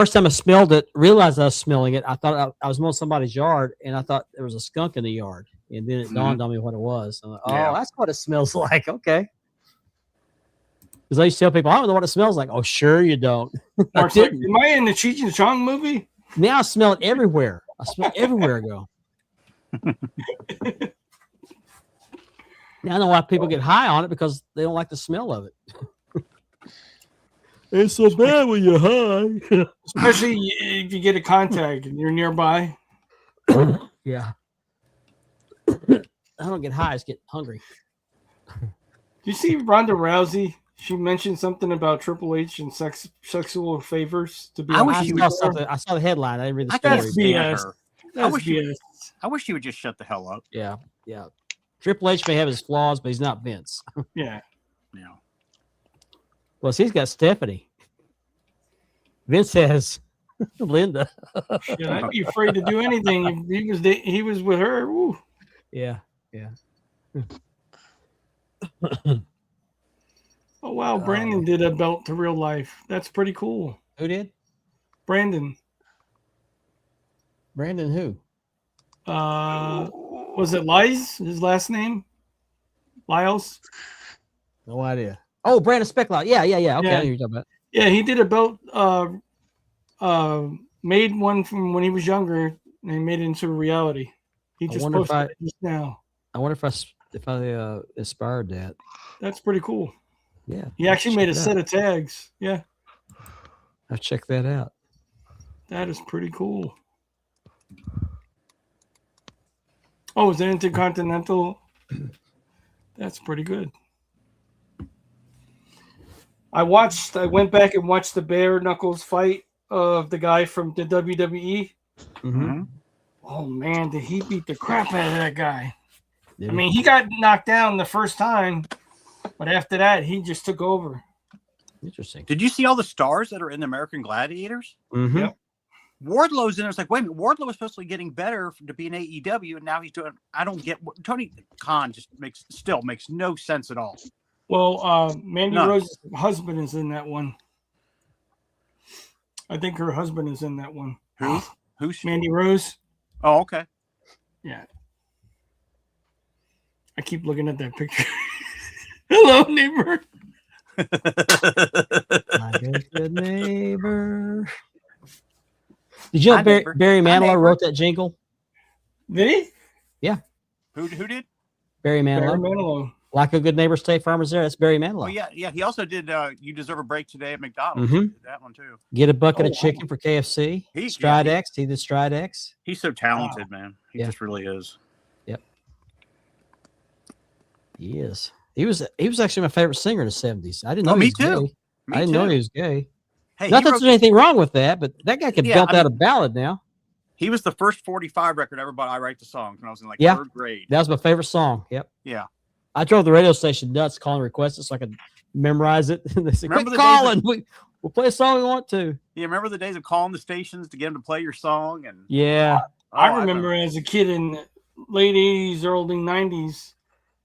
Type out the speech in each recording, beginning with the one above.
First time I smelled it, realized I was smelling it. I thought I was mowing somebody's yard, and I thought there was a skunk in the yard. And then it dawned on me what it was. I'm like, oh, that's what it smells like. Okay. Because I used to tell people, I don't know what it smells like. Oh, sure you don't. Mark's like, am I in the Cheech and Chong movie? Now I smell it everywhere. I smell it everywhere I go. Now I know why people get high on it, because they don't like the smell of it. It's so bad when you're high. Especially if you get a contact and you're nearby. Yeah. I don't get high, I just get hungry. Do you see Ronda Rousey? She mentioned something about Triple H and sexual favors to be. I saw the headline. I didn't read the story. That's BS. That's BS. I wish he would just shut the hell up. Yeah. Triple H may have his flaws, but he's not Vince. Yeah. Well, he's got Stephanie. Vince has Linda. Shit, I'd be afraid to do anything if he was with her. Woo. Yeah. Oh wow, Brandon did a belt to real life. That's pretty cool. Who did? Brandon. Brandon who? Was it Lies? His last name? Lyles? No idea. Oh, Brandon Specklow. Yeah. Okay, I know who you're talking about. Yeah, he did a belt. Made one from when he was younger, and he made it into a reality. He just posted it just now. I wonder if I inspired that. That's pretty cool. Yeah. He actually made a set of tags. Yeah. I'll check that out. That is pretty cool. Oh, is it Intercontinental? That's pretty good. I went back and watched the bare knuckles fight of the guy from the WWE. Mm-hmm. Oh man, did he beat the crap out of that guy? I mean, he got knocked down the first time, but after that, he just took over. Interesting. Did you see all the stars that are in the American Gladiators? Mm-hmm. Yep. Wardlow's in there. It's like, wait a minute, Wardlow was supposed to be getting better to be in AEW, and now he's doing. I don't get. Tony Khan just makes no sense at all. Well, Mandy Rose's husband is in that one. I think her husband is in that one. Who? Who's Mandy Rose? Oh, okay. Yeah. I keep looking at that picture. Hello, neighbor. My good neighbor. Did you know Barry Manilow wrote that jingle? Did he? Yeah. Who did? Barry Manilow. Barry Manilow. Like a good neighbor, State Farmers there. That's Barry Manilow. Oh yeah. He also did. You Deserve a Break Today at McDonald's. Mm-hmm. That one too. Get a bucket of chicken for KFC. Stridex. He did Stridex. He's so talented, man. He just really is. Yep. He is. He was actually my favorite singer in the 70s. I didn't know he was too. gay. I didn't know he was gay. Hey, not that there's anything wrong with that, but that guy could belt out a ballad now. He was the first 45 record ever bought I Write the Songs when I was in third grade. That was my favorite song. Yep. Yeah. I drove the radio station nuts calling requests so I could memorize it. And they said, remember quit calling. We'll play a song we want to. Yeah, remember the days of calling the stations to get them to play your song? And I remember as a kid in the late 80s, early 90s,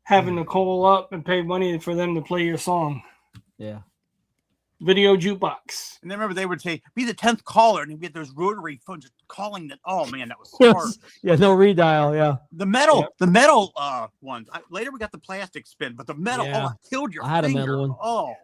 having to call up and pay money for them to play your song. Yeah. Video jukebox. And then remember they would say, be the 10th caller, and you'd get those rotary phones calling that. Oh man, that was hard. Yeah, no redial, yeah. The metal ones. Later we got the plastic spin, but the metal, it killed your finger. I had a metal one. Oh.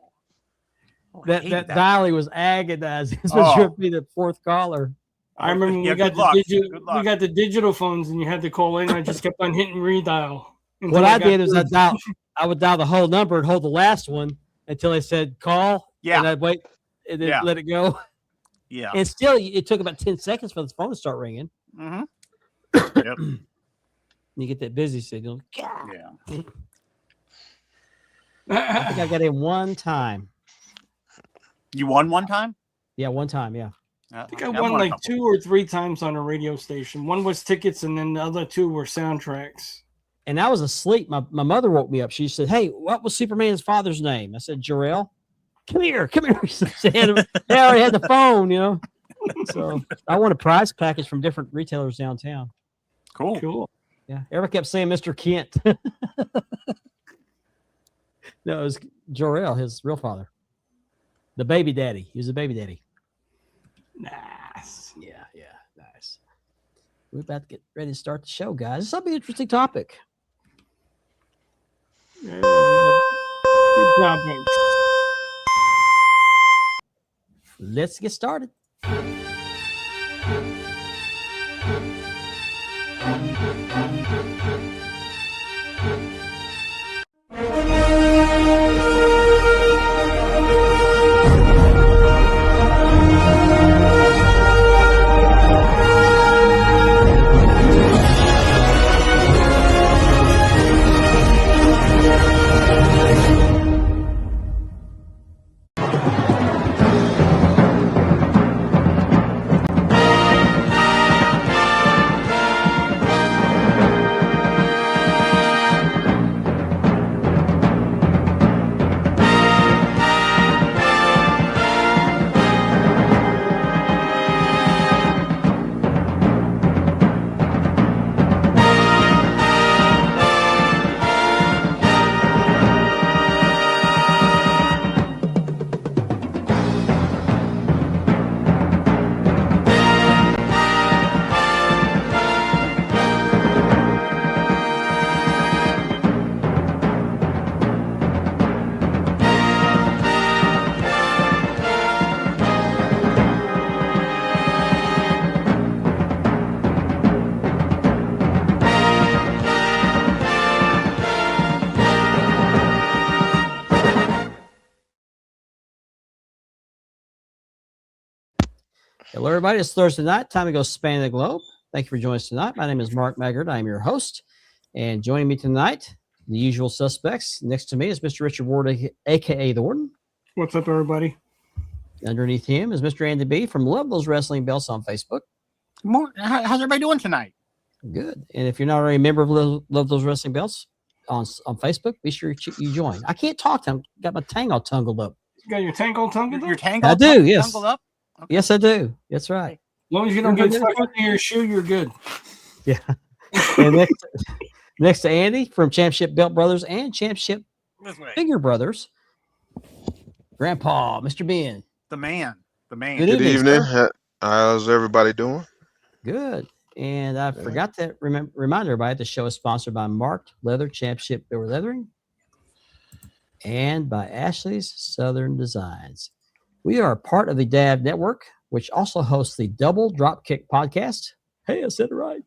That dialing was agonizing. Especially to be the fourth caller. I remember we got the digital phones and you had to call in. I just kept on hitting redial. What I did is I would dial the whole number and hold the last one until they said call. Yeah. And I'd wait and then let it go. Yeah. And still, it took about 10 seconds for the phone to start ringing. Mm-hmm. Yep. You get that busy signal. Yeah. I think I got in one time. You won one time? Yeah, one time. Yeah. I think I won like 2 or 3 times on a radio station. One was tickets, and then the other 2 were soundtracks. And I was asleep. My mother woke me up. She said, "Hey, what was Superman's father's name?" I said, "Jor-El." Come here. I already had the phone, you know. So I won a prize package from different retailers downtown. Cool. Yeah. Everybody kept saying Mr. Kent. No, it was Jor-El, his real father. The baby daddy. He was a baby daddy. Nice. Yeah, nice. We're about to get ready to start the show, guys. This will be an interesting topic. Yeah, good job, man. Let's get started. Hello, everybody. It's Thursday night. Time to go spanning the globe. Thank you for joining us tonight. My name is Mark Maggard. I'm your host. And joining me tonight, the usual suspects. Next to me is Mr. Richard Ward, a.k.a. The Warden. What's up, everybody? Underneath him is Mr. Andy B. from Love Those Wrestling Belts on Facebook. How's everybody doing tonight? Good. And if you're not already a member of Love Those Wrestling Belts on Facebook, be sure you join. I can't talk. I've got my tang all tangled up. You got your tank all tangled up? Your tank I do, yes. tangled up? Okay. Yes, I do. That's right. As long as you don't get stuck under your shoe, you're good. Yeah. And next to Andy from Championship Belt Brothers and Championship Figure Brothers, Grandpa, Mr. Ben. The man. Good Good evening. sir. How's everybody doing? Good. And I Yeah. forgot to remind everybody the show is sponsored by Marked Leather Championship Bill Leathering and by Ashley's Southern Designs. We are a part of the DAV Network, which also hosts the Double Dropkick podcast. Hey, I said it right.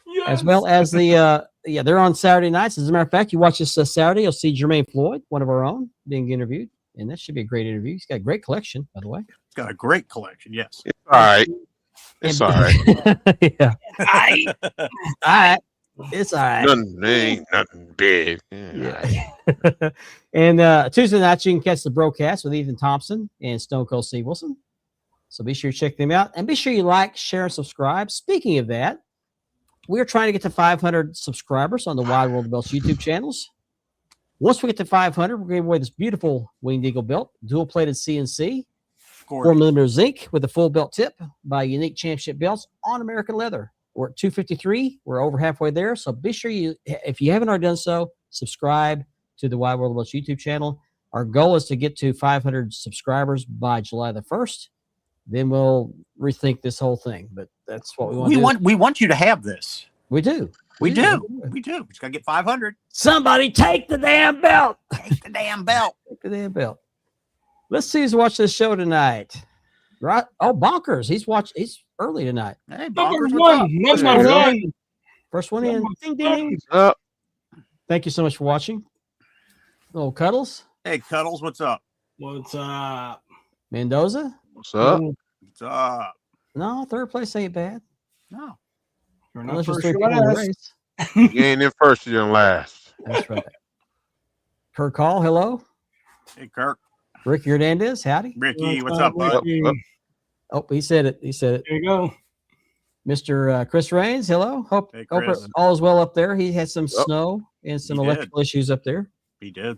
Yes. As well as they're on Saturday nights. As a matter of fact, you watch this Saturday, you'll see Jermaine Floyd, one of our own, being interviewed. And that should be a great interview. He's got a great collection, by the way. It's got a great collection, yes. It's all right. It's all right. Yeah. I, All right. It's all right. Ain't nothing big. Yeah. Yeah. And Tuesday night, you can catch the broadcast with Ethan Thompson and Stone Cold Steve Wilson. So be sure to check them out. And be sure you like, share, and subscribe. Speaking of that, we're trying to get to 500 subscribers on the Wide World of Belts YouTube channels. Once we get to 500, we're going to give away this beautiful Winged Eagle belt, dual-plated CNC, 4mm zinc with a full belt tip by Unique Championship Belts on American leather. We're at 253. We're over halfway there. So be sure if you haven't already done so, subscribe to the Wide World of Belts YouTube channel. Our goal is to get to 500 subscribers by July the 1st. Then we'll rethink this whole thing. But that's what we want to do. We want you to have this. We do. We do. We just gotta get 500. Somebody take the damn belt. Take the damn belt. Take the damn belt. Let's see who's watching this show tonight. Right? Oh, Bonkers. He's early tonight. Hey, number Bonkers, what's up? one. That's my There you go. friend. First one in. Ding, ding. Thank you so much for watching. Little Cuddles. Hey, Cuddles, what's up? What's up? Mendoza. What's up? What's up? No, third place ain't bad. No. You're not Unless you're first, 3 you're points in the last. race. You ain't in first, you're in last. That's right. Kirk Hall, hello. Hey, Kirk. Rick Hernandez, howdy. Ricky, what's up, bud? Ricky? Up. Oh, he said it. He said it. There you go. Mr. Chris Raines, hello. Hope Hey, hope Chris. all is well up there. He had some Yep. snow and some He did. electrical issues up there. He did.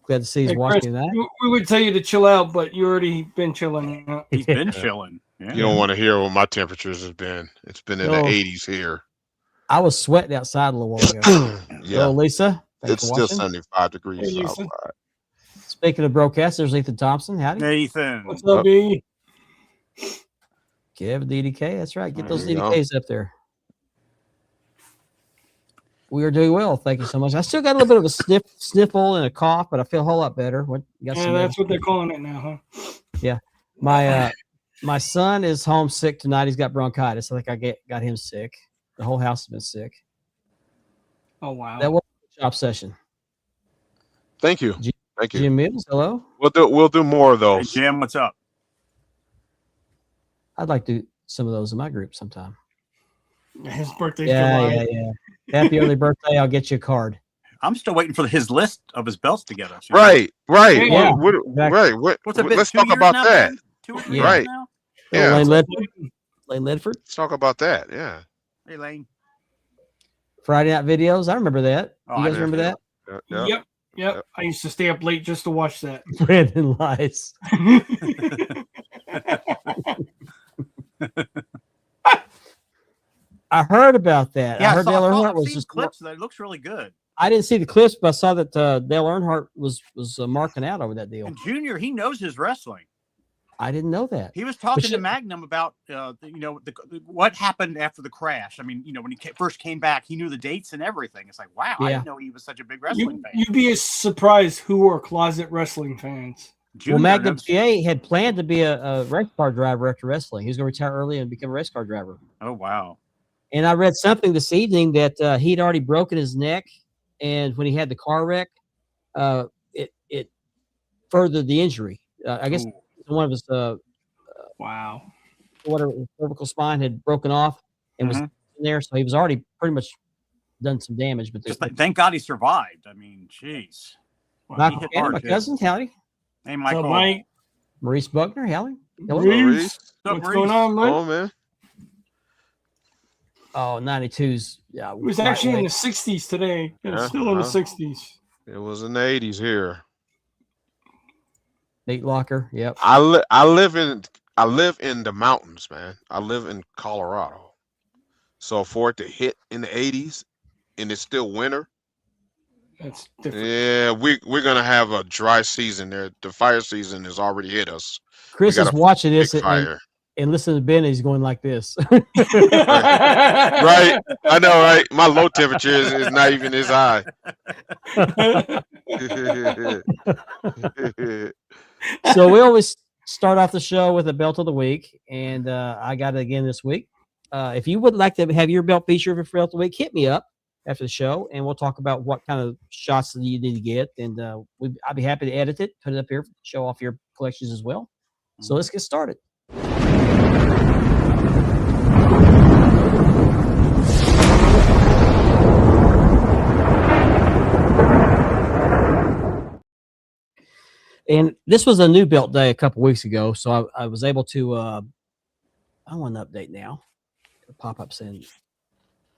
Glad to see he's Hey, watching Chris, that. we would tell you to chill out, but you already been chilling out. He's been chilling. Yeah. You don't want to hear what my temperatures has been. It's been in Oh. the 80s here. I was sweating outside a little while ago. Yeah. Hello, Lisa. Thanks It's for still watching. 75 degrees Hey, Lisa. outside. Speaking of broadcast, there's Ethan Thompson. Howdy. Nathan. What's up, B? Kevin DDK. That's right. Get those There you go. DDKs up there. We are doing well. Thank you so much. I still got a little bit of a sniffle and a cough, but I feel a whole lot better. What? You got Yeah, some that's what they're calling it now, huh? My son is homesick tonight. He's got bronchitis. I think I got him sick. The whole house has been sick. Oh wow. That was a shop session. Thank you. Thank you. Jim Mills, hello. We'll do more of Hey, those. Jim, what's up? I'd like to do some of those in my group sometime. His birthday's Yeah. July. Happy early birthday. I'll get you a card. I'm still waiting for his list of his belts together. So- Right. Yeah, Right. What's it been? Let's 2 talk years about now, that. Ben? 2 or 3 Right. years now? Yeah. Lane Ledford. Let's talk about that. Yeah. Hey, Lane. Friday night videos. I remember that. Oh, You I guys remember that? Yep. I used to stay up late just to watch that. Brandon lies. I heard about that. Yeah, I heard Dale Earnhardt I've was seen just. clips. That it looks really good. I didn't see the clips, but I saw that Dale Earnhardt was marking out over that deal. And Junior, he knows his wrestling. I didn't know that. He was talking to shit- Magnum about, what happened after the crash. I mean, when he first came back, he knew the dates and everything. It's like, wow, I Yeah. didn't know he was such a big wrestling fan. You'd be surprised who are closet wrestling fans. Junior Well, Magnum knows- TA had planned to be a race car driver after wrestling. He was going to retire early and become a race car driver. Oh, wow. And I read something this evening that he'd already broken his neck, and when he had the car wreck, it furthered the injury. I guess Ooh. one of his Wow. whatever his cervical spine had broken off and was in there, so he was already pretty much done some damage. But Thank God he survived. I mean, jeez. Michael hit Cannon, hard, my too. cousin, howdy. Hey, So Michael. Mike, Maurice Buckner, howdy. Hello. Reese, What's up, what's going Reese? on, Mike? Oh man. Oh, 92's. Yeah, It was actually in the 60s today. It's Yeah, still in the uh-huh. 60s. It was in the 80s here. Nate Locker. Yep. I live in the mountains, man. I live in Colorado. So for it to hit in the 80s and it's still winter, That's different. yeah, we're gonna have a dry season there. The fire season has already hit us. Chris got is a watching Big this fire. and listen to Ben. He's going like this. Right. I know, right? My low temperature is not even as high. So we always start off the show with a belt of the week, and I got it again this week. If you would like to have your belt featured for belt of the week, hit me up after the show, and we'll talk about what kind of shots that you need to get, and I'd be happy to edit it, put it up here, show off your collections as well. So let's get started. And this was a new belt day a couple weeks ago, so I was able to. I want an update now. Pop up saying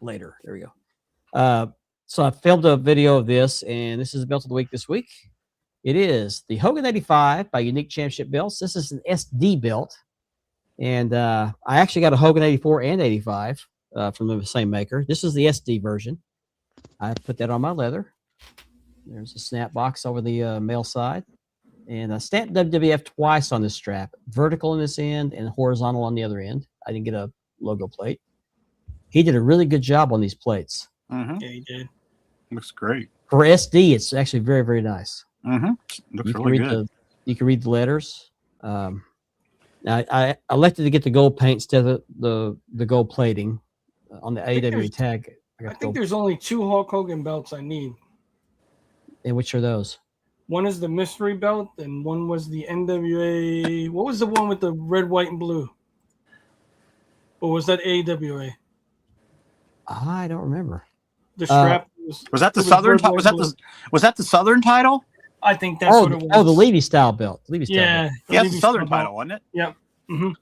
later. There we go. So I filmed a video of this, and this is the belt of the week this week. It is the Hogan 85 by Unique Championship Belts. This is an SD belt, and I actually got a Hogan 84 and 85 from the same maker. This is the SD version. I put that on my leather. There's a snap box over the male side. And I stamped WWF twice on this strap, vertical on this end and horizontal on the other end. I didn't get a logo plate. He did a really good job on these plates. Mm-hmm. Yeah, he did. Looks great. For SD, it's actually very, very nice. Mm-hmm. Looks You can really read good. you can read the letters. Now I elected to get the gold paint instead of the gold plating on the think AWA there's- tag. I I got think gold. there's only 2 Hulk Hogan belts I need. And which are those? One is the mystery belt, and one was the NWA. What was the one with the red, white, and blue? Or was that AWA? I don't remember. The strap Was that the it was Southern? red, white, Was that blue. was that the Southern title? I think that's what it was. The Levy style belt. Levy style belt. Yeah, Yeah, it's Levy the Southern style title, wasn't it? belt.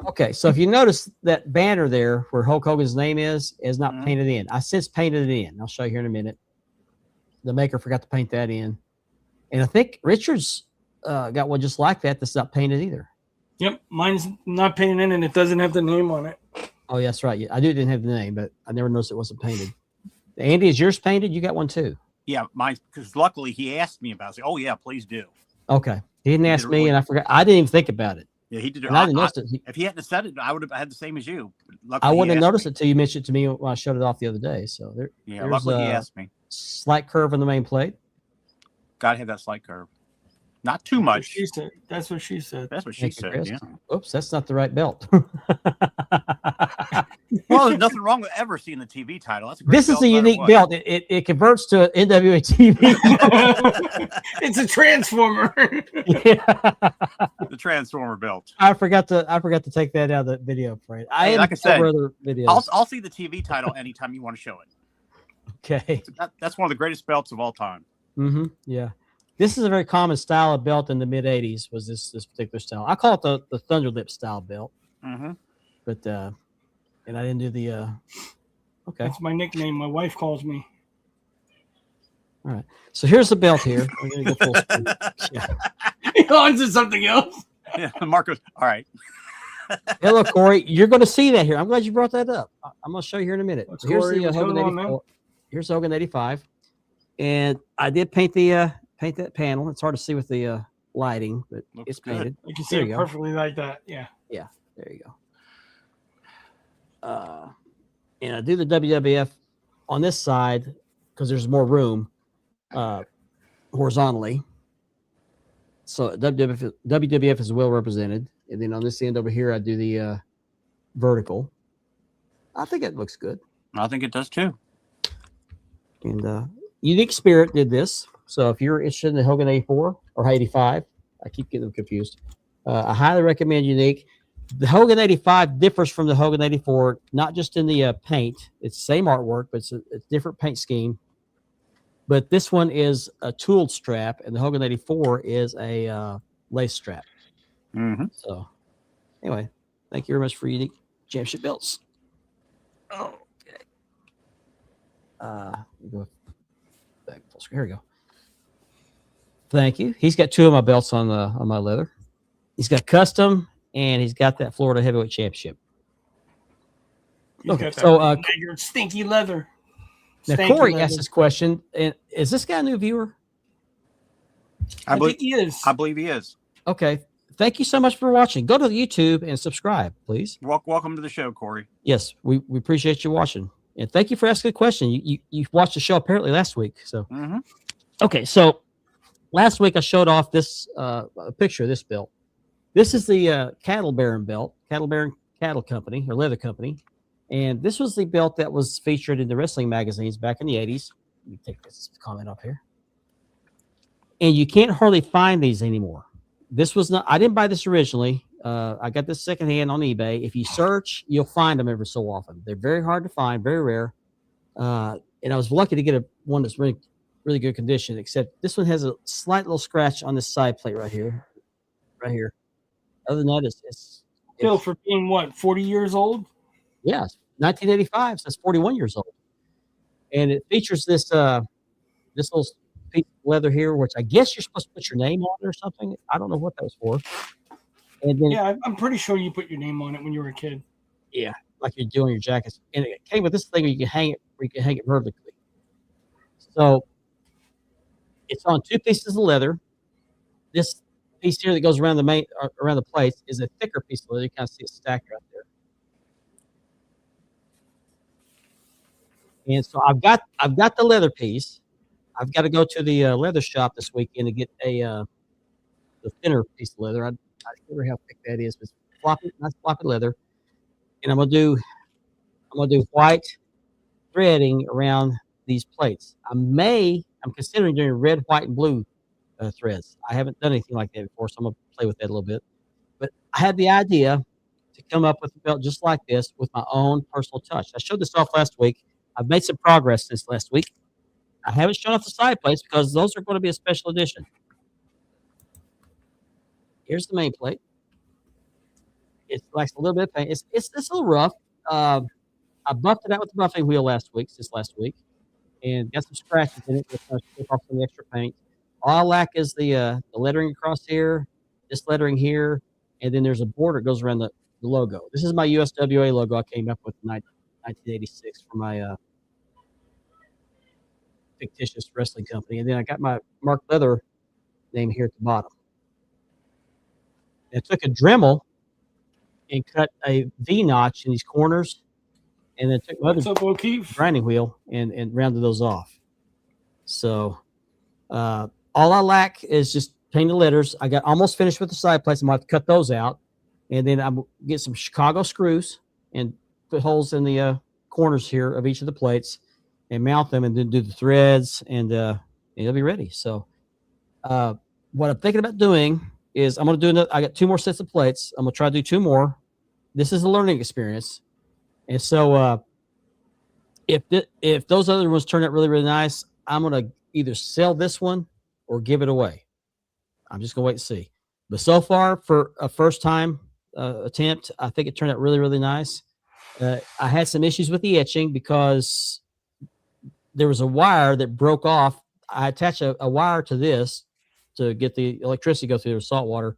Okay, so if you notice that banner there where Hulk Hogan's name is not Mhm. painted in. I since painted it in. I'll show you here in a minute. The maker forgot to paint that in. And I think Richards got one just like that that's not painted either. Yep, mine's not painted in, and it doesn't have the name on it. Oh, yeah, that's right. Yeah, I knew it didn't have the name, but I never noticed it wasn't painted. Andy, is yours painted? You got one too. Yeah, mine. Because luckily he asked me about it. I said, "Oh yeah, please do." Okay. He didn't He ask did me, really- and I forgot. I didn't even think about it. Yeah, he did. And I didn't notice it. If he hadn't said it, I would have had the same as you. I Luckily, wouldn't he have asked noticed me. it till you mentioned it to me when I showed it off the other day. So Yeah, there's luckily he a asked me. slight curve on the main plate. Gotta have that slight curve. Not too That's what much. she said. That's what she said. That's what she Thank you, said. Chris. Yeah. Oops, that's not the right belt. Well, there's nothing wrong with ever seeing the TV title. That's a great This is belt a no matter unique what. belt. It converts to NWA TV. It's a transformer. Yeah. The Transformer belt. I forgot to take that out of the video frame. Hey, like I said, other videos. I'll see the TV title anytime you want to show it. Okay. That's one of the greatest belts of all time. Mm-hmm. Yeah. This is a very common style of belt in the mid '80s. Was this particular style? I call it the Thunderlip style belt. Mm-hmm. But and I didn't do the okay. That's my nickname. My wife calls me. All right. So here's the belt here. I'm gonna go full screen. Yeah. On to something else. Yeah, Marcos. All right. Hello, Corey. You're going to see that here. I'm glad you brought that up. I'm going to show you here in a minute. What's So here's Corey? the What's Hogan going on, 84. Here's the Hogan 85, and I did paint that panel. It's hard to see with the lighting, but Looks it's good. painted. You can see There it you go. perfectly like that. Yeah. There you go. And I do the WWF on this side because there's more room horizontally. So WWF is well represented. And then on this end over here, I do the vertical. I think it looks good. I think it does too. And Unique Spirit did this. So if you're interested in the Hogan 84 or 85, I keep getting them confused. I highly recommend Unique. The Hogan 85 differs from the Hogan 84, not just in the paint. It's the same artwork, but it's a different paint scheme. But this one is a tooled strap, and the Hogan 84 is a lace strap. Mm-hmm. So anyway, thank you very much for Unique Championship belts. Oh, okay. Go back full screen. Here we go. Thank you. He's got two of my belts on my leather. He's got custom, and he's got that Florida Heavyweight Championship. He's Okay, got that so, regular stinky leather. Now Stanky Corey leather. asked this question, and is this guy a new viewer? I think he is. I believe he is. Okay. Thank you so much for watching. Go to the YouTube and subscribe, please. Welcome to the show, Corey. Yes, we appreciate you watching. And thank you for asking a question. You watched the show apparently last week. So Mm-hmm. okay, so last week I showed off this a picture of this belt. This is the Cattle Baron belt, Cattle Baron Cattle Company or Leather Company. And this was the belt that was featured in the wrestling magazines back in the 80s. Let me take this comment up here. And you can't hardly find these anymore. This was not, I didn't buy this originally. I got this secondhand on eBay. If you search, you'll find them every so often. They're very hard to find, very rare. And I was lucky to get one that's really, really good condition, except this one has a slight little scratch on this side plate right here. Right here. Other than that, it's Still for being what, 40 years old? yeah, 1985, so that's 41 years old. And it features this this little piece of leather here, which I guess you're supposed to put your name on it or something. I don't know what that was for. And then, Yeah, I'm pretty sure you put your name on it when you were a kid. like you're doing your jackets, and it came with this thing where you can hang it vertically. So it's on two pieces of leather. This piece here that goes around around the plates is a thicker piece of leather. You kind of see it stacked right there. And so I've got the leather piece. I've got to go to the leather shop this weekend to get the thinner piece of leather. I can't remember how thick that is, but it's floppy, nice floppy leather. And I'm gonna do white threading around these plates. I'm considering doing red, white, and blue threads. I haven't done anything like that before, so I'm gonna play with that a little bit. But I had the idea to come up with a belt just like this with my own personal touch. I showed this off last week. I've made some progress since last week. I haven't shown off the side plates because those are going to be a special edition. Here's the main plate. It likes a little bit of paint. It's a little rough. I buffed it out with the buffing wheel last week, and got some scratches in it. Just take off some extra paint. All I lack is the lettering across here, this lettering here, and then there's a border that goes around the logo. This is my USWA logo I came up with in 1986 for my fictitious wrestling company. And then I got my Mark Leather name here at the bottom. And I took a Dremel and cut a V notch in these corners, and then took my What's other up, O'Keefe? grinding wheel and rounded those off. So all I lack is just paint the letters. I got almost finished with the side plates. I'm going to have to cut those out, and then I'm get some Chicago screws and put holes in the corners here of each of the plates and mount them, and then do the threads, and it'll be ready. So what I'm thinking about doing is I'm going to do another. I got 2 more sets of plates. I'm going to try to do 2 more. This is a learning experience, and so if those other ones turn out really, really nice, I'm going to either sell this one or give it away. I'm just going to wait and see. But so far, for a first time attempt, I think it turned out really, really nice. I had some issues with the etching because there was a wire that broke off. I attached a wire to this to get the electricity go through the salt water,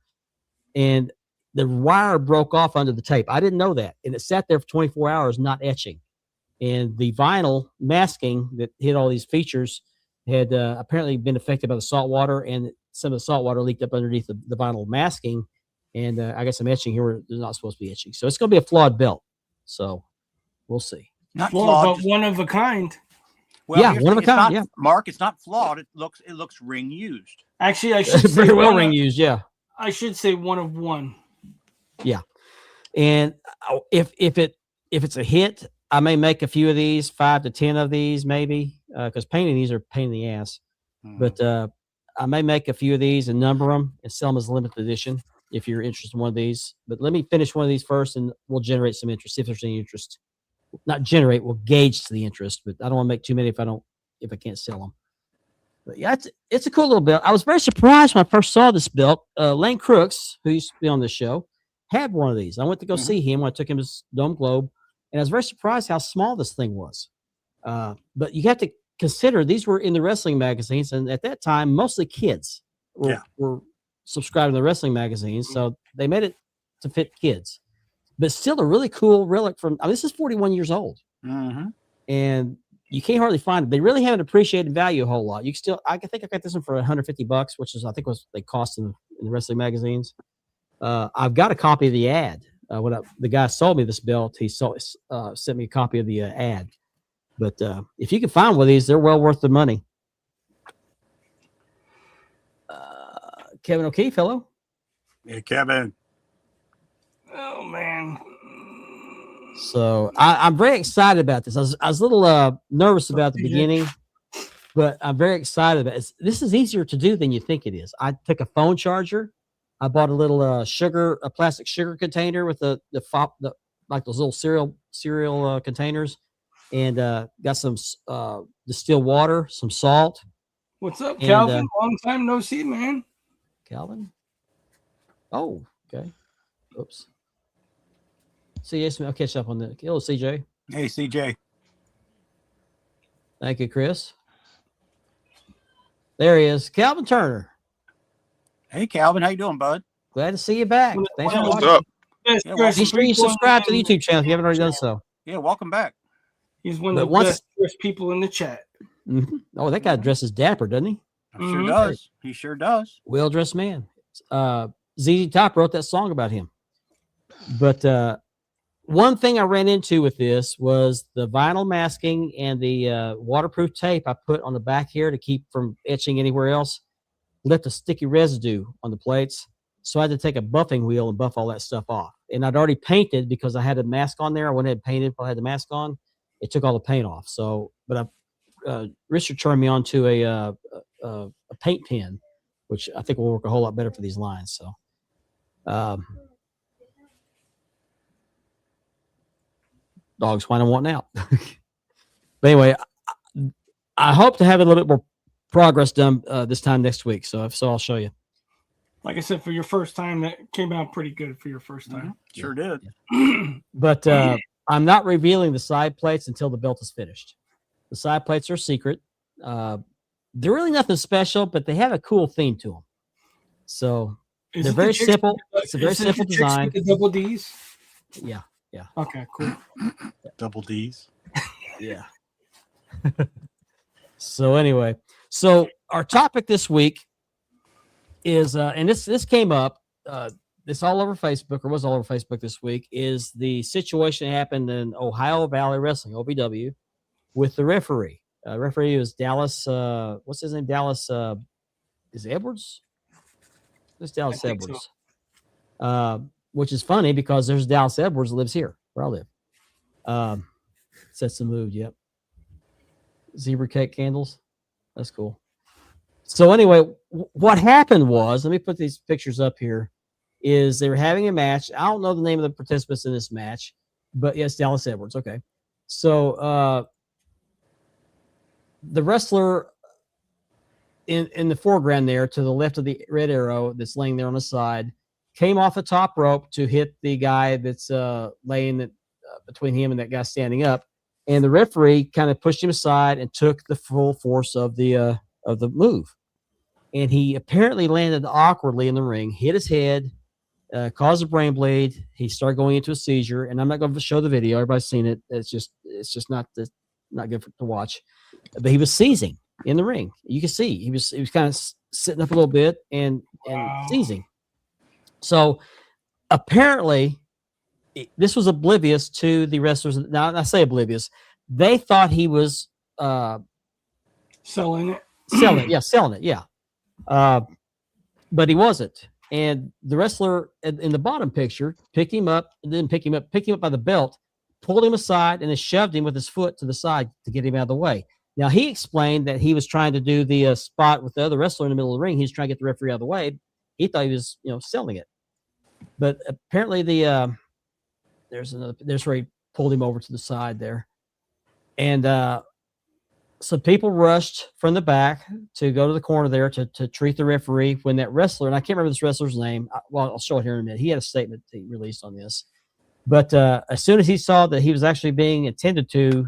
and the wire broke off under the tape. I didn't know that, and it sat there for 24 hours not etching. And the vinyl masking that hit all these features had apparently been affected by the salt water, and some of the salt water leaked up underneath the vinyl masking, and I got some etching here where they're not supposed to be etching. So it's going to be a flawed belt. So we'll see. Not Well, flawed, but just- one of a kind. well, yeah, here's one of the a thing, it's kind, not- yeah. Mark, it's not flawed. It looks ring used. Actually, I should say Very well one ring of- used, yeah. I should say one of one. And if it's a hit, I may make a few of these, 5 to 10 of these, maybe, because painting these are a pain in the ass. But I may make a few of these and number them and sell them as a limited edition if you're interested in one of these. But let me finish one of these first, and we'll generate some interest. See if there's any interest. Not generate, we'll gauge the interest. But I don't want to make too many if I can't sell them. But yeah, it's a cool little belt. I was very surprised when I first saw this belt. Lane Crooks, who used to be on this show, had one of these. I went to go see him when I took him to Dome Globe, and I was very surprised how small this thing was. But you have to consider these were in the wrestling magazines, and at that time, mostly kids were subscribed to the wrestling magazines, so they made it to fit kids. But still, a really cool relic from. This is 41 years old, and you can't hardly find it. They really haven't appreciated value a whole lot. You can still, I think I got this one for $150, which is I think was they cost in the wrestling magazines. I've got a copy of the ad. The guy sold me this belt, he sent me a copy of the ad. But if you can find one of these, they're well worth the money. Kevin O'Keefe, hello. Hey, Kevin. Oh man. So I'm very excited about this. I was a little nervous about the beginning, but I'm very excited about it. This is easier to do than you think it is. I took a phone charger. I bought a little a plastic sugar container with the like those little cereal containers, and got some distilled water, some salt. What's up, And, Calvin? Long time no see, man. Calvin. Oh, okay. Oops. CJ, I'll catch up on that. Hello, CJ. Hey, CJ. Thank you, Chris. There he is, Calvin Turner. Hey, Calvin. How you doing, bud? Glad to see you back. Thanks for What's What's watching. up? Best Yeah, dressed Be sure you people in subscribe to the YouTube channel if you haven't already done so. Yeah, welcome back. He's one But of the once- best dressed people in the chat. Mhm. Oh, that guy dresses dapper, doesn't he? Sure Mhm. does. He sure does. Well-dressed man. ZZ Top wrote that song about him. But one thing I ran into with this was the vinyl masking and the waterproof tape I put on the back here to keep from etching anywhere else left a sticky residue on the plates. So I had to take a buffing wheel and buff all that stuff off. And I'd already painted because I had a mask on there. I went ahead and painted if I had the mask on. It took all the paint off. So, but Richard turned me on to a paint pen, which I think will work a whole lot better for these lines. So, dogs whining wanting out. But anyway, I hope to have a little bit more progress done this time next week. So if so, I'll show you. Like I said, for your first time, that came out pretty good for your first time. Sure did. But I'm not revealing the side plates until the belt is finished. The side plates are secret. They're really nothing special, but they have a cool theme to them. So Is they're it the very chicks simple. with It's a very is it the simple chicks design. with the double D's. Yeah. Okay, cool. Double D's. Yeah. So anyway, so our topic this week is, and this came up this all over Facebook, or was all over Facebook this week, is the situation that happened in Ohio Valley Wrestling, OVW, with the referee. Referee was Dallas. What's his name? Dallas. Is it Edwards? It's Dallas I think Edwards. Which is funny because there's Dallas Edwards that lives here where I live. Sets the mood. Yep. Zebra cake candles. That's cool. So anyway, what happened was, let me put these pictures up here, is they were having a match. I don't know the name of the participants in this match, but yes, Dallas Edwards. Okay. So the wrestler in the foreground there to the left of the red arrow that's laying there on the side came off the top rope to hit the guy that's laying between him and that guy standing up. And the referee kind of pushed him aside and took the full force of the move. And he apparently landed awkwardly in the ring, hit his head, caused a brain bleed. He started going into a seizure. And I'm not going to show the video. Everybody's seen it. It's just not good to watch. But he was seizing in the ring. You can see he was kind of sitting up a little bit and seizing. So apparently this was oblivious to the wrestlers. Now I say oblivious. They thought he was selling it. Selling it. Yeah. But he wasn't. And the wrestler in the bottom picture picked him up by the belt, pulled him aside, and then shoved him with his foot to the side to get him out of the way. Now, he explained that he was trying to do the spot with the other wrestler in the middle of the ring. He was trying to get the referee out of the way. He thought he was, selling it. But apparently there's where he pulled him over to the side there. And so people rushed from the back to go to the corner there to treat the referee when that wrestler, and I can't remember this wrestler's name. Well, I'll show it here in a minute. He had a statement he released on this. But as soon as he saw that he was actually being attended to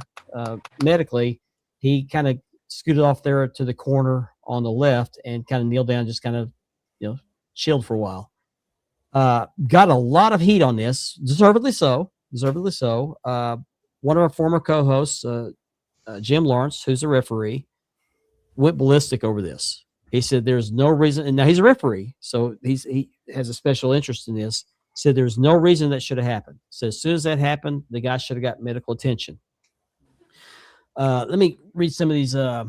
medically, he kind of scooted off there to the corner on the left and kind of kneeled down, just kind of, chilled for a while. Got a lot of heat on this, deservedly so. One of our former co-hosts, Jim Lawrence, who's a referee, went ballistic over this. He said there's no reason, and now he's a referee, so he has a special interest in this. Said there's no reason that should have happened. So as soon as that happened, the guy should have got medical attention. Let me read some of these. That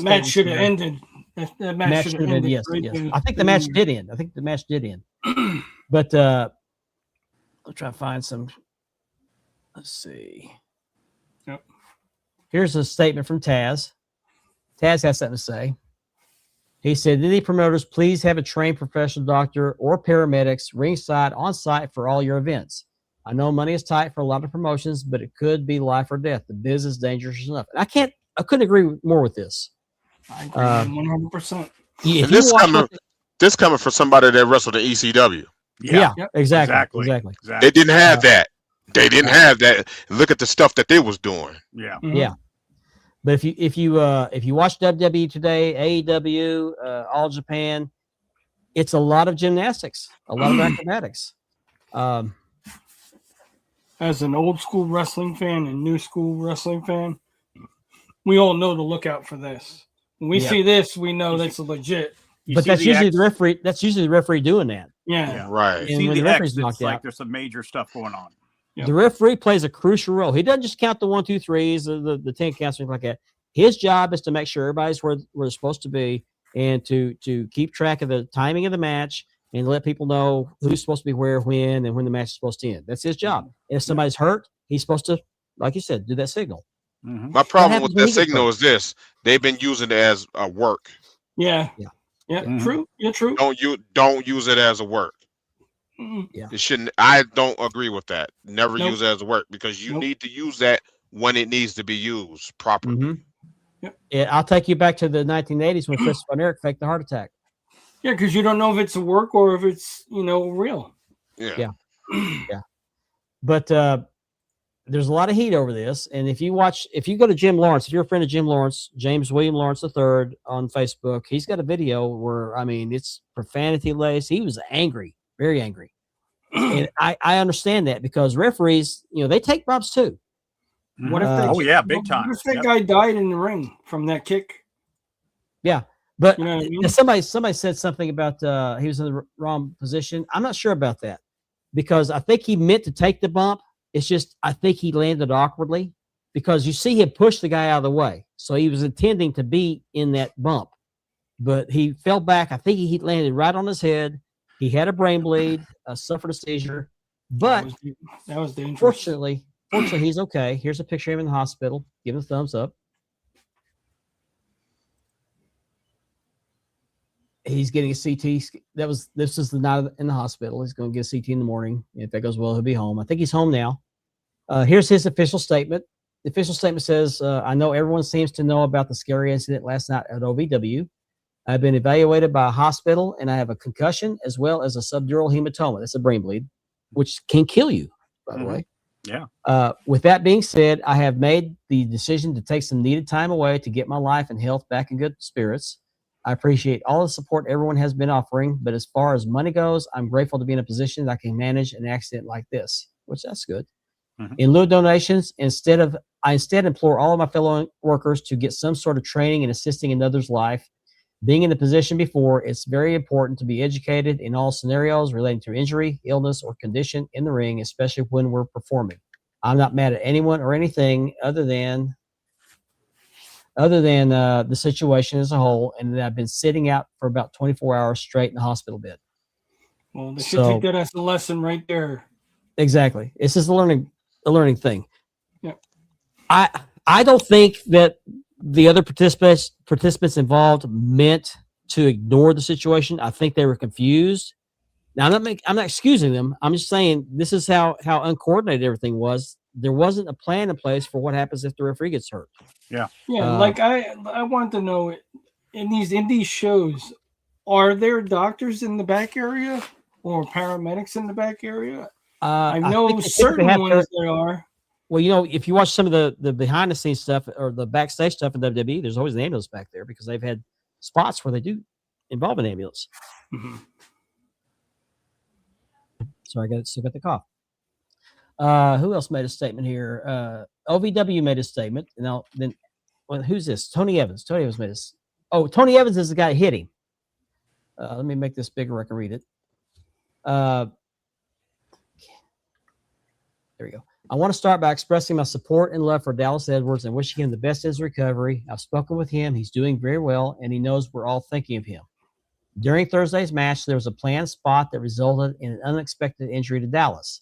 match should have ended. That match should have ended. Yes. I think the match did end. But I'll try to find some. Let's see. Yep. Here's a statement from Taz. Taz has something to say. He said, any promoters, please have a trained professional doctor or paramedics ringside on site for all your events. I know money is tight for a lot of promotions, but it could be life or death. The business is dangerous enough. And I couldn't agree more with this. I agree 100%. This coming from somebody that wrestled in ECW. Yeah, exactly. They didn't have that. They didn't have that. Look at the stuff that they was doing. Yeah. Mm-hmm. Yeah. But if you watch WWE today, AEW, All Japan, it's a lot of gymnastics, a lot of acrobatics. As an old school wrestling fan and new school wrestling fan, we all know to look out for this. When we see this, we know that's legit. But that's usually the referee. That's usually the referee doing that. Yeah. Right. And when the referee's knocked out, there's some major stuff going on. Yep. The referee plays a crucial role. He doesn't just count the 1, 2, 3s, or the 10 counts, or anything like that. His job is to make sure everybody's where they're supposed to be, and to keep track of the timing of the match and let people know who's supposed to be where, when, and when the match is supposed to end. That's his job. And if somebody's hurt, he's supposed to, like you said, do that signal. Mm-hmm. My problem with that signal is this: they've been using it as a work. Yeah. Mm-hmm. True. Yeah, true. Don't use it as a work. Mm-hmm. It shouldn't. I don't agree with that. Never use it as a work, because you need to use that when it needs to be used properly. Mm-hmm. Yep. Yeah, I'll take you back to the 1980s when Chris Von Erich faked the heart attack. Yeah, because you don't know if it's a work or if it's real. Yeah. But there's a lot of heat over this, and if you go to Jim Lawrence, if you're a friend of Jim Lawrence, James William Lawrence III on Facebook, he's got a video where it's profanity laced. He was angry, very angry, and I understand that, because referees, they take bumps too. What if big time. What if that guy died in the ring from that kick? Yeah. But You know what I mean? somebody said something about he was in the wrong position. I'm not sure about that because I think he meant to take the bump. It's just I think he landed awkwardly because you see him push the guy out of the way. So he was intending to be in that bump, but he fell back. I think he landed right on his head. He had a brain bleed, suffered a seizure, but that was dangerous. fortunately, he's okay. Here's a picture of him in the hospital. Give him a thumbs up. He's getting a CT. This is the night in the hospital. He's going to get a CT in the morning. If that goes well, he'll be home. I think he's home now. Here's his official statement. The official statement says, I know everyone seems to know about the scary incident last night at OVW. I've been evaluated by a hospital, and I have a concussion as well as a subdural hematoma. That's a brain bleed, which can kill you, by the way. Yeah. With that being said, I have made the decision to take some needed time away to get my life and health back in good spirits. I appreciate all the support everyone has been offering, but as far as money goes, I'm grateful to be in a position that I can manage an accident like this, which that's good. Mm-hmm. In lieu of donations, I instead implore all of my fellow workers to get some sort of training in assisting another's life. Being in the position before, it's very important to be educated in all scenarios relating to injury, illness, or condition in the ring, especially when we're performing. I'm not mad at anyone or anything other than the situation as a whole, and that I've been sitting out for about 24 hours straight in the hospital bed. Well, they should take that as a lesson right there. Exactly. This is a learning thing. Yeah. I don't think that the other participants involved meant to ignore the situation. I think they were confused. Now I'm not excusing them. I'm just saying this is how uncoordinated everything was. There wasn't a plan in place for what happens if the referee gets hurt. Yeah. Yeah, like I want to know, in these shows, are there doctors in the back area or paramedics in the back area? I know certain ones there are. Well, you know, if you watch some of the behind the scenes stuff or the backstage stuff in WWE, there's always an ambulance back there because they've had spots where they do involve an ambulance. Mm-hmm. Sorry, I still got the cough. Who else made a statement here? OVW made a statement. Now, then, who's this? Tony Evans. Tony Evans made this. Oh, Tony Evans is the guy hitting. Let me make this bigger. I can read it. There we go. I want to start by expressing my support and love for Dallas Edwards and wishing him the best in his recovery. I've spoken with him. He's doing very well, and he knows we're all thinking of him. During Thursday's match, there was a planned spot that resulted in an unexpected injury to Dallas.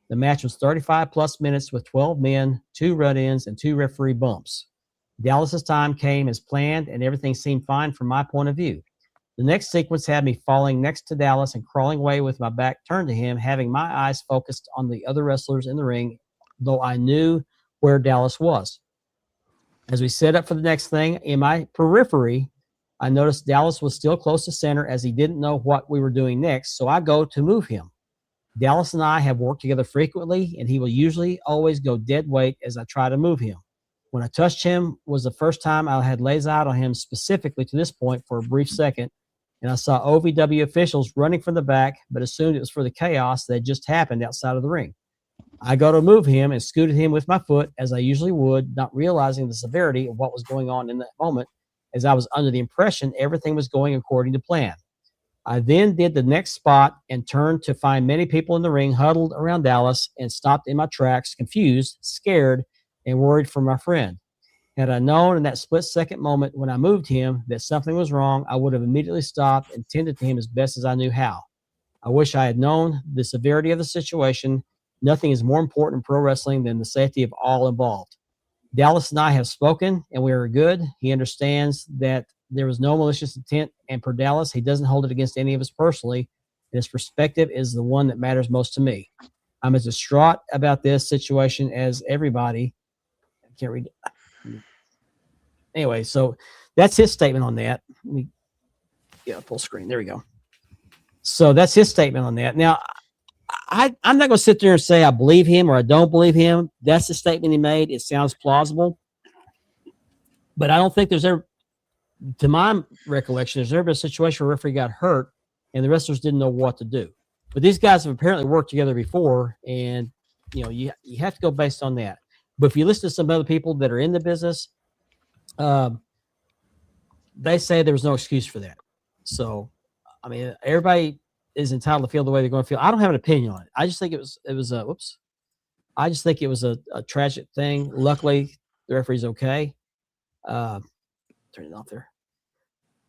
The match was 35-plus minutes with 12 men, 2 run-ins, and 2 referee bumps. Dallas's time came as planned, and everything seemed fine from my point of view. The next sequence had me falling next to Dallas and crawling away with my back turned to him, having my eyes focused on the other wrestlers in the ring, though I knew where Dallas was. As we set up for the next thing, in my periphery, I noticed Dallas was still close to center as he didn't know what we were doing next, so I go to move him. Dallas and I have worked together frequently, and he will usually always go dead weight as I try to move him. When I touched him was the first time I had laid out on him specifically to this point for a brief second, and I saw OVW officials running from the back, but assumed it was for the chaos that had just happened outside of the ring. I go to move him and scooted him with my foot as I usually would, not realizing the severity of what was going on in that moment, as I was under the impression everything was going according to plan. I then did the next spot and turned to find many people in the ring huddled around Dallas and stopped in my tracks, confused, scared, and worried for my friend. Had I known in that split-second moment when I moved him that something was wrong, I would have immediately stopped and tended to him as best as I knew how. I wish I had known the severity of the situation. Nothing is more important in pro wrestling than the safety of all involved. Dallas and I have spoken, and we are good. He understands that there was no malicious intent, and per Dallas, he doesn't hold it against any of us personally, and his perspective is the one that matters most to me. I'm as distraught about this situation as everybody. I can't read it. Anyway, so that's his statement on that. Let me get a full screen. There we go. So that's his statement on that. Now, I'm not going to sit there and say I believe him or I don't believe him. That's the statement he made. It sounds plausible. But I don't think there's ever, to my recollection, there's ever been a situation where a referee got hurt and the wrestlers didn't know what to do. But these guys have apparently worked together before, and you have to go based on that. But if you listen to some other people that are in the business, they say there was no excuse for that. So, I mean, everybody is entitled to feel the way they're going to feel. I don't have an opinion on it. I just think it was a whoops. I just think it was a tragic thing. Luckily, the referee's okay. Turn it off there.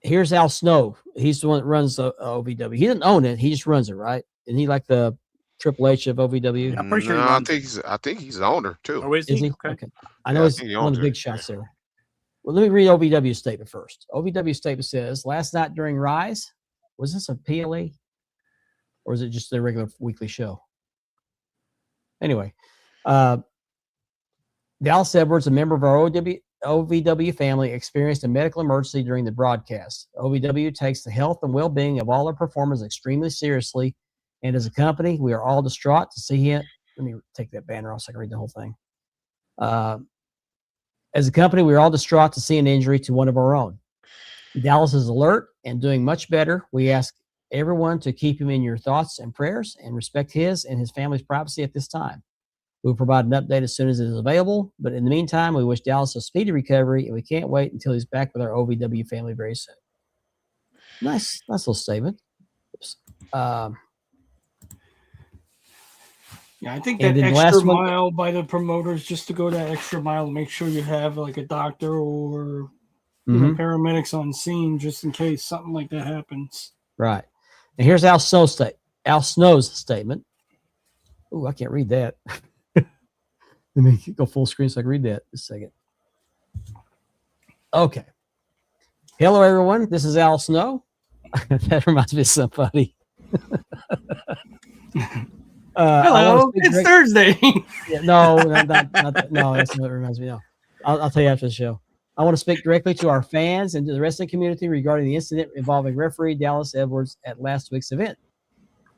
Here's Al Snow. He's the one that runs OVW. He doesn't own it. He just runs it, right? And he like the Triple H of OVW. Yeah, I'm pretty sure. No, I think he's the owner too. Oh, is he? Okay. I know he's one of the big shots there. Well, let me read OVW's statement first. OVW's statement says, last night during Rise, was this a PLE? Or is it just a regular weekly show? Anyway, Dallas Edwards, a member of our OVW family, experienced a medical emergency during the broadcast. OVW takes the health and well-being of all our performers extremely seriously, and as a company, we are all distraught to see him. Let me take that banner off so I can read the whole thing. As a company, we are all distraught to see an injury to one of our own. Dallas is alert and doing much better. We ask everyone to keep him in your thoughts and prayers and respect his and his family's privacy at this time. We'll provide an update as soon as it is available, but in the meantime, we wish Dallas a speedy recovery, and we can't wait until he's back with our OVW family very soon. Nice little statement. Yeah, I think that extra mile by the promoters, just to go that extra mile, make sure you have like a doctor or paramedics on scene just in case something like that happens. Right. And here's Al Snow's statement. Oh, I can't read that. Let me go full screen so I can read that a second. Okay. Hello, everyone. This is Al Snow. That reminds me of somebody. Hello, it's Thursday. Yeah, no, not that. No, that's what it reminds me of. I'll tell you after the show. I want to speak directly to our fans and to the wrestling community regarding the incident involving referee Dallas Edwards at last week's event.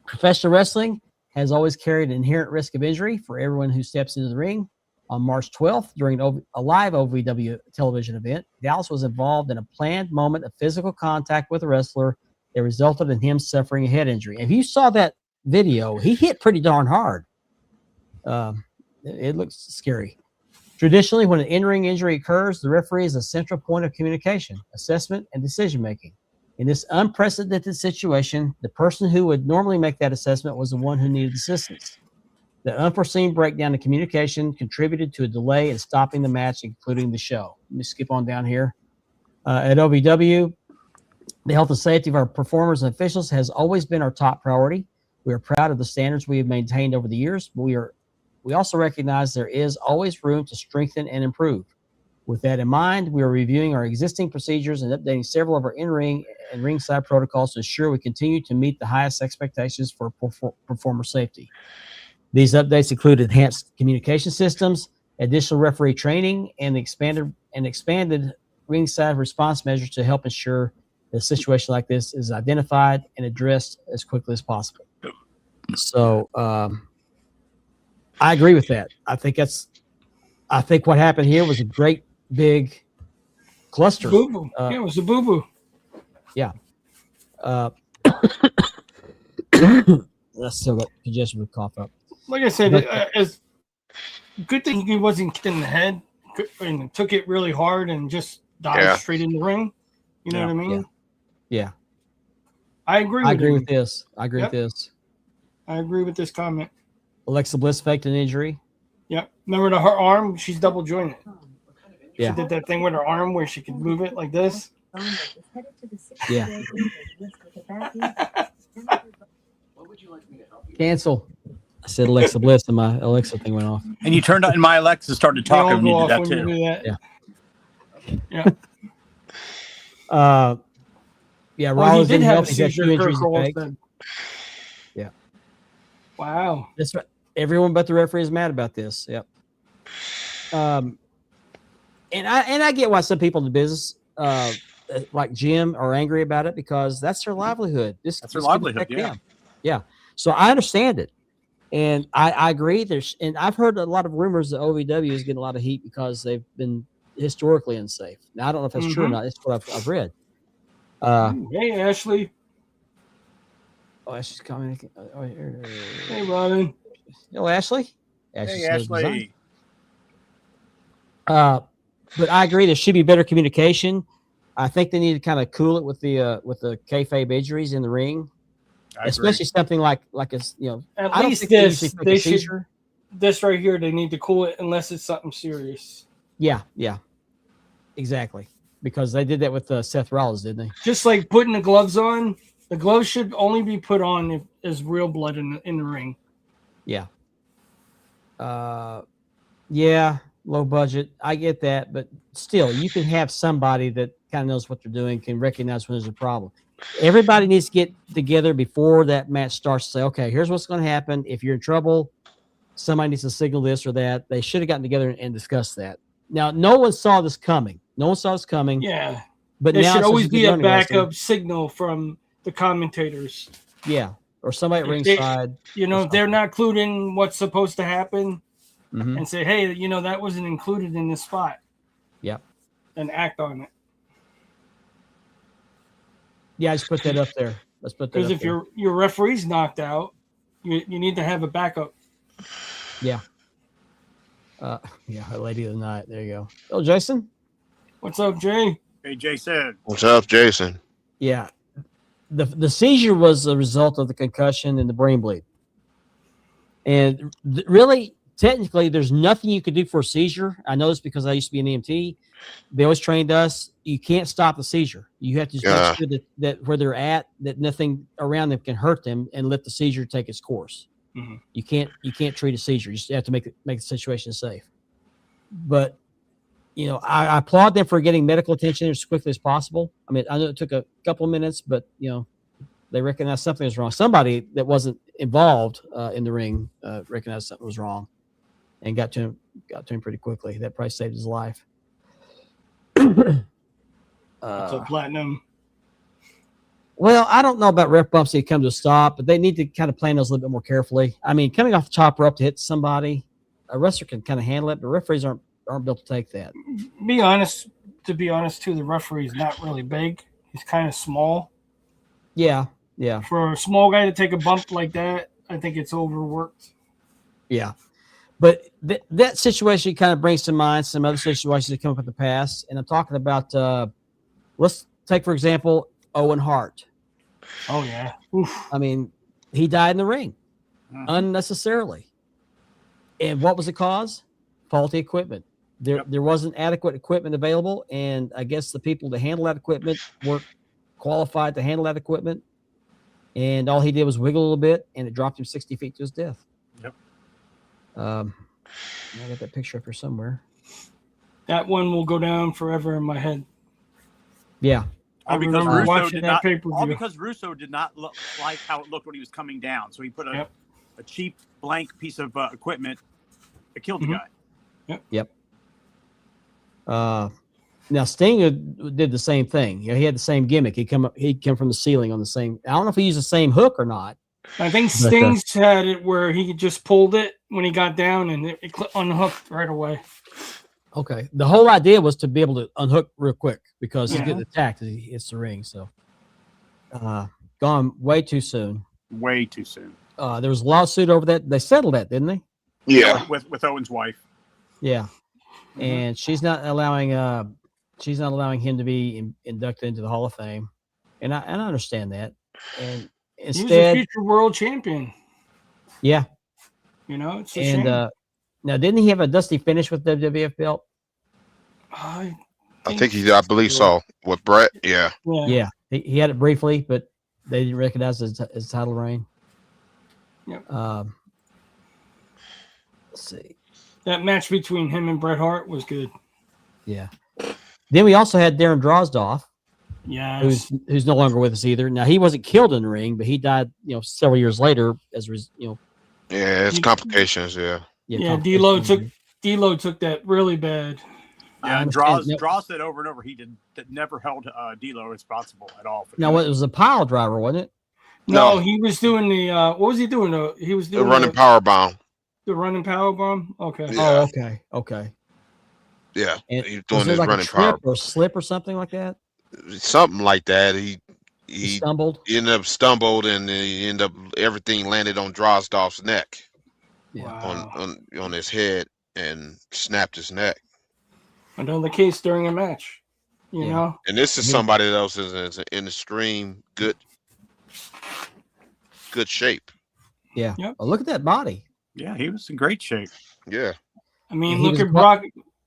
Professional wrestling has always carried an inherent risk of injury for everyone who steps into the ring. On March 12th, during a live OVW television event, Dallas was involved in a planned moment of physical contact with a wrestler that resulted in him suffering a head injury. If you saw that video, he hit pretty darn hard. It looks scary. Traditionally, when an in-ring injury occurs, the referee is a central point of communication, assessment, and decision-making. In this unprecedented situation, the person who would normally make that assessment was the one who needed assistance. The unforeseen breakdown in communication contributed to a delay in stopping the match, including the show. Let me skip on down here. At OVW, the health and safety of our performers and officials has always been our top priority. We are proud of the standards we have maintained over the years, but we also recognize there is always room to strengthen and improve. With that in mind, we are reviewing our existing procedures and updating several of our in-ring and ringside protocols to ensure we continue to meet the highest expectations for performer safety. These updates include enhanced communication systems, additional referee training, and expanded ringside response measures to help ensure that a situation like this is identified and addressed as quickly as possible. So I agree with that. I think what happened here was a great big cluster. Boo-boo. Yeah, it was a boo-boo. Yeah. That's still got congestion with cough up. Like I said, as good thing he wasn't kicked in the head and took it really hard and just dived straight in the ring. You know what I mean? Yeah. I agree with this. I agree with this. I agree with this comment. Alexa Bliss faked an injury. Yep. Remember her arm? She's double jointed. Yeah. She did that thing with her arm where she could move it like this. Yeah. Cancel. I said Alexa Bliss and my Alexa thing went off. And you turned on, and my Alexa started talking when you did that too. Yeah. Yeah. Rollins did have a seizure. Yeah. Wow. That's right. Everyone but the referee is mad about this. Yep. And I get why some people in the business, like Jim, are angry about it because that's their livelihood. That's their livelihood. Yeah. Yeah. So I understand it. And I agree. And I've heard a lot of rumors that OVW is getting a lot of heat because they've been historically unsafe. Now, I don't know if that's true or not. That's what I've read. Hey, Ashley. Oh, Ashley's coming. Hey, Robin. Hello, Ashley. Hey, Ashley. But I agree. There should be better communication. I think they need to kind of cool it with the kayfabe injuries in the ring, especially something like a At I don't least think they usually this take a they should. seizure. This right here, they need to cool it unless it's something serious. Yeah, exactly. Because they did that with Seth Rollins, didn't they? Just like putting the gloves on. The gloves should only be put on if there's real blood in the ring. Yeah. Yeah, low budget. I get that, but still, you can have somebody that kind of knows what they're doing, can recognize when there's a problem. Everybody needs to get together before that match starts to say, okay, here's what's going to happen. If you're in trouble, somebody needs to signal this or that. They should have gotten together and discussed that. Now, no one saw this coming. Yeah. But there now should always be a backup wrestling. signal from the commentators. Yeah, or somebody at ringside. If they're not clued in what's supposed to happen, mm-hmm. and say, hey, that wasn't included in this spot. Yep. And act on it. Yeah, I just put that up there. Let's put that. Because if your referee's knocked out, you need to have a backup. Yeah. A lady of the night. There you go. Oh, Jason. What's up, Jay? Hey, Jason. What's up, Jason? Yeah. The seizure was a result of the concussion and the brain bleed. And really, technically, there's nothing you could do for a seizure. I know this because I used to be an EMT. They always trained us. You can't stop the seizure. You have to just make sure that where they're at, that nothing around them can hurt them, and let the seizure take its course. Mm-hmm. You can't treat a seizure. You just have to make the situation safe. But I applaud them for getting medical attention as quickly as possible. I mean, I know it took a couple of minutes, but they recognized something was wrong. Somebody that wasn't involved in the ring recognized something was wrong, and got to him pretty quickly. That probably saved his life. So Platinum. Well, I don't know about ref bumps that come to a stop, but they need to kind of plan those a little bit more carefully. I mean, coming off the top rope to hit somebody, a wrestler can kind of handle it, but referees aren't built to take that. To be honest, too, the referee's not really big. He's kind of small. Yeah. For a small guy to take a bump like that, I think it's overworked. Yeah. But that situation kind of brings to mind some other situations that come up in the past. And I'm talking about, let's take, for example, Owen Hart. Oh, yeah. Oof. I mean, he died in the ring unnecessarily. And what was the cause? Faulty equipment. There wasn't adequate equipment available, and I guess the people that handle that equipment weren't qualified to handle that equipment. And all he did was wiggle a little bit, and it dropped him 60 feet to his death. Yep. I got that picture up here somewhere. That one will go down forever in my head. Yeah. All because remember Russo watching did that not. pay-per-view. All because Russo did not look like how it looked when he was coming down. So he put a cheap blank piece of equipment that killed the guy. Yep. Now Sting did the same thing. He had the same gimmick. He'd come from the ceiling on the same. I don't know if he used the same hook or not. I think Sting's had it where he just pulled it when he got down and it unhooked right away. Okay. The whole idea was to be able to unhook real quick because he's getting attacked as he hits the ring. So, gone way too soon. Way too soon. There was a lawsuit over that. They settled that, didn't they? Yeah. With Owen's wife. Yeah. And she's not allowing him to be inducted into the Hall of Fame. And I understand that. And instead, he was a future world champion. Yeah. It's a shame. Now, didn't he have a dusty finish with the WWF belt? I believe so. With Brett, yeah. Yeah. He had it briefly, but they didn't recognize his title reign. Yep. Let's see. That match between him and Bret Hart was good. Yeah. Then we also had Darren Drozdoff. Yes. Who's no longer with us either. Now, he wasn't killed in the ring, but he died, several years later as Yeah, it's complications, yeah. Yeah, D'Lo took that really bad. Yeah, and Draw said over and over he never held D'Lo responsible at all. It was a pile driver, wasn't it? No, he was doing the what was he doing? He was doing the running power bomb. The running power bomb? Okay. Yeah. Oh, okay. Yeah. And he's doing his like running a trip power. or a slip or something like that? Something like that. He stumbled. He ended up stumbled and he ended up everything landed on Drozdoff's neck. Yeah. Wow. On his head and snapped his neck. Another case during a match. You know, And this is somebody else is in extreme good shape. Yeah. Yep. Oh, look at that body. Yeah, he was in great shape. Yeah. I mean, He look was at Brock.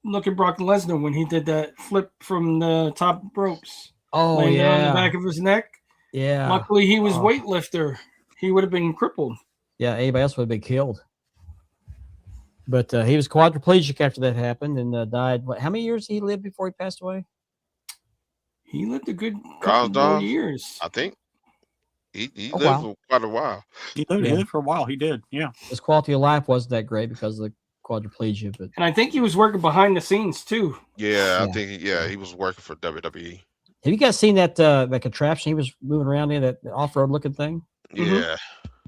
Look at Brock Lesnar when he did that flip from the top ropes. Oh landed on the yeah. back of his neck. Yeah. Luckily, he was Oh. weightlifter. He would have been crippled. Yeah. Anybody else would have been killed. But he was quadriplegic after that happened and died. How many years did he live before he passed away? He lived a good couple more years. I think he lived for quite a while. He lived for a while. He did. Yeah. His quality of life wasn't that great because of the quadriplegia. But and I think he was working behind the scenes too. Yeah, I think he was working for WWE. Have you guys seen that that contraption he was moving around in, that off-road looking thing? Yeah.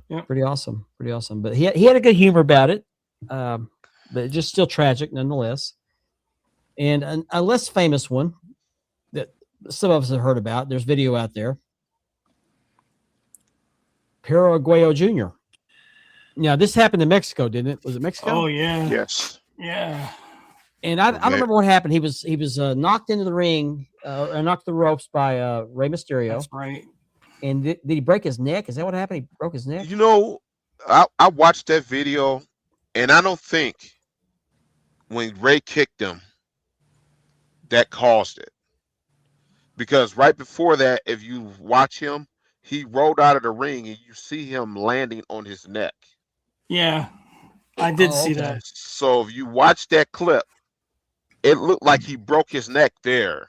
Yeah. Pretty awesome. Pretty awesome. But he had a good humor about it. But just still tragic nonetheless. And a less famous one that some of us have heard about, there's video out there. Perro Aguayo Jr. Now, this happened in Mexico, didn't it? Was it Mexico? Oh, yeah. Yes. Yeah. And I don't remember what happened. He was knocked into the ring, or knocked the ropes by Rey Mysterio. That's right. And did he break his neck? Is that what happened? He broke his neck? You know, I watched that video, and I don't think when Ray kicked him, that caused it. Because right before that, if you watch him, he rolled out of the ring, and you see him landing on his neck. Yeah, I did see that. So if you watch that clip, it looked like he broke his neck there.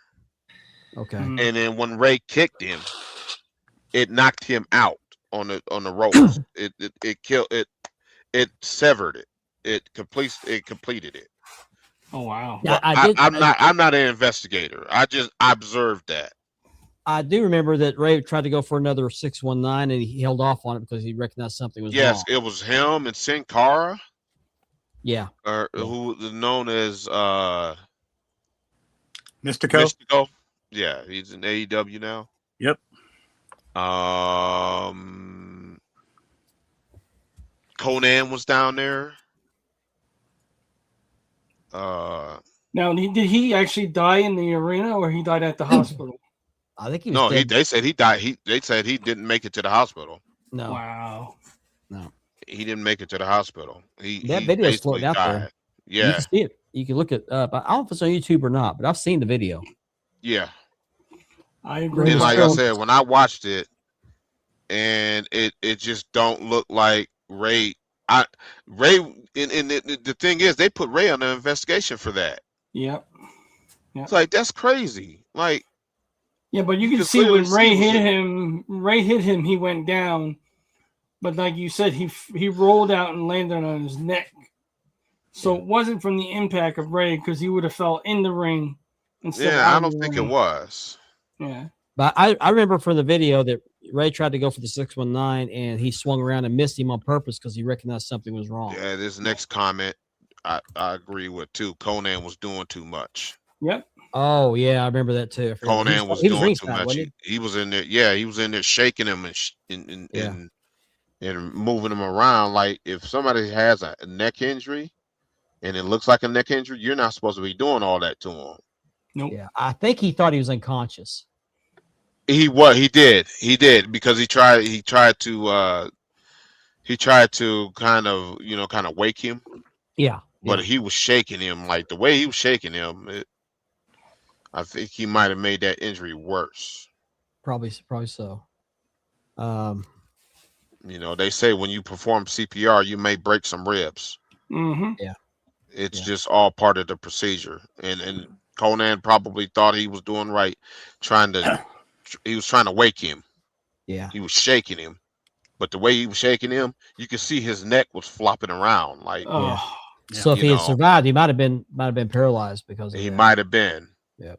Okay. And then when Ray kicked him, it knocked him out on the ropes. it killed it. It severed it. It completed it. Oh wow! Yeah, I'm not an investigator. I just observed that. I do remember that Ray tried to go for another 619 and he held off on it because he recognized something was wrong. It was him and Sin Cara. Yeah. Who is known as Mystico. Yeah, he's in AEW now. Yep. Conan was down there. Now, did he actually die in the arena, or he died at the hospital? I think he was dead. They said he died. They said he didn't make it to the hospital. No. Wow. No. He didn't make it to the hospital. That video is floating out there. Yeah. You can see it. You can look it up. I don't know if it's on YouTube or not, but I've seen the video. Yeah. I agree. And like I said, when I watched it, and it just don't look like Ray. Ray, and the thing is, they put Ray on an investigation for that. Yep. It's like, that's crazy. Like, yeah, but you can see when Ray hit him, he went down. But like you said, he rolled out and landed on his neck. So it wasn't from the impact of Ray, because he would have fell in the ring instead. I don't think it was. Yeah. But I remember from the video that Ray tried to go for the 619 and he swung around and missed him on purpose because he recognized something was wrong. Yeah, this next comment I agree with too. Conan was doing too much. Yep. Oh yeah, I remember that too. Conan was doing too much. He was in there. Yeah, he was in there shaking him and moving him around. Like, if somebody has a neck injury and it looks like a neck injury, you're not supposed to be doing all that to him. Nope. Yeah, I think he thought he was unconscious. He did because he tried to kind of wake him. Yeah. But he was shaking him. Like, the way he was shaking him, I think he might have made that injury worse. Probably so. They say when you perform CPR, you may break some ribs. Mm-hmm. Yeah. It's just all part of the procedure. And Conan probably thought he was doing right, he was trying to wake him. Yeah. He was shaking him. But the way he was shaking him, you could see his neck was flopping around. Like, so if he had survived, he might have been paralyzed because of he that. might have been. Yep.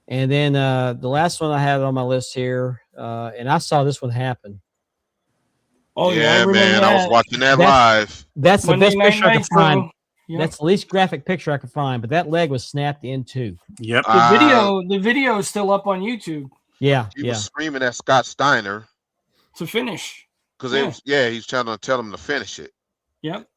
And then the last one I had on my list here, and I saw this one happen. Oh yeah, man! I was watching that live. That's the best picture I could find. Yep. That's the least graphic picture I could find, but that leg was snapped in two. Yep. The video is still up on YouTube. Yeah. He was screaming at Scott Steiner to finish. Because he's trying to tell him to finish it. Yep.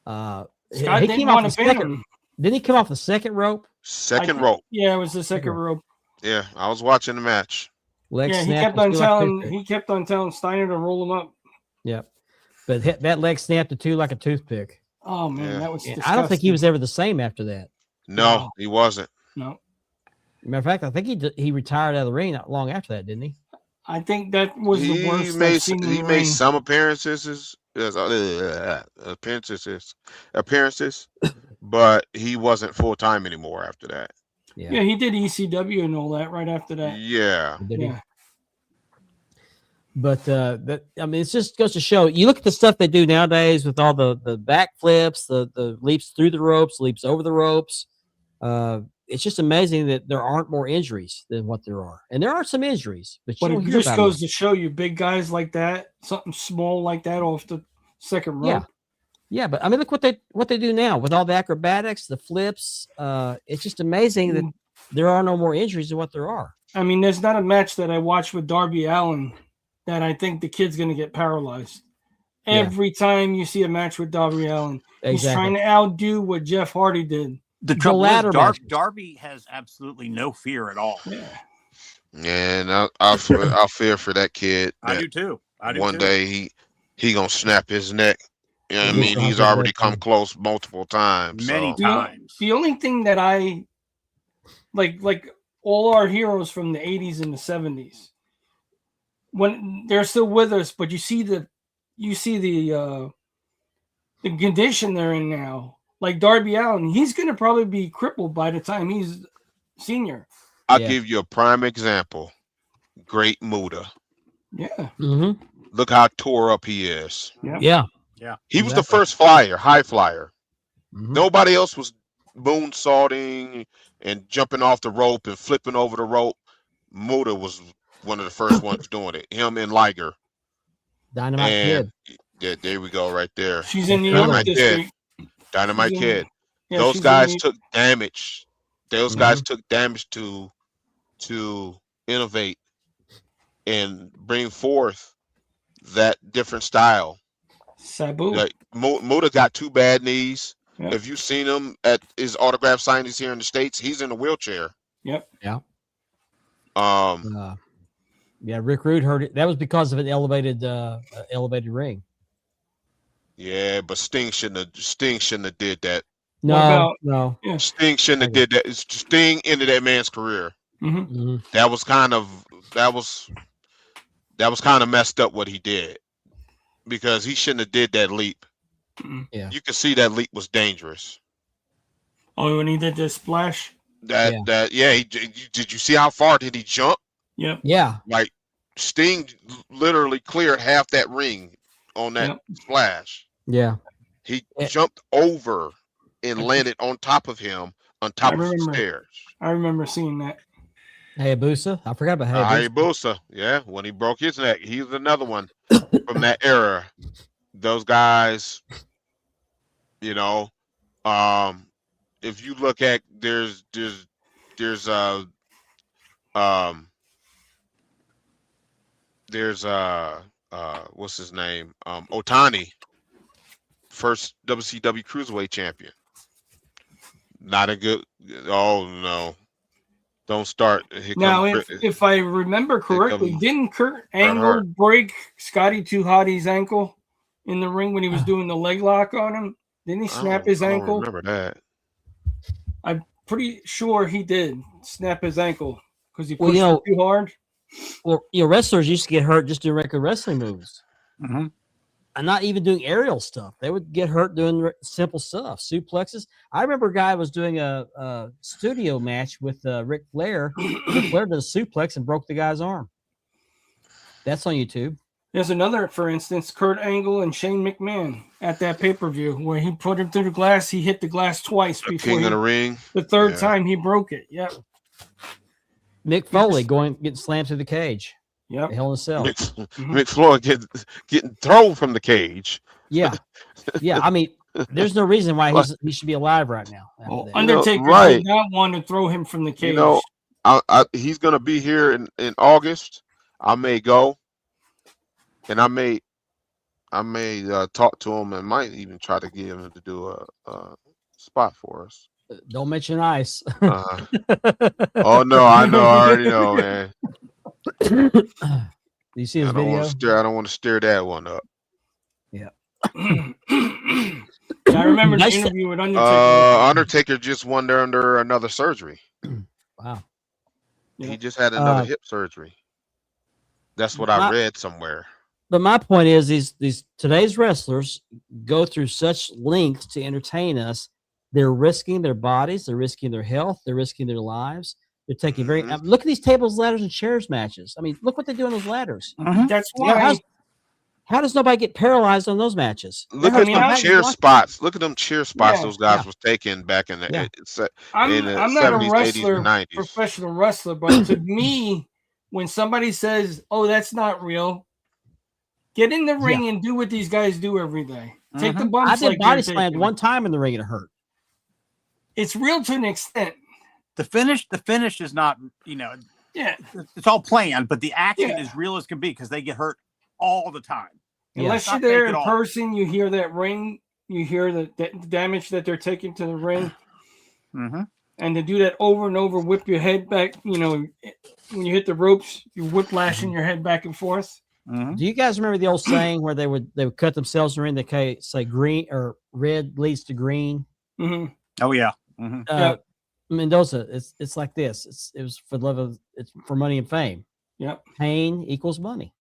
Scott didn't want to pin him. Didn't he come off the second rope? Second rope. Yeah, it was the second rope. Yeah, I was watching the match. Leg Yeah, snap he kept on telling Steiner to roll him up. Yep. But that leg snapped the two like a toothpick. Oh man, Yeah. that was. I don't think he was ever the same after that. No, he wasn't. No. Matter of fact, I think he retired out of the ring not long after that, didn't he? I think that was the worst. He made some appearances, but he wasn't full time anymore after that. Yeah, he did ECW and all that right after that. Yeah. Yeah. But I mean, it just goes to show. You look at the stuff they do nowadays with all the backflips, the leaps through the ropes, leaps over the ropes. It's just amazing that there aren't more injuries than what there are, and there are some injuries. But it just goes to show you, big guys like that, something small like that off the second rope. Yeah. But I mean, look what they do now with all the acrobatics, the flips. It's just amazing that there are no more injuries than what there are. I mean, there's not a match that I watched with Darby Allin that I think the kid's going to get paralyzed. Every time you see a match with Darby Allin, he's trying to outdo what Jeff Hardy did. The trouble is, Darby has absolutely no fear at all. Yeah. And I fear for that kid. I do too. One day he gonna snap his neck. You know what I mean? He's already come close multiple times. Many times. The only thing that I like all our heroes from the 80s and the 70s, when they're still with us, but you see the condition they're in now. Like Darby Allin, he's going to probably be crippled by the time he's senior. I'll give you a prime example. Great Muta. Yeah. Mm-hmm. Look how tore up he is. Yeah. He was the first high flyer. Mm-hmm. Nobody else was moonsaulting and jumping off the rope and flipping over the rope. Muta was one of the first ones doing it. Him and Liger. Dynamite Kid. Yeah, there we go, right there. She's in the Dynamite Kid. Dynamite Kid. Those guys took damage. Those guys took damage to innovate and bring forth that different style. Sabu. Like Muta got 2 bad knees. Yep. If you've seen him at his autograph signings here in the States, he's in a wheelchair. Yep. Yeah. Rick Rude heard it. That was because of an elevated ring. Yeah, but Sting shouldn't have did that. No. Sting shouldn't have did that. Sting ended that man's career. Mm-hmm. Mm-hmm. That was kind of messed up what he did, because he shouldn't have did that leap. Yeah, you could see that leap was dangerous. Oh, when he did the splash. Did you see how far did he jump? Yep. Yeah. Like Sting literally cleared half that ring on that splash. Yeah. He jumped over and landed on top of him on top of the stairs. I remember seeing that. Hayabusa. I forgot about Hayabusa. Yeah, when he broke his neck. He was another one from that era. Those guys, if you look at there's what's his name? Otani, first WCW Cruiserweight champion. Not a good. Oh no! Don't start. Now, if I remember correctly, didn't Kurt Angle break Scotty 2 Hotty's ankle in the ring when he was doing the leg lock on him? Didn't he snap his ankle? I don't remember that. I'm pretty sure he did snap his ankle because he pushed it too hard. Well, wrestlers used to get hurt just doing regular wrestling moves. Mm-hmm. And not even doing aerial stuff. They would get hurt doing simple stuff, suplexes. I remember a guy was doing a studio match with Ric Flair. Ric Flair did a suplex and broke the guy's arm. That's on YouTube. There's another, for instance, Kurt Angle and Shane McMahon at that pay-per-view where he put him through the glass. He hit the glass twice before King of the Ring. The third time he broke it. Yep. Mick Foley getting slammed through the cage. Yep. Hell in a Cell. Mick Floyd getting thrown from the cage. Yeah. Yeah. I mean, there's no reason why he should be alive right now. Well, Undertaker did not want to throw him from the cage. He's going to be here in August. I may go, and I may talk to him and might even try to get him to do a spot for us. Don't mention ice. Oh no, I know. I already know, man. You see his I don't video? want to stir. I don't want to stir that one up. Yeah. I remember the interview with Undertaker. Undertaker just won under another surgery. Wow. He just had another hip surgery. That's what I read somewhere. But my point is, these today's wrestlers go through such lengths to entertain us. They're risking their bodies, they're risking their health, they're risking their lives. They're taking look at these tables, ladders, and chairs matches. I mean, look what they do on those ladders. That's why. How does nobody get paralyzed on those matches? Look at them chair spots. Look at them chair spots those guys was taking back in the I'm not 70s, a wrestler, 80s, and 90s. Professional wrestler, but to me, when somebody says, "Oh, that's not real," get in the ring and do what these guys do every day. Take the bumps. I did body slammed one time in the ring and it hurt. It's real to an extent. The finish is not, it's all planned, but the action is real as can be because they get hurt all the time. Unless you're there in person, you hear that ring, you hear the damage that they're taking to the ring. And to do that over and over, whip your head back, when you hit the ropes, you whiplashing your head back and forth. Do you guys remember the old saying where they would cut themselves in the ring? They say green or red leads to green. Oh yeah. Mendoza, it's like this. It was for the love of it's for money and fame. Yep. Pain equals money.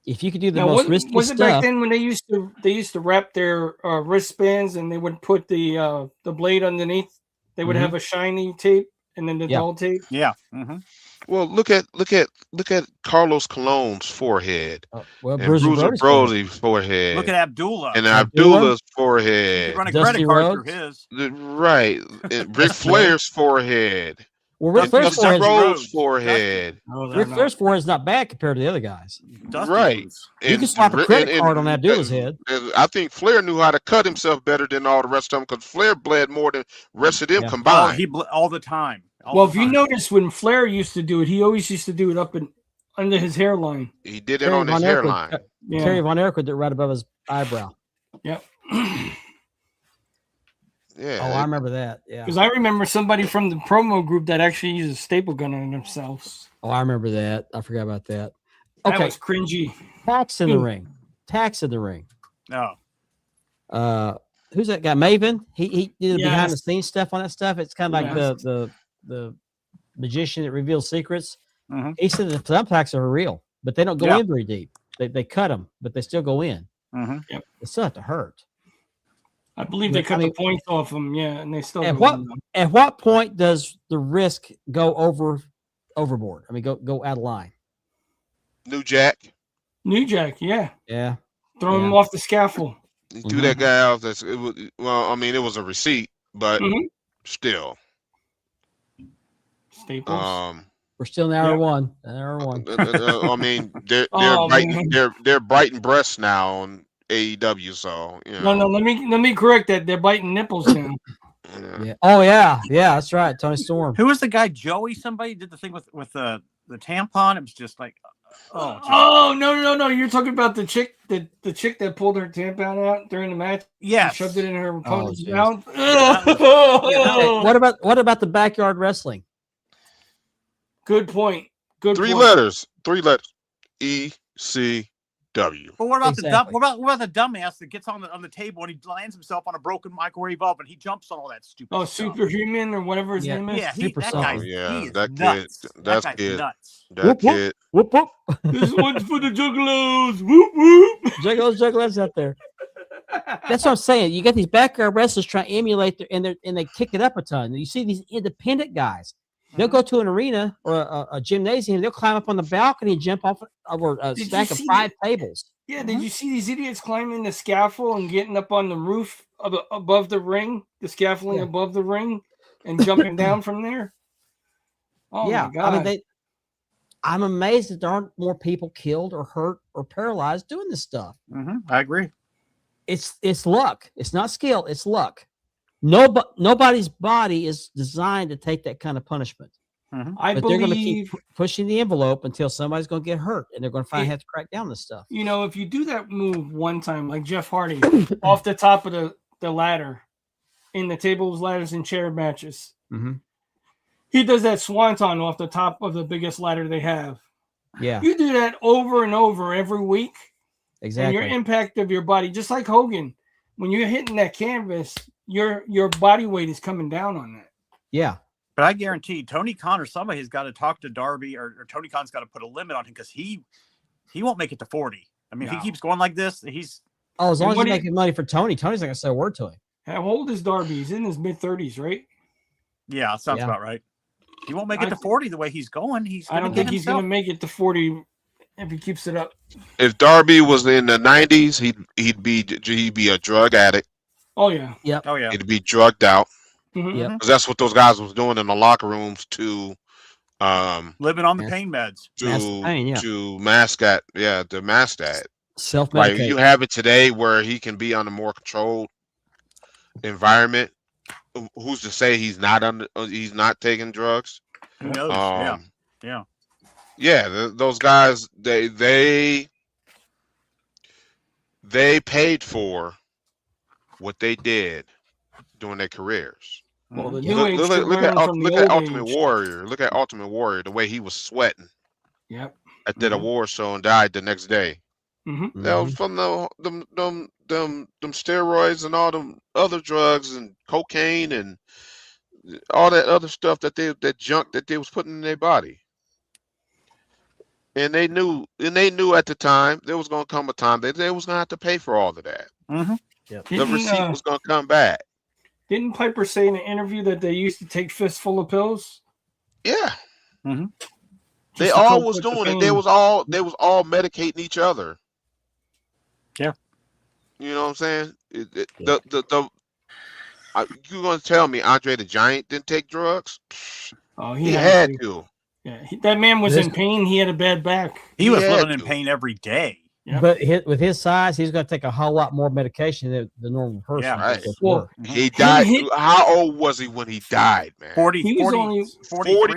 If you could do the most risky was it stuff, back then when they used to wrap their wristbands and they would put the blade underneath? They would have a shiny tape and then the dull tape. Yeah. Well, look at Carlos Colon's forehead. And Bruiser Brody's forehead. Look at Abdullah. And Abdullah's forehead. Run a credit card through his. Right. Ric Flair's forehead. Well, Ric Flair's forehead. Ric Flair's forehead is not bad compared to the other guys. Right. You can slap a credit card on Abdullah's head. I think Flair knew how to cut himself better than all the rest of them because Flair bled more than the rest of them combined. Oh, he bled all the time. If you notice when Flair used to do it, he always used to do it up under his hairline. He did it on his hairline. Terry Von Erich did it right above his eyebrow. Yep. Yeah. Oh, I remember that. Yeah. Because I remember somebody from the promo group that actually used a staple gun on themselves. Oh, I remember that. I forgot about that. Okay. That was cringy. Tax in the ring. Tax in the ring. Oh. Who's that guy? Maven? He did behind the scenes stuff on that stuff. It's kind of like the magician that reveals secrets. He said the thumbtacks are real, but they don't go in very deep. They cut them, but they still go in. They still have to hurt. I believe they cut the points off them, and they still. At what point does the risk go overboard? I mean, go out of line. New Jack, yeah. Throw him off the scaffold. You threw that guy out. It was a receipt, but still. Staples. We're still in hour one. Hour one. I mean, they're biting breasts now on AEW, so No, let me correct that. They're biting nipples now. Yeah. Oh yeah, that's right. Tony Storm. Who was the guy? Joey? Somebody did the thing with the tampon. It was just like, no! You're talking about the chick that pulled her tampon out during the match. Yeah, shoved it in her opponent's mouth. What about the backyard wrestling? Good point. Three letters. ECW. But what about what about the dumbass that gets on the table and he lands himself on a broken microwave oven? He jumps on all that stupid. Oh, stuff. Superhuman or whatever his name is. Yeah, that guy's nuts. That guy's nuts. That kid. Whoop whoop. This one's for the juggalos. Whoop whoop. Juggalos out there. That's what I'm saying. You got these backyard wrestlers trying to emulate and they kick it up a ton. You see these independent guys. They'll go to an arena or a gymnasium. They'll climb up on the balcony and jump off over a stack of 5 tables. Yeah, did you see these idiots climbing the scaffold and getting up on the roof above the ring, the scaffolding above the ring, and jumping down from there? Oh my God! I mean, I'm amazed that there aren't more people killed or hurt or paralyzed doing this stuff. I agree. It's luck. It's not skill. It's luck. Nobody's body is designed to take that kind of punishment. But they're going to keep pushing the envelope until somebody's going to get hurt, and they're going to finally have to crack down this stuff. If you do that move one time, like Jeff Hardy, off the top of the ladder, in the tables, ladders, and chair matches. Mm-hmm. He does that swanton off the top of the biggest ladder they have. Yeah, You do that over and over every week, exactly. and your impact of your body, just like Hogan, when you're hitting that canvas, your body weight is coming down on that. Yeah. But I guarantee Tony Khan or somebody has got to talk to Darby, or Tony Khan's got to put a limit on him, because he won't make it to 40. I mean, if he keeps going like this, he's as long as he's making money for Tony. Tony's not gonna say a word to him. How old is Darby? He's in his mid-30s, right? Yeah, sounds about right. He won't make it to 40 the way he's going. I don't think he's going to make it to 40 if he keeps it up. If Darby was in the 90s, he'd be a drug addict. Oh yeah. Yep. Oh yeah. He'd be drugged out. Mm-hmm. Yep. Because that's what those guys was doing in the locker rooms to living on the pain meds. To mask that. Yeah, to mask that. Self-medicate. Like you have it today where he can be on a more controlled environment. Who's to say he's not taking drugs? Who knows? Those guys they paid for what they did during their careers. Well, the look at Ultimate Warrior. Look at Ultimate Warrior. The way he was sweating. Yep. At the war show and died the next day. Mm-hmm. That was from them steroids and all them other drugs and cocaine and all that other stuff that junk that they was putting in their body. And they knew at the time there was gonna come a time that they was gonna have to pay for all of that. Mm-hmm. Yep. The receipt was gonna come back. Didn't Piper say in an interview that they used to take fistful of pills? Yeah. Mm-hmm. They all was doing it. They was all medicating each other. Yeah. You know what I'm saying? You're gonna tell me Andre the Giant didn't take drugs? Oh, he had to. Yeah, that man was in pain. He had a bad back. He was living in pain every day. Yep. But with his size, he's going to take a whole lot more medication than the normal person. Yeah, right. Well, he died. How old was he when he died, man? 43,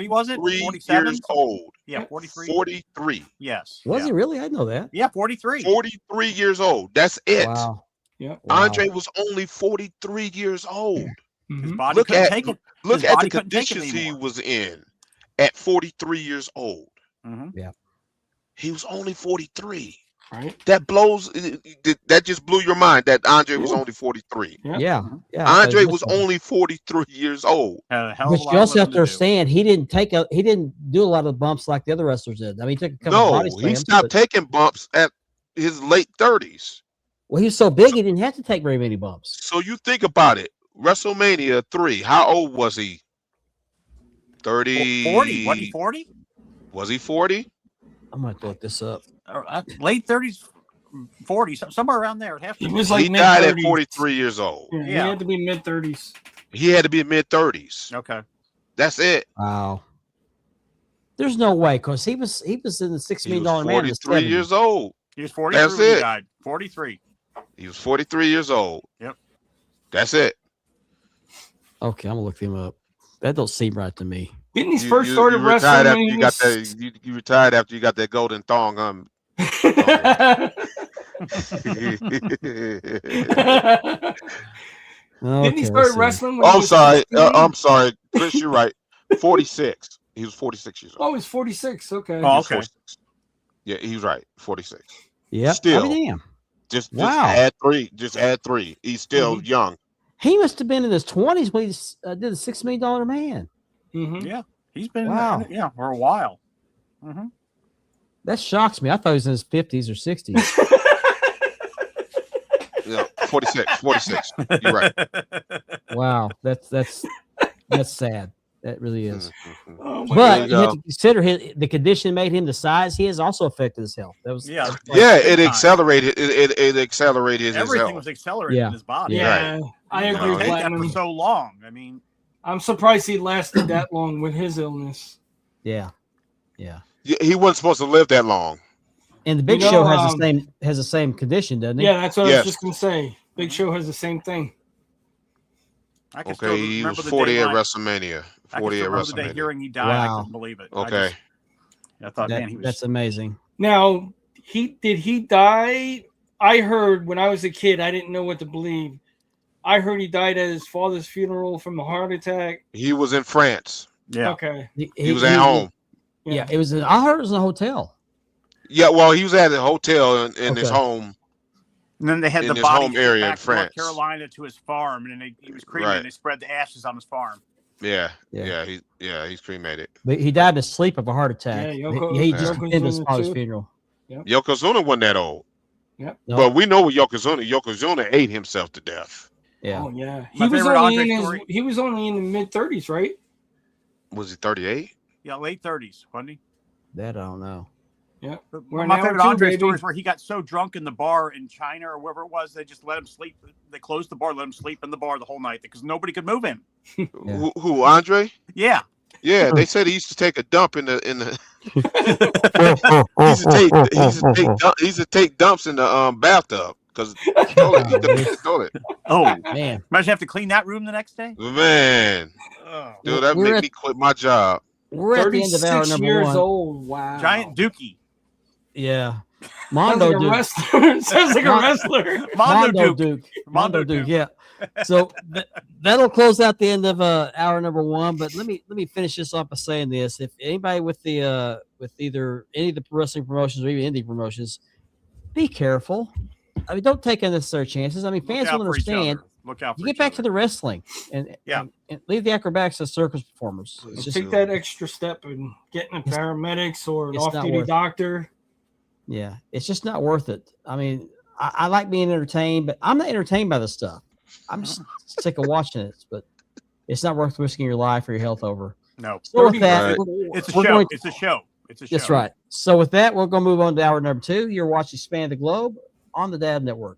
was it? 47 years old. Yeah, 43. 43. Yes. Was he really? I didn't know that. Yeah, 43. 43 years old. That's it. Wow. Yeah. Andre was only 43 years old. Mm-hmm. His body couldn't take it. Look at the conditions he was in at 43 years old. Mm-hmm. Yeah. He was only 43. Right. That just blew your mind that Andre was only 43. Yeah. Andre was only 43 years old. But you also have to understand he didn't do a lot of bumps like the other wrestlers did. I mean, he took a couple body slams, he stopped taking bumps at his late 30s. Well, he was so big he didn't have to take very many bumps. So you think about it. WrestleMania 3. How old was he? 30. 40. Wasn't he 40? Was he 40? I'm going to look this up. Late 30s, 40s, somewhere around there. He was like he died at 43 years old. Yeah, he had to be mid-30s. He had to be mid-30s. Okay. That's it. Wow. There's no way, because he was in the $6 million man. 43 years old. He was 43 That's when it. he died. 43. He was 43 years old. Yep. That's it. Okay, I'm gonna look him up. That don't seem right to me. Didn't he first started wrestling? You retired after you got that golden thong. Didn't he start wrestling? I'm sorry, Chris. You're right. 46. He was 46 years old. Oh, he's 46. Okay. Oh, okay. 46. Yeah, he's right. 46. Yeah. Still. Damn. Just add 3. Just add 3. He's still young. He must have been in his 20s when he did the $6 million man. Mm-hmm. Yeah, he's been for a while. Mm-hmm. That shocks me. I thought he was in his 50s or 60s. Yeah, 46. You're right. Wow, that's sad. That really is. Oh, but you have to consider the condition made him the size he has also affected his health. That was it accelerated. It accelerated everything his health. was accelerated in his body. Yeah, right. I agree. Take that for so long. I mean, I'm surprised he lasted that long with his illness. Yeah. He wasn't supposed to live that long. And the Big Show has the same condition, doesn't he? Yeah, that's what I was just gonna say. Big Show has the same thing. He was 40 at WrestleMania. 40 at WrestleMania. The day hearing he died, I couldn't believe it. Okay. I thought, man, he was. That's amazing. Now, did he die? I heard when I was a kid, I didn't know what to believe. I heard he died at his father's funeral from a heart attack. He was in France. Yeah. Okay. He was at home. Yeah, it was. I heard it was in a hotel. Yeah, well, he was at a hotel in his Okay. home. And then they had In the his body home shipped area in back to North France. Carolina to his farm, and then he was cremated. Right. And they spread the ashes on his farm. Yeah, Yeah. he's cremated. But he died in his sleep of a heart attack. Yeah, He just Yokozuna attended his father's too. funeral. Yokozuna wasn't that old, No. but we know with Yokozuna ate himself to death. Yeah. Oh yeah. My favorite Andre story- He was only in the mid-30s, right? Was he 38? Yeah, late 30s, wasn't he? That I don't know. Yeah. But We're my now favorite too, Andre baby. story is where he got so drunk in the bar in China or wherever it was, they just let him sleep. They closed the bar, let him sleep in the bar the whole night because nobody could move him. Yeah. Who Andre? Yeah. Yeah, they said he used to take a dump in the. he used to take dumps in the bathtub because he stole it. Oh, Man, imagine have to clean that room the next day. Man, Oh. dude, that make me quit my job. we're at the end of hour 36 number years one. old. Wow. Giant Dookie. Yeah. Sounds Mondo like a Duke. wrestler. Sounds like a wrestler. Mondo Duke. Mondo Duke. Yeah. So that'll close out the end of hour number one. But let me finish this off by saying this: if anybody with the with either any of the wrestling promotions or even indie promotions, be careful. I mean, don't take unnecessary chances. I mean, fans Look out will for each understand. other. Look out for You get each back to other. the wrestling and Yeah. and leave the acrobatics as circus performers. It's just Take that extra step and getting a paramedics or an it's not off-duty worth it. doctor. yeah, it's just not worth it. I mean, I like being entertained, but I'm not entertained by this stuff. I'm just sick of watching it, but it's not worth risking your life or your health over. No. So with that, Right. It's a we're show. going- It's a show. It's a show. that's right. So with that, we're going to move on to hour number two. You're watching Span the Globe on the Dad Network.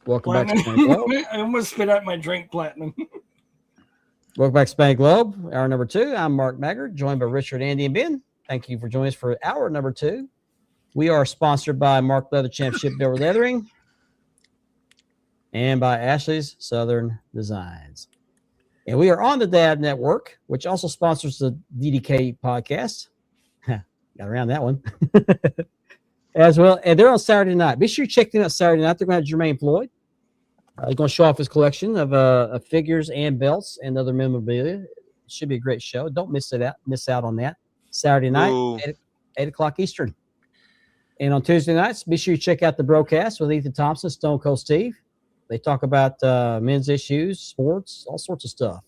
Welcome back to Span the Globe. I almost spit out my drink, Platinum. Welcome back to Span the Globe, hour number two. I'm Mark Maggard, joined by Richard, Andy, and Ben. Thank you for joining us for hour number two. We are sponsored by Mark Leather Championship Silver Leathering and by Ashley's Southern Designs. And we are on the Dad Network, which also sponsors the DDK podcast. Got around that one. As well. And they're on Saturday night. Be sure you check them out Saturday night. They're going to have Jermaine Floyd. He's going to show off his collection of figures and belts and other memorabilia. It should be a great show. Don't miss out on that. Saturday night, Ooh. 8 o'clock Eastern. And on Tuesday nights, be sure you check out the broadcast with Ethan Thompson, Stone Cold Steve. They talk about men's issues, sports, all sorts of stuff.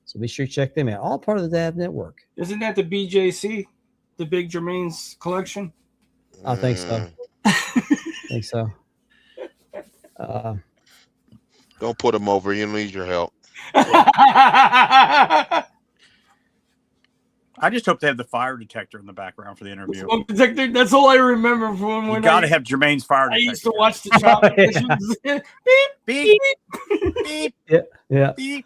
So be sure you check them out. All part of the Dad Network. Isn't that the BJC, the Big Jermaine's collection? I think so. Don't put him over. You need your help. I just hope they have the fire detector in the background for the interview. Smoke detector. That's all I remember from You when got to have Jermaine's fire I detector. used to watch the shop. Beep, beep, Yeah. beep.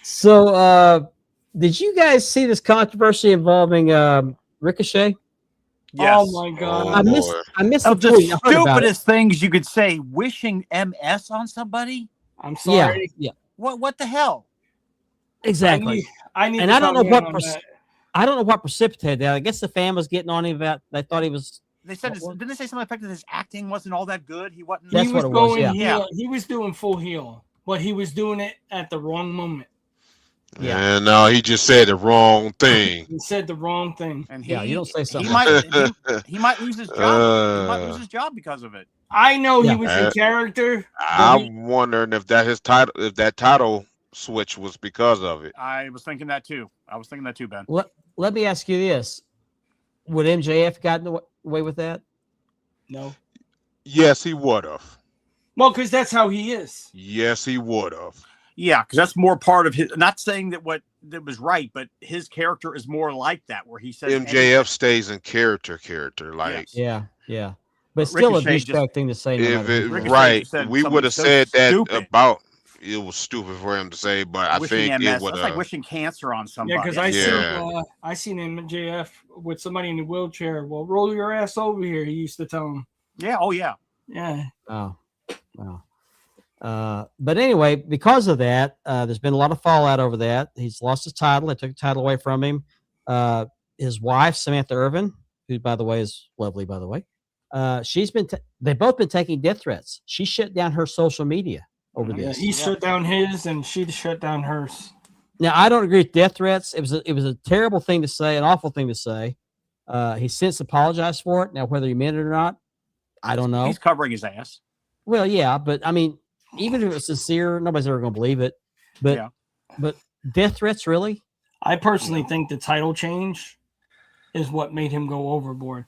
So did you guys see this controversy involving Ricochet? Yes. Oh my god! Oh, I missed the Of the tweet. I heard about it. stupidest things you could say, wishing MS on somebody. I'm Yeah, sorry. yeah, What the hell? exactly. I need. And to I don't know comment what on that. I don't know what precipitated that. I guess the fan was getting on him about. They thought he was. They said, What? didn't they say something like that his acting wasn't all that good? He wasn't. That's He what was it was, going yeah. heel. He was doing full heel, but he was doing it at the wrong moment. Yeah. And no, he just said the wrong thing. He said the wrong thing. And Yeah, you don't say something He like might lose his job. He might lose his job because of it. I know Yeah. he was in character. I'm wondering if that title switch was because of it. I was thinking that too. Ben. Let me ask you this: would MJF gotten away with that? No. Yes, he would have. Well, because that's how he is. Yes, he would have. Yeah, because that's more part of his. Not saying that that was right, but his character is more like that, where he says MJF stays in character. Like Yeah. But still a Ricochet douchebag thing to say. No if matter it who. Ricochet right, just said we something would have so said that stupid. about. It was stupid for him to say, but I wishing think MS. it would That's like have. wishing cancer on Yeah, somebody. because Yeah. I seen MJF with somebody in a wheelchair. Well, roll your ass over here. He used to tell him. Yeah. Oh yeah. Yeah. Oh, wow. But anyway, because of that, there's been a lot of fallout over that. He's lost his title. They took the title away from him. His wife, Samantha Irvin, who, by the way, is lovely, by the way, they've both been taking death threats. She shut down her social media over this. He shut down his, and she shut down hers. Now, I don't agree with death threats. It was a terrible thing to say, an awful thing to say. He since apologized for it. Now, whether he meant it or not, I don't know. He's covering his ass. Well, yeah, but I mean, even if it's sincere, nobody's ever going to believe it. But death threats, really? I personally think the title change is what made him go overboard.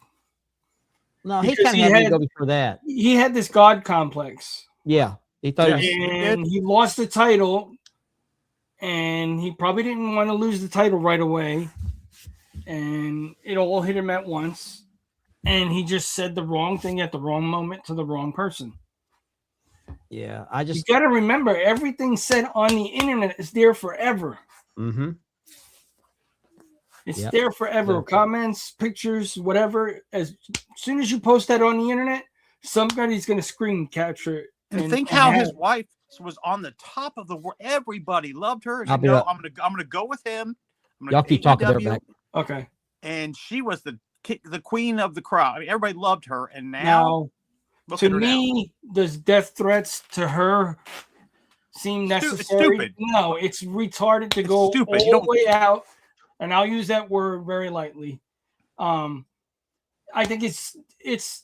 No, he kind of had to go before that. He had this God complex. Yeah, he thought he lost the title, and he probably didn't want to lose the title right away, and it all hit him at once, and he just said the wrong thing at the wrong moment to the wrong person. Yeah, you got to remember, everything said on the internet is there forever. Mm-hmm. It's there forever. Exactly. Comments, pictures, whatever. As soon as you post that on the internet, somebody's going to screen capture it. And think how his wife was on the top of the world. Everybody loved her. I'm gonna go with him. Y'all keep talking there back. Okay. And she was the queen of the crowd. I mean, everybody loved her. And now to me, does death threats to her seem necessary? Stupid. No, it's retarded to go all the way out. And I'll use that word very lightly. I think it's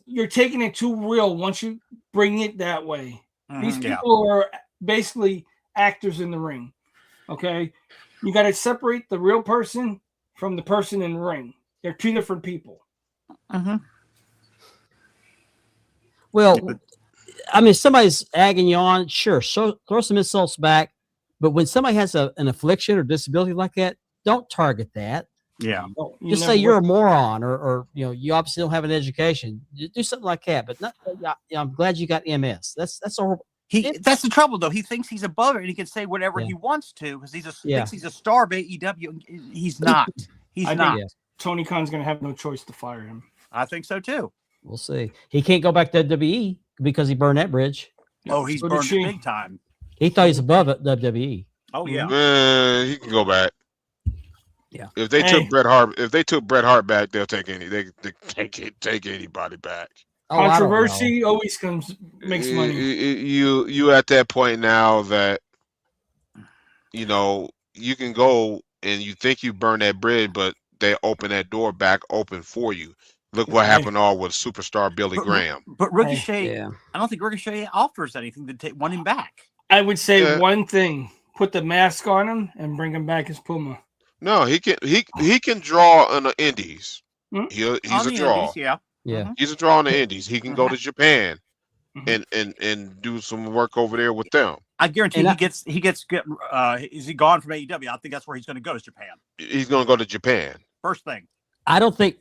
you're taking it too real once you bring it that way. These people are basically actors in the ring. Okay, you got to separate the real person from the person in the ring. They're two different people. Well, I mean, if somebody's agging you on, sure, throw some insults back. But when somebody has an affliction or disability like that, don't target that. Yeah. Just say you're a moron, or you obviously don't have an education. Do something like that. But not, I'm glad you got MS. That's all. That's the trouble, though. He thinks he's above it, and he can say whatever he wants to because thinks he's a star of AEW. He's not. He's not. Tony Khan's going to have no choice to fire him. I think so too. We'll see. He can't go back to WWE because he burned that bridge. Oh, he's burned it big time. He thought he's above it, WWE. Oh yeah. He can go back. Yeah. If they took Bret Hart back, they'll take take anybody back. Controversy always makes money. You at that point now that you can go and you think you burn that bridge, but they open that door back open for you. Look what happened with superstar Billy Graham. But Ricochet, I don't think Ricochet offers anything to want him back. I would say one thing: put the mask on him and bring him back as Puma. No, he can draw on the Indies. He's a draw. Yeah. He's a draw on the Indies. He can go to Japan and do some work over there with them. I guarantee he gets is he gone from AEW? I think that's where he's going to go, is Japan. He's going to go to Japan. First thing. I don't think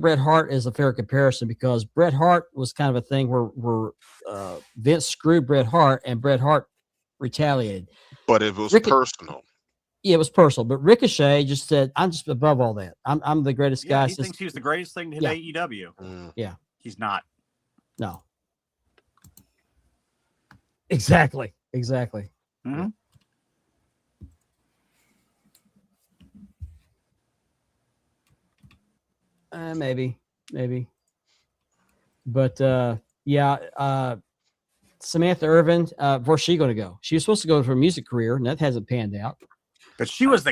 Bret Hart is a fair comparison because Bret Hart was kind of a thing where Vince screwed Bret Hart and Bret Hart retaliated. But it was personal. Yeah, it was personal. But Ricochet just said, "I'm just above all that. I'm the greatest guy." He thinks he was the greatest thing to hit AEW. Yeah, he's not. No. Exactly. Mm-hmm. Maybe. But Samantha Irvin, where's she going to go? She was supposed to go for a music career, and that hasn't panned out. But she was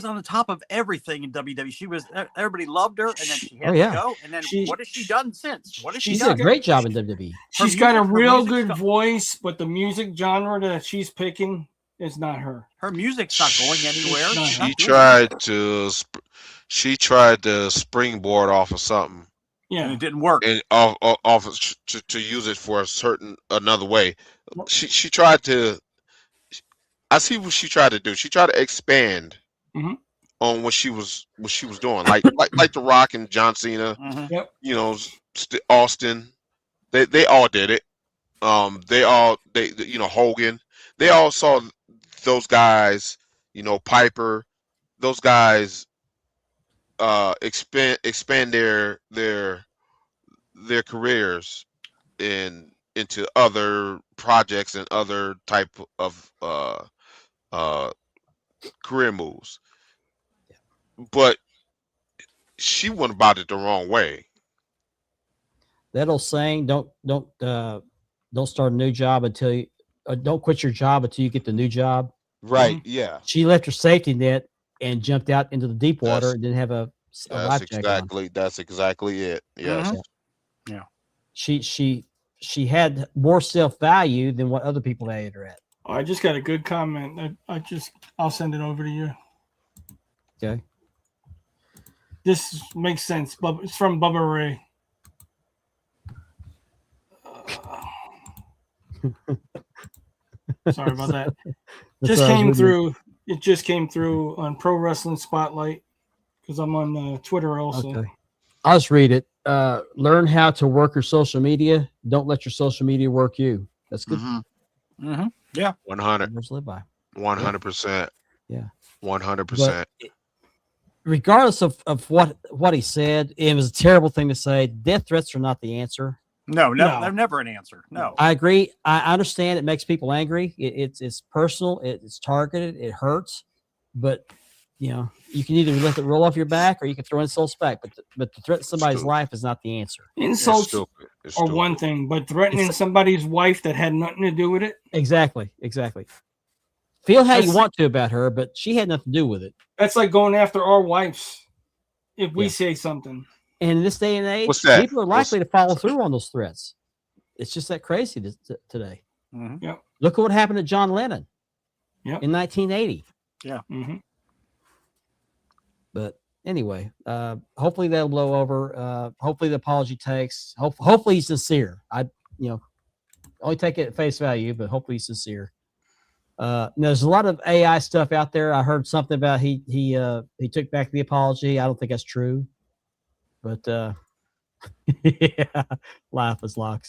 on the top of everything in WWE. Everybody loved her, and then she had to go. And then what has she done since? She's done a great job in WWE. She's got a real good voice, but the music genre that she's picking is not her. Her music's not going anywhere. She tried to springboard off of something. Yeah, and it didn't work. And to use it for another way. She tried to. I see what she tried to do. She tried to expand on what she was doing, like The Rock and John Cena. Austin. They all did it. Hogan. They all saw those guys. Piper. Those guys expand their careers in into other projects and other type of career moves. But she went about it the wrong way. That old saying, don't start a new job until you don't quit your job until you get the new job. Right. Yeah. She left her safety net and jumped out into the deep water and didn't have a life jacket on. That's exactly it. Yes. Yeah. She had more self-value than what other people had her at. Oh, I just got a good comment. I'll send it over to you. Okay. This makes sense. It's from Bubba Ray. Sorry about that. It just came through on Pro Wrestling Spotlight because I'm on Twitter also. Okay. I'll just read it. Learn how to work your social media. Don't let your social media work you. That's good. Yeah. 100. Live by. 100%. Yeah. 100%. Regardless of what he said, it was a terrible thing to say. Death threats are not the answer. No, they're never an answer. No, I agree. I understand it makes people angry. It's personal. It's targeted. It hurts. But you know, you can either let it roll off your back or you can throw insults back. But to threaten somebody's life is not the answer. Insults are one thing, but threatening somebody's wife that had nothing to do with it. Exactly. Feel how you want to about her, but she had nothing to do with it. That's like going after our wives if we say something. And in this day and age, people are likely to follow through on those threats. It's just that crazy today. Mm-hmm. Yep. Look at what happened to John Lennon in 1980. Yeah. Mm-hmm. But anyway, hopefully that'll blow over. Hopefully the apology takes. Hopefully he's sincere. Only take it at face value, but hopefully he's sincere. There's a lot of AI stuff out there. I heard something about he took back the apology. I don't think that's true. But yeah, life is like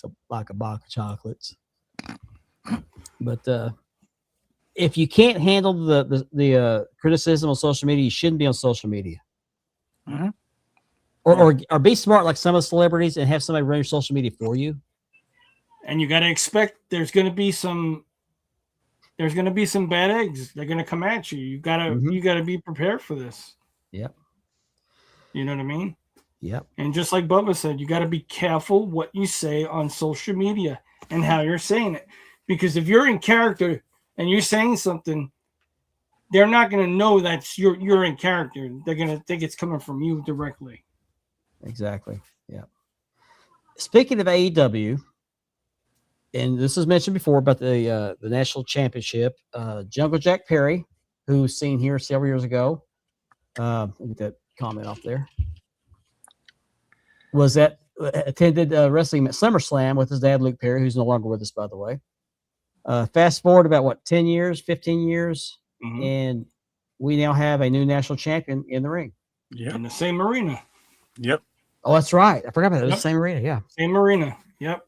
a box of chocolates. But if you can't handle the criticism on social media, you shouldn't be on social media. Mm-hmm. Or be smart like some of the celebrities and have somebody run your social media for you. And you got to expect there's going to be some bad eggs. They're going to come at you. You got to be prepared for this. Yep. You know what I mean? Yep. And just like Bubba said, you got to be careful what you say on social media and how you're saying it. Because if you're in character and you're saying something, they're not going to know that you're in character. They're going to think it's coming from you directly. Exactly. Yeah. Speaking of AEW, and this was mentioned before about the national championship, Jungle Jack Perry, who was seen here several years ago, let me get that comment off there, attended wrestling at SummerSlam with his dad, Luke Perry, who's no longer with us, by the way. Fast forward about 10 years, 15 years, and we now have a new national champion in the ring. Yeah, in the same arena. Yep. Oh, that's right. I forgot about that. Yep. The same arena. Yeah. Same arena. Yep.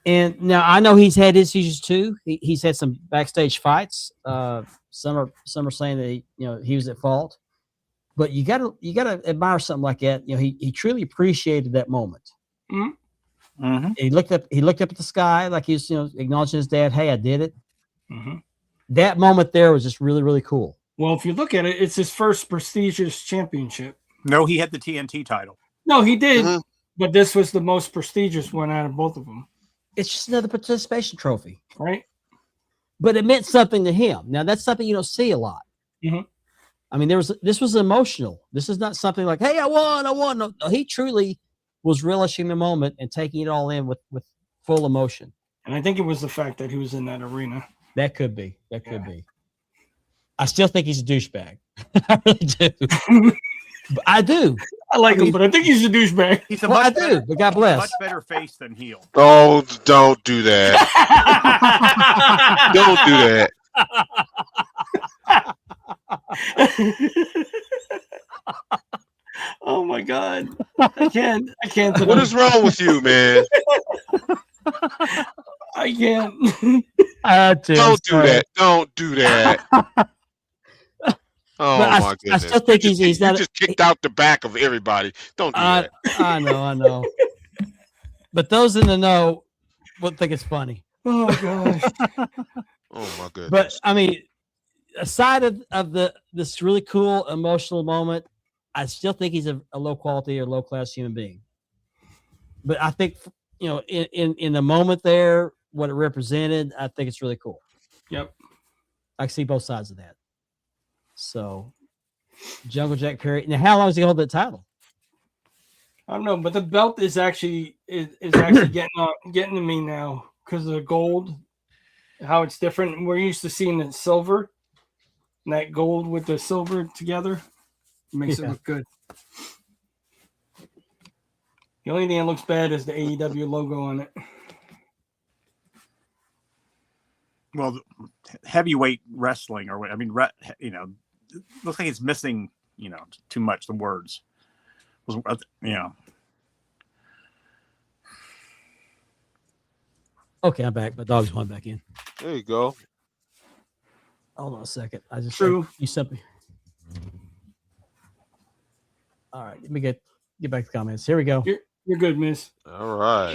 And now I know he's had issues too. He's had some backstage fights. Some are saying that he was at fault, but you gotta admire something like that. He truly appreciated that moment. Mm-hmm. Mm-hmm. He looked up at the sky like he's acknowledging his dad. Hey, I did it. Mm-hmm. That moment there was just really, really cool. Well, if you look at it, it's his first prestigious championship. No, he had the TNT title. No, he did, but this was the most prestigious one out of both of them. It's just another participation trophy, right? But it meant something to him. Now that's something you don't see a lot. Mm-hmm. I mean, this was emotional. This is not something like, "Hey, I won." No, he truly was relishing the moment and taking it all in with full emotion. And I think it was the fact that he was in that arena. That could be. I still think he's a douchebag. I really do. I do. I like him, but I think he's a douchebag. He's a I do, but God bless. Much better face than heel. Oh, don't do that. Don't do that. Oh my God. I can't. What is wrong with you, man? I can't. Don't do that. Don't do that. Oh my goodness! I still think he's not. You just kicked out the back of everybody. Don't do that. I know. But those in the know would think it's funny. Oh gosh. Oh my goodness. But I mean, aside of this really cool emotional moment, I still think he's a low quality or low class human being. But I think in the moment there, what it represented, I think it's really cool. Yep. I can see both sides of that. So, Jungle Jack Perry. Now, how long does he hold that title? I don't know, but the belt is actually actually getting to me now because of the gold, how it's different. We're used to seeing the silver, and that gold with the silver together makes it look good. The only thing that looks bad is the AEW logo on it. Well, heavyweight wrestling, or what? I mean, looks like it's missing, too much. The words, Okay, I'm back. My dog's going back in. There you go. Hold on a second. I just True. You something. All right, let me get back to the comments. Here we go. You're good, miss. All right.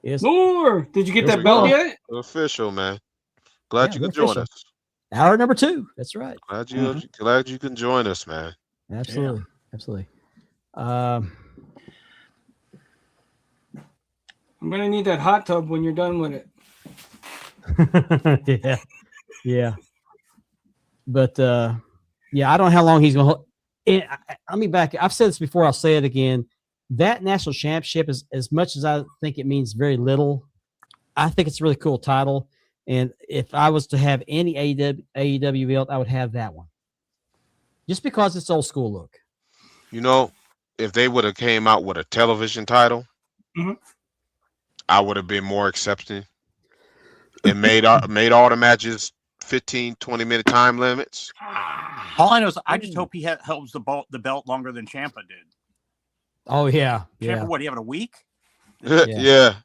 Yes. Nor, did you get Here that we belt go. yet? Official, man. Glad Yeah, you we're could join official. us. Hour number 2. That's right. Glad you can join us, man. Absolutely. Absolutely. I'm gonna need that hot tub when you're done with it. Yeah. But I don't know how long he's going to hold. Let me back. I've said this before. I'll say it again. That national championship is, as much as I think it means very little, I think it's a really cool title. And if I was to have any AEW belt, I would have that one. Just because it's old school look. If they would have came out with a television title, Mhm. I would have been more accepting. It made all the matches 15, 20-minute time limits. all I know is I just hope he holds the belt longer than Ciampa did. Oh, yeah. Ciampa, what, do you have it a week? Yeah.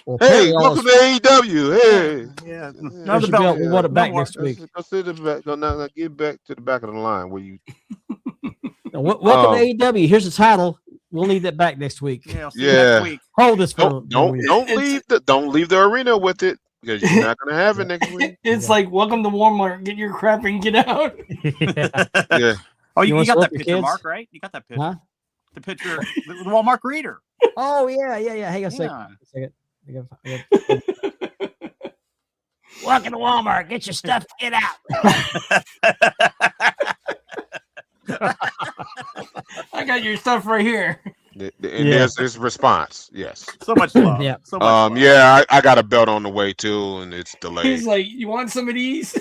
Well, Hey, welcome to AEW. Hey. Yeah. No, the belt. We'll want it back next week. Go now, get back to the back of the line where you. Welcome to AEW. Here's the title. We'll need that back next week. Yeah. See you next week. Hold this for Don't leave the arena with it because you're not gonna have it next week. It's like welcome to Walmart. Get your crap and get out. Yeah. Oh, you wanna got swap that your picture, kids? Mark, right? You got that picture. Huh? The picture with the Walmart greeter. Oh, yeah. Hang on a second. Welcome to Walmart. Get your stuff. Get out. I got your stuff right here. And there's this response. Yes. So much love. Yeah. So much love. Yeah, I got a belt on the way too, and it's delayed. He's like, you want some of these?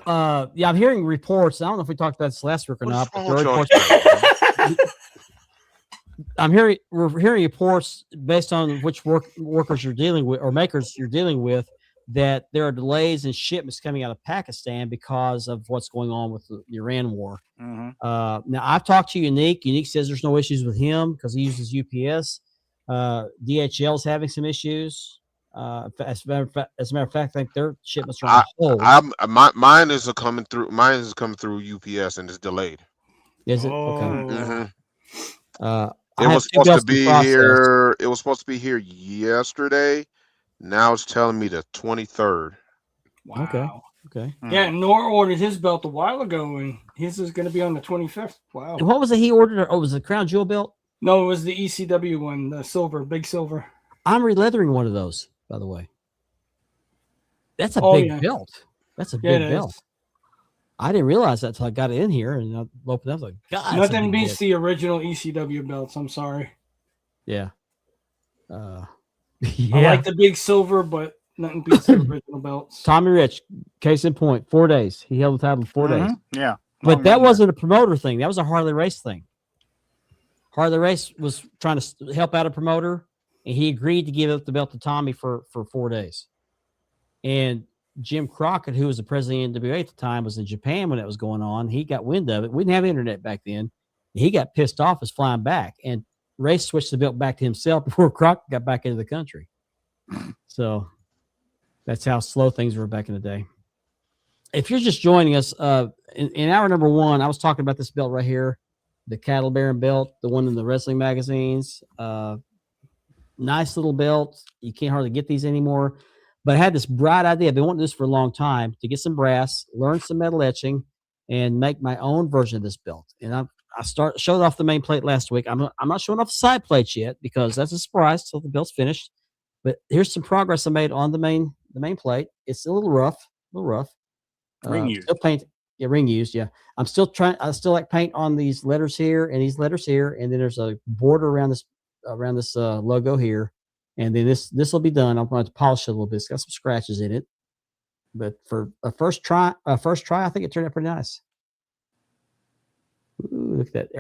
I'm hearing reports. I don't know if we talked about this last week or not. But What's wrong we're hearing reports based on which workers you're dealing with or makers you're dealing with that there are delays in shipments coming out of Pakistan because of what's going on with the Iran war. Mm-hmm. Now I've talked to Unique. Unique says there's no issues with him because he uses UPS. DHL is having some issues. As a matter of fact, I think their shipments are on hold. Mine is coming through. Mine is coming through UPS and it's delayed. Is it? Oh. Okay. Mm-hmm. It was supposed to be here. It was supposed to be here yesterday. Now it's telling me the 23rd. Wow. Okay. Yeah, Nor ordered his belt a while ago, and his is going to be on the 25th. Wow. And what was it he ordered? Oh, was it the Crown Jewel belt? No, it was the ECW one, the silver, big silver. I'm releathering one of those, by the way. That's a big belt. That's a big belt. I didn't realize that until I got it in here and I opened up. Like, God, nothing beats the original ECW belts. I'm sorry. Yeah. I like the big silver, but nothing beats the original belts. Tommy Rich, case in point, 4 days. He held the title 4 days. Yeah. But that wasn't a promoter thing. That was a Harley Race thing. Harley Race was trying to help out a promoter, and he agreed to give up the belt to Tommy for 4 days. And Jim Crockett, who was the president of NWA at the time, was in Japan when it was going on. He got wind of it. We didn't have internet back then. He got pissed off as flying back, and Race switched the belt back to himself before Crockett got back into the country. So that's how slow things were back in the day. If you're just joining us, in hour number 1, I was talking about this belt right here, the Cattle Baron belt, the one in the wrestling magazines. Nice little belt. You can't hardly get these anymore. But I had this bright idea. I've been wanting this for a long time to get some brass, learn some metal etching, and make my own version of this belt. And I showed off the main plate last week. I'm not showing off the side plates yet because that's a surprise till the belt's finished. But here's some progress I made on the main plate. It's a little rough. Ring used. Still paint. Yeah, ring used. Yeah, I still like paint on these letters here and these letters here, and then there's a border around this logo here, and then this will be done. I'm going to polish it a little bit. It's got some scratches in it, but for a first try, I think it turned out pretty nice. Ooh, look at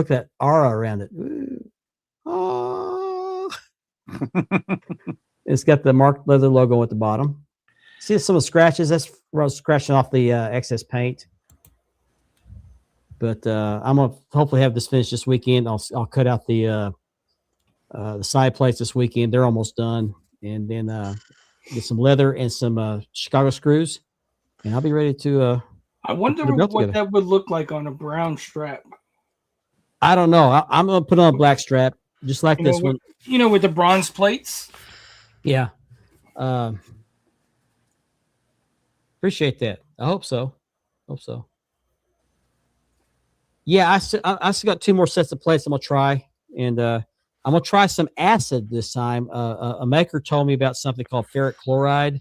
that aura around it. Ooh. Oh. It's got the marked leather logo at the bottom. See some of the scratches? That's where I was scratching off the excess paint. But I'm gonna hopefully have this finished this weekend. I'll cut out the side plates this weekend. They're almost done, and then get some leather and some Chicago screws, and I'll be ready to. I wonder what that would look like on a brown strap. I don't know. I'm gonna put on a black strap, just like this one. With the bronze plates. Yeah. Appreciate that. I hope so. Yeah, I still got 2 more sets of plates I'm gonna try, and I'm gonna try some acid this time. A maker told me about something called ferric chloride,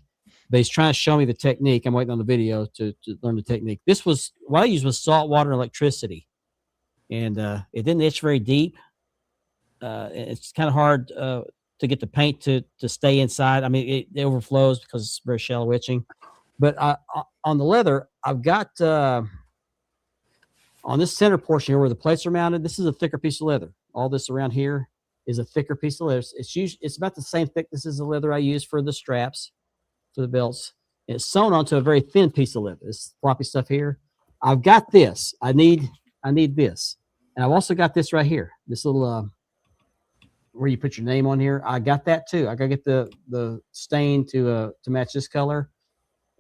but he's trying to show me the technique. I'm waiting on the video to learn the technique. What I used was salt water and electricity, and it didn't etch very deep. It's kind of hard to get the paint to stay inside. I mean, it overflows because it's very shallow etching. But on the leather, I've got on this center portion here where the plates are mounted, this is a thicker piece of leather. All this around here is a thicker piece of leather. It's about the same thickness as the leather I use for the straps, for the belts. It's sewn onto a very thin piece of leather. This floppy stuff here. I've got this. I need this. And I've also got this right here. This little where you put your name on here. I got that too. I gotta get the stain to match this color.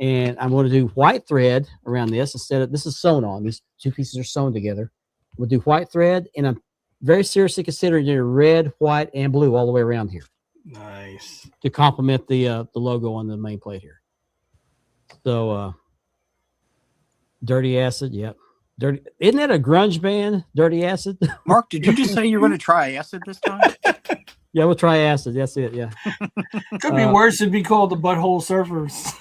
And I'm going to do white thread around this instead of, this is sewn on. These 2 pieces are sewn together. We'll do white thread, and I'm very seriously considering doing red, white, and blue all the way around here. Nice. To complement the logo on the main plate here. So, Dirty Acid, yep. Dirty. Isn't that a grunge band, Dirty Acid? Mark, did you just say you're going to try acid this time? Yeah, we'll try acid. That's it. Yeah. Could be worse. It'd be called the Butthole Surfers.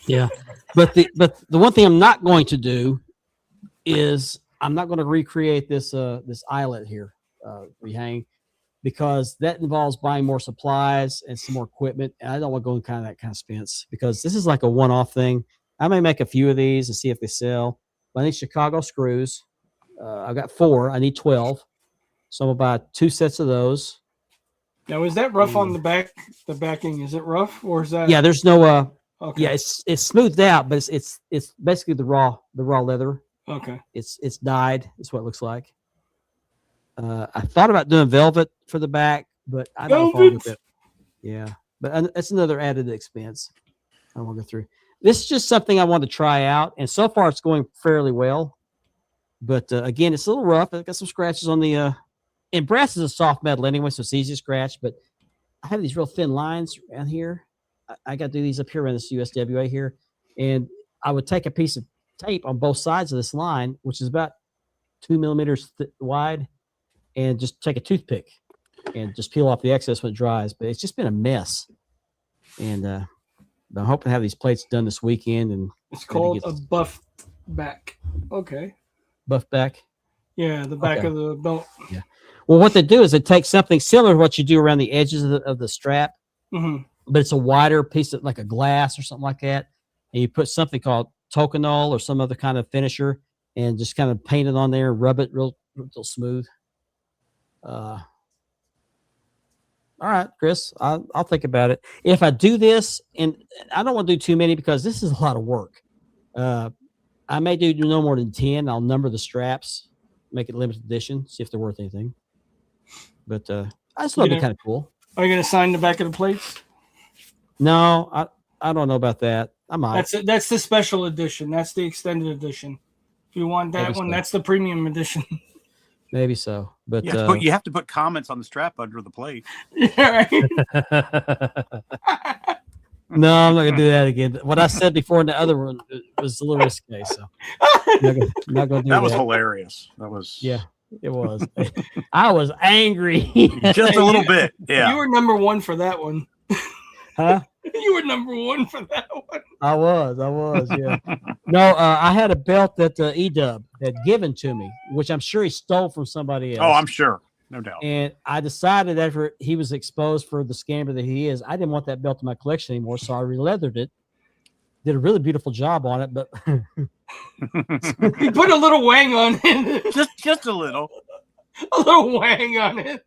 Yeah, but the one thing I'm not going to do is I'm not going to recreate this eyelet here rehang, because that involves buying more supplies and some more equipment, and I don't want to go in that kind of expense because this is like a one-off thing. I may make a few of these and see if they sell. But I need Chicago screws. I've got 4. I need 12, so I'm gonna buy 2 sets of those. Now, is that rough on the back? The backing, is it rough, or is that? Yeah, there's no. Okay. Yeah, it's smoothed out, but it's basically the raw leather. Okay. It's dyed. It's what it looks like. I thought about doing velvet for the back, but I don't know if I'll do that. Yeah, but it's another added expense. I don't want to go through. This is just something I want to try out, and so far it's going fairly well. But again, it's a little rough. I've got some scratches on the. And brass is a soft metal anyway, so it's easy to scratch. But I have these real thin lines around here. I got to do these up here around this USWA here, and I would take a piece of tape on both sides of this line, which is about 2 millimeters wide, and just take a toothpick and just peel off the excess when it dries. But it's just been a mess, and I'm hoping to have these plates done this weekend. And it's called a buff back. Okay. Buff back. Yeah, the back of the belt. Yeah. Well, what they do is they take something similar to what you do around the edges of the strap. Mm-hmm. But it's a wider piece of like a glass or something like that. And you put something called Tokonol or some other kind of finisher and just kind of paint it on there, rub it real smooth. All right, Chris, I'll think about it. If I do this, and I don't want to do too many because this is a lot of work. I may do no more than 10. I'll number the straps, make it limited edition, see if they're worth anything. But I just thought it'd be kind of cool. Are you going to sign the back of the plates? No, I don't know about that. I might. That's the special edition. That's the extended edition. If you want that one, that's the premium edition. Maybe so, but you have to put comments on the strap under the plate. Yeah, right. no, I'm not gonna do that again. What I said before in the other one was a little risque, so not gonna do that. That was hilarious. That was it was. I was angry just a little bit. Yeah, You were number one for that one. huh? You were number one for that one. I was, yeah. No, I had a belt that E-Dub had given to me, which I'm sure he stole from somebody else. Oh, I'm sure. No doubt. And I decided after he was exposed for the scammer that he is, I didn't want that belt in my collection anymore, so I re-leathered it. Did a really beautiful job on it, but He put a little wang on it. Just a little. A little wang on it.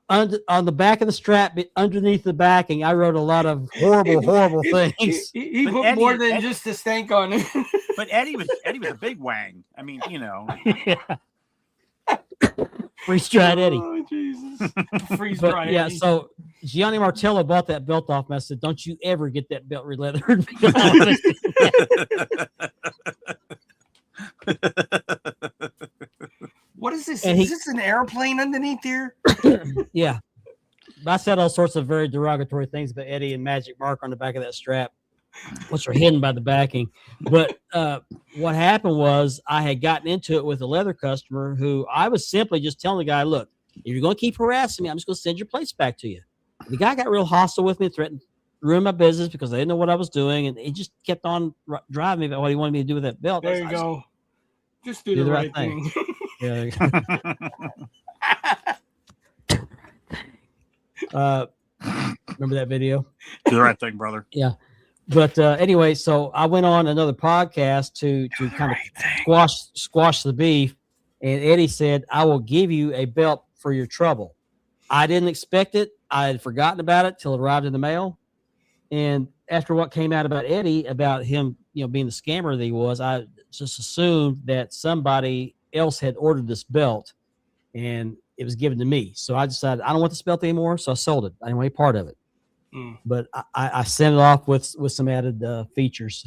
on the back of the strap, underneath the backing, I wrote a lot of horrible things. He But put Eddie- more than Eddie- just a stank on it. But Eddie was a big wang. I mean, you know. Freeze dried Eddie. Oh, Jesus. Freeze But dry yeah, Eddie. so Gianni Martello bought that belt off me. I said, "Don't you ever get that belt re-leathered." What is this? And Is this an airplane underneath here? Yeah. I said all sorts of very derogatory things about Eddie and Magic Mark on the back of that strap, which are hidden by the backing. But what happened was I had gotten into it with a leather customer who I was simply just telling the guy, look, if you're going to keep harassing me, I'm just going to send your plates back to you. The guy got real hostile with me, threatened to ruin my business because they didn't know what I was doing. And he just kept on driving me about what he wanted me to do with that belt. There you go. Just do the right thing. Yeah. Remember that video? Do the right thing, brother. Yeah. But anyway, so I went on another podcast to kind of squash the beef, and Eddie said, "I will give you a belt for your trouble." I didn't expect it. I had forgotten about it till it arrived in the mail, and after what came out about Eddie, about him, being the scammer that he was, I just assumed that somebody else had ordered this belt, and it was given to me. So I decided I don't want this belt anymore, so I sold it. I didn't want any part of it. But I sent it off with some added features.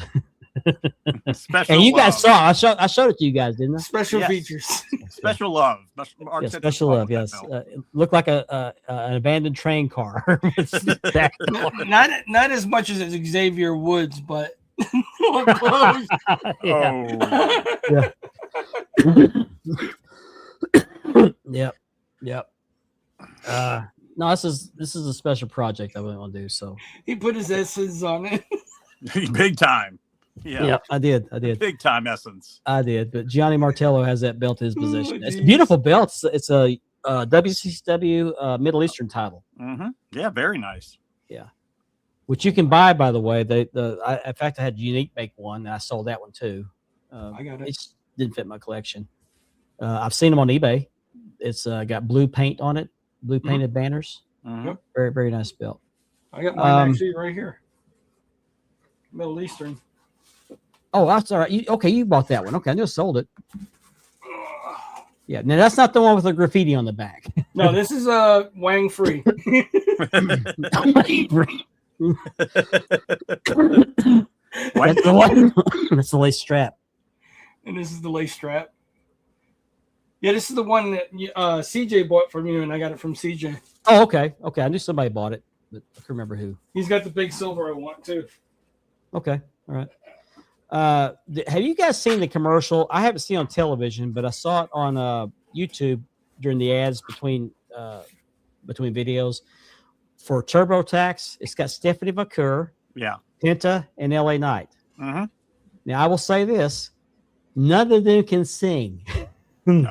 Special And you love. guys saw it. I showed it to you guys, didn't I? Special Yes. features. Special love. Mark Yeah, said special this love, with yes. that belt. It looked like an abandoned train car. Not as much as Xavier Woods, but close. Yeah. Oh, Yep. No, this is a special project I really want to do. So He put his S's on it. big time. Yeah. I did. Big time essence. I did. But Gianni Martello has that belt in his possession. It's a geez. beautiful belt. It's a WCW Middle Eastern title, Mm-hmm. Yeah, very nice. which you can buy, by the way. In fact, I had Unique make one, and I sold that one too. I got it. It just didn't fit my collection. I've seen them on eBay. It's got blue paint on it, blue painted banners. Mm-hmm. Very, very nice belt. I got mine actually right here. Middle Eastern. Oh, that's all right. You bought that one. Okay, I just sold it. Yeah, now that's not the one with the graffiti on the back. No, this is Wang free. That's the one. That's the lace strap. And this is the lace strap. Yeah, this is the one that CJ bought from you, and I got it from CJ. Oh, okay. I knew somebody bought it, but I can't remember who. He's got the big silver I want too. Okay, all right. Have you guys seen the commercial? I haven't seen it on television, but I saw it on YouTube during the ads between videos for TurboTax. It's got Stephanie McClure, Yeah. Penta, and LA Knight. Mm-hmm. Now, I will say this: none of them can sing. No.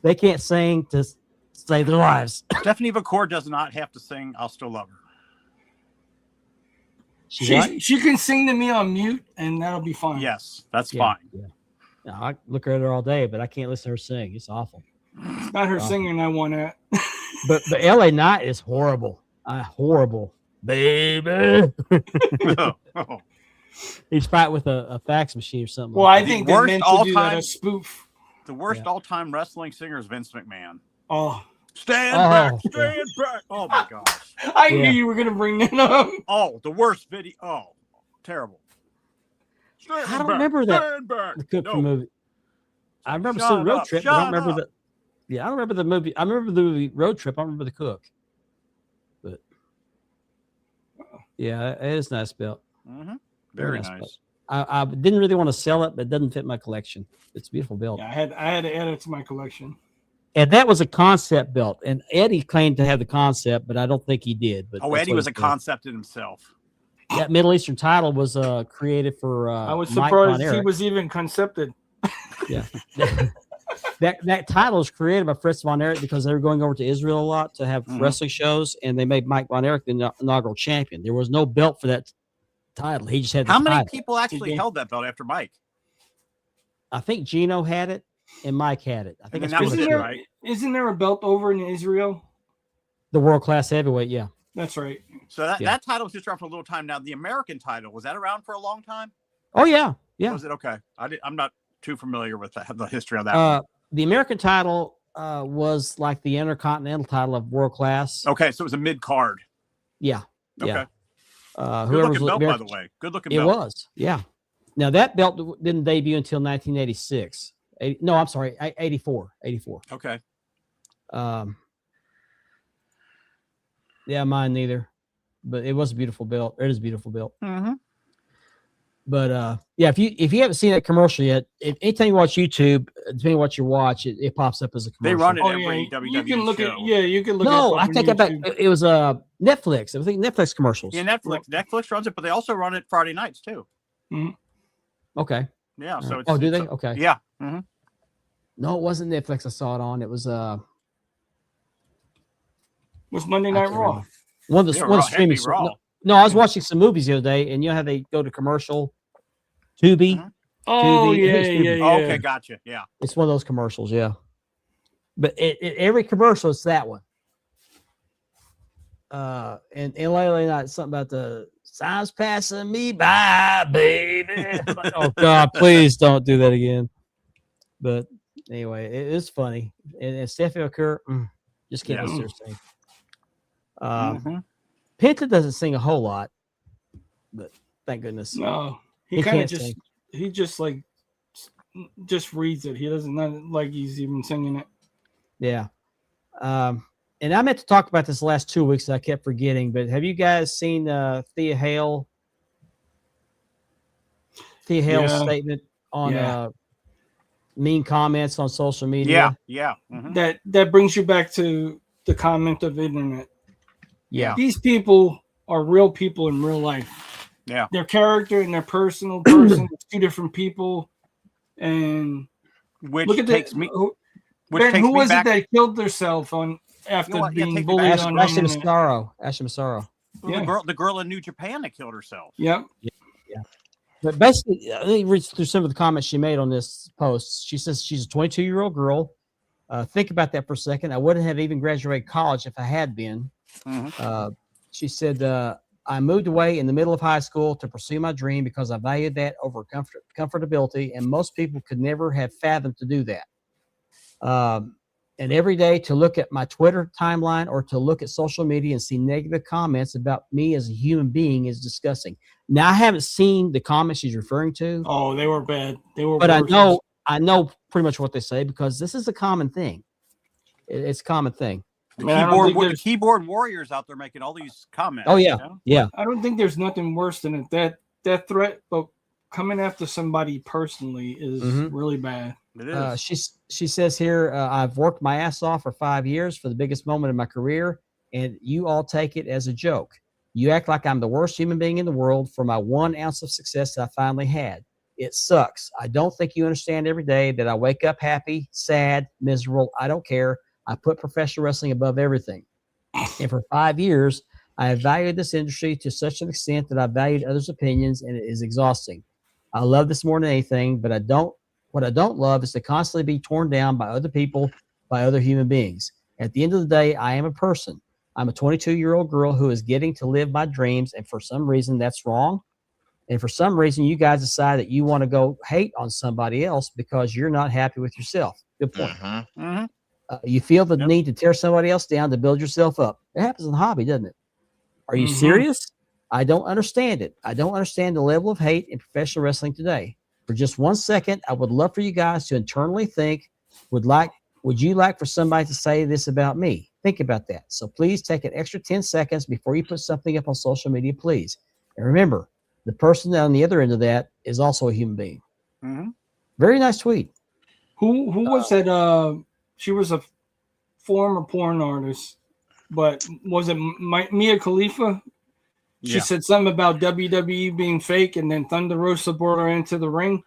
They can't sing to save their lives. Stephanie McCord does not have to sing "I'll Still Love Her." She can sing to me on mute, and that'll be fine. Yes, that's Yeah, fine. yeah. Now, I look at her all day, but I can't listen to her sing. It's awful. It's not her singing I want at. But LA Knight is horrible. Horrible. Baby. Oh. He's fighting with a fax machine or something. Well, like I that. think they're worst meant to do that all-time- a spoof. The worst Yeah. all-time wrestling singer is Vince McMahon. Oh, Stand Oh, back, yeah. stand back. Oh my gosh. I knew Yeah. you were gonna bring that up. Oh, the worst video. Oh, terrible. Stand I don't back, remember that. Stand back. The Cook No. movie. I remember Shut seeing Road up, Trip, but I don't shut remember up. Yeah, I don't remember the movie. I remember the movie Road Trip. I don't remember the cook. But yeah, it is a nice belt. Mm-hmm. Very nice. Belt. I didn't really want to sell it, but it doesn't fit my collection. It's a beautiful belt. Yeah, I had to add it to my collection. And that was a concept belt. And Eddie claimed to have the concept, but I don't think he did. But Eddie was a concept in himself. That Middle Eastern title was created for I was Mike surprised Von Erich. he was even concepted. Yeah. that title was created by Fritz Von Erich because they were going over to Israel a lot to have wrestling shows, and they made Mike Von Erich the inaugural champion. There was no belt for that title. He just had the How many title. people actually held that belt after Mike? I think Gino had it and Mike had it. I think that was pretty it, much right? Isn't there a belt over in Israel? the world class heavyweight. Yeah. That's right. So that title was just around for a little time now. The American title, was that around for a long time? Oh yeah. Yeah. Was it okay? I'm not too familiar with the history of that one. The American title was like the Intercontinental title of world class. Okay, so it was a mid card. Yeah. Okay. Yeah. Good Whoever looking was belt, American, by the way. Good looking it belt. was. Yeah. Now that belt didn't debut until 1986. No, I'm sorry, 84. 84. Okay. Yeah, mine neither. But it was a beautiful belt. It is a beautiful belt. Mm-hmm. But yeah, if you haven't seen that commercial yet, anytime you watch YouTube, depending on what you watch, it pops up as a commercial. They run it Oh, every yeah. WWE You can look show. at you can look No, at I take it back. It was Netflix. I think Netflix commercials. Yeah, Netflix runs it, but they also run it Friday nights too. Okay. Yeah. So it's, Oh, do it's they? Okay. Yeah. Mm-hmm. No, it wasn't Netflix I saw it on. It was was Monday I Night can't Raw. remember. One of the Raw, streaming. Heavy Raw. No, I was watching some movies the other day, and you know how they go to commercial, Tubi. Mhm. Oh Tubi. yeah, It's Tubi. yeah, yeah. Oh, okay, gotcha. Yeah. It's one of those commercials, yeah. But every commercial, it's that one. And lately night, something about the time's passing me by, baby. Like, oh God, please don't do that again. But anyway, it is funny, and Stephanie McCurry just can't listen to her sing. Mm-hmm. Penta doesn't sing a whole lot, but thank goodness. No, He he kind of can't sing. he just reads it. He doesn't not like he's even singing it. Yeah. And I meant to talk about this the last 2 weeks. I kept forgetting, but have you guys seen Thea Hale? Thea Hale's statement on mean comments on social media. Yeah. Mm-hmm. That brings you back to the comment of internet. Yeah. These people are real people in real life. Yeah. Their character and their personal person, it's two different people. And Which look at takes me. Which Ben, takes who me was back. it that killed herself after You know what? Yeah, being take me bullied back. on Ashley the internet? Massaro. Ashley Massaro. The girl in New Japan that killed herself. Yep. But basically, let me read through some of the comments she made on this post. She says she's a 22-year-old girl. Think about that for a second. I wouldn't have even graduated college if I had been. Mm-hmm. She said, I moved away in the middle of high school to pursue my dream because I valued that over comfortability, and most people could never have fathomed to do that. And every day to look at my Twitter timeline or to look at social media and see negative comments about me as a human being is disgusting. Now, I haven't seen the comments she's referring to. Oh, they were bad. They were. But worse. I know pretty much what they say because this is a common thing. It's a common thing. The keyboard warriors out there making all these comments. Oh yeah, you know? yeah. I don't think there's nothing worse than it. That threat, but coming after somebody personally is really bad. It is. She says here, I've worked my ass off for 5 years for the biggest moment in my career, and you all take it as a joke. You act like I'm the worst human being in the world for my 1 ounce of success that I finally had. It sucks. I don't think you understand every day that I wake up happy, sad, miserable. I don't care. I put professional wrestling above everything. And for 5 years, I have valued this industry to such an extent that I valued others' opinions, and it is exhausting. I love this more than anything, but what I don't love is to constantly be torn down by other people, by other human beings. At the end of the day, I am a person. I'm a 22-year-old girl who is getting to live my dreams, and for some reason that's wrong. And for some reason you guys decide that you want to go hate on somebody else because you're not happy with yourself. Good point. You feel the need to tear somebody else down to build yourself up. It happens in the hobby, doesn't it? Are you serious? I don't understand it. I don't understand the level of hate in professional wrestling today. For just 1 second, I would love for you guys to internally think, would like Would you like for somebody to say this about me? Think about that. So please take an extra 10 seconds before you put something up on social media, please. And remember, the person on the other end of that is also a human being. Mm-hmm. Very nice tweet. Who was that? She was a former porn artist, but was it Mia Khalifa? She said something about WWE being fake, and then Thunder Rosa brought her into the ring.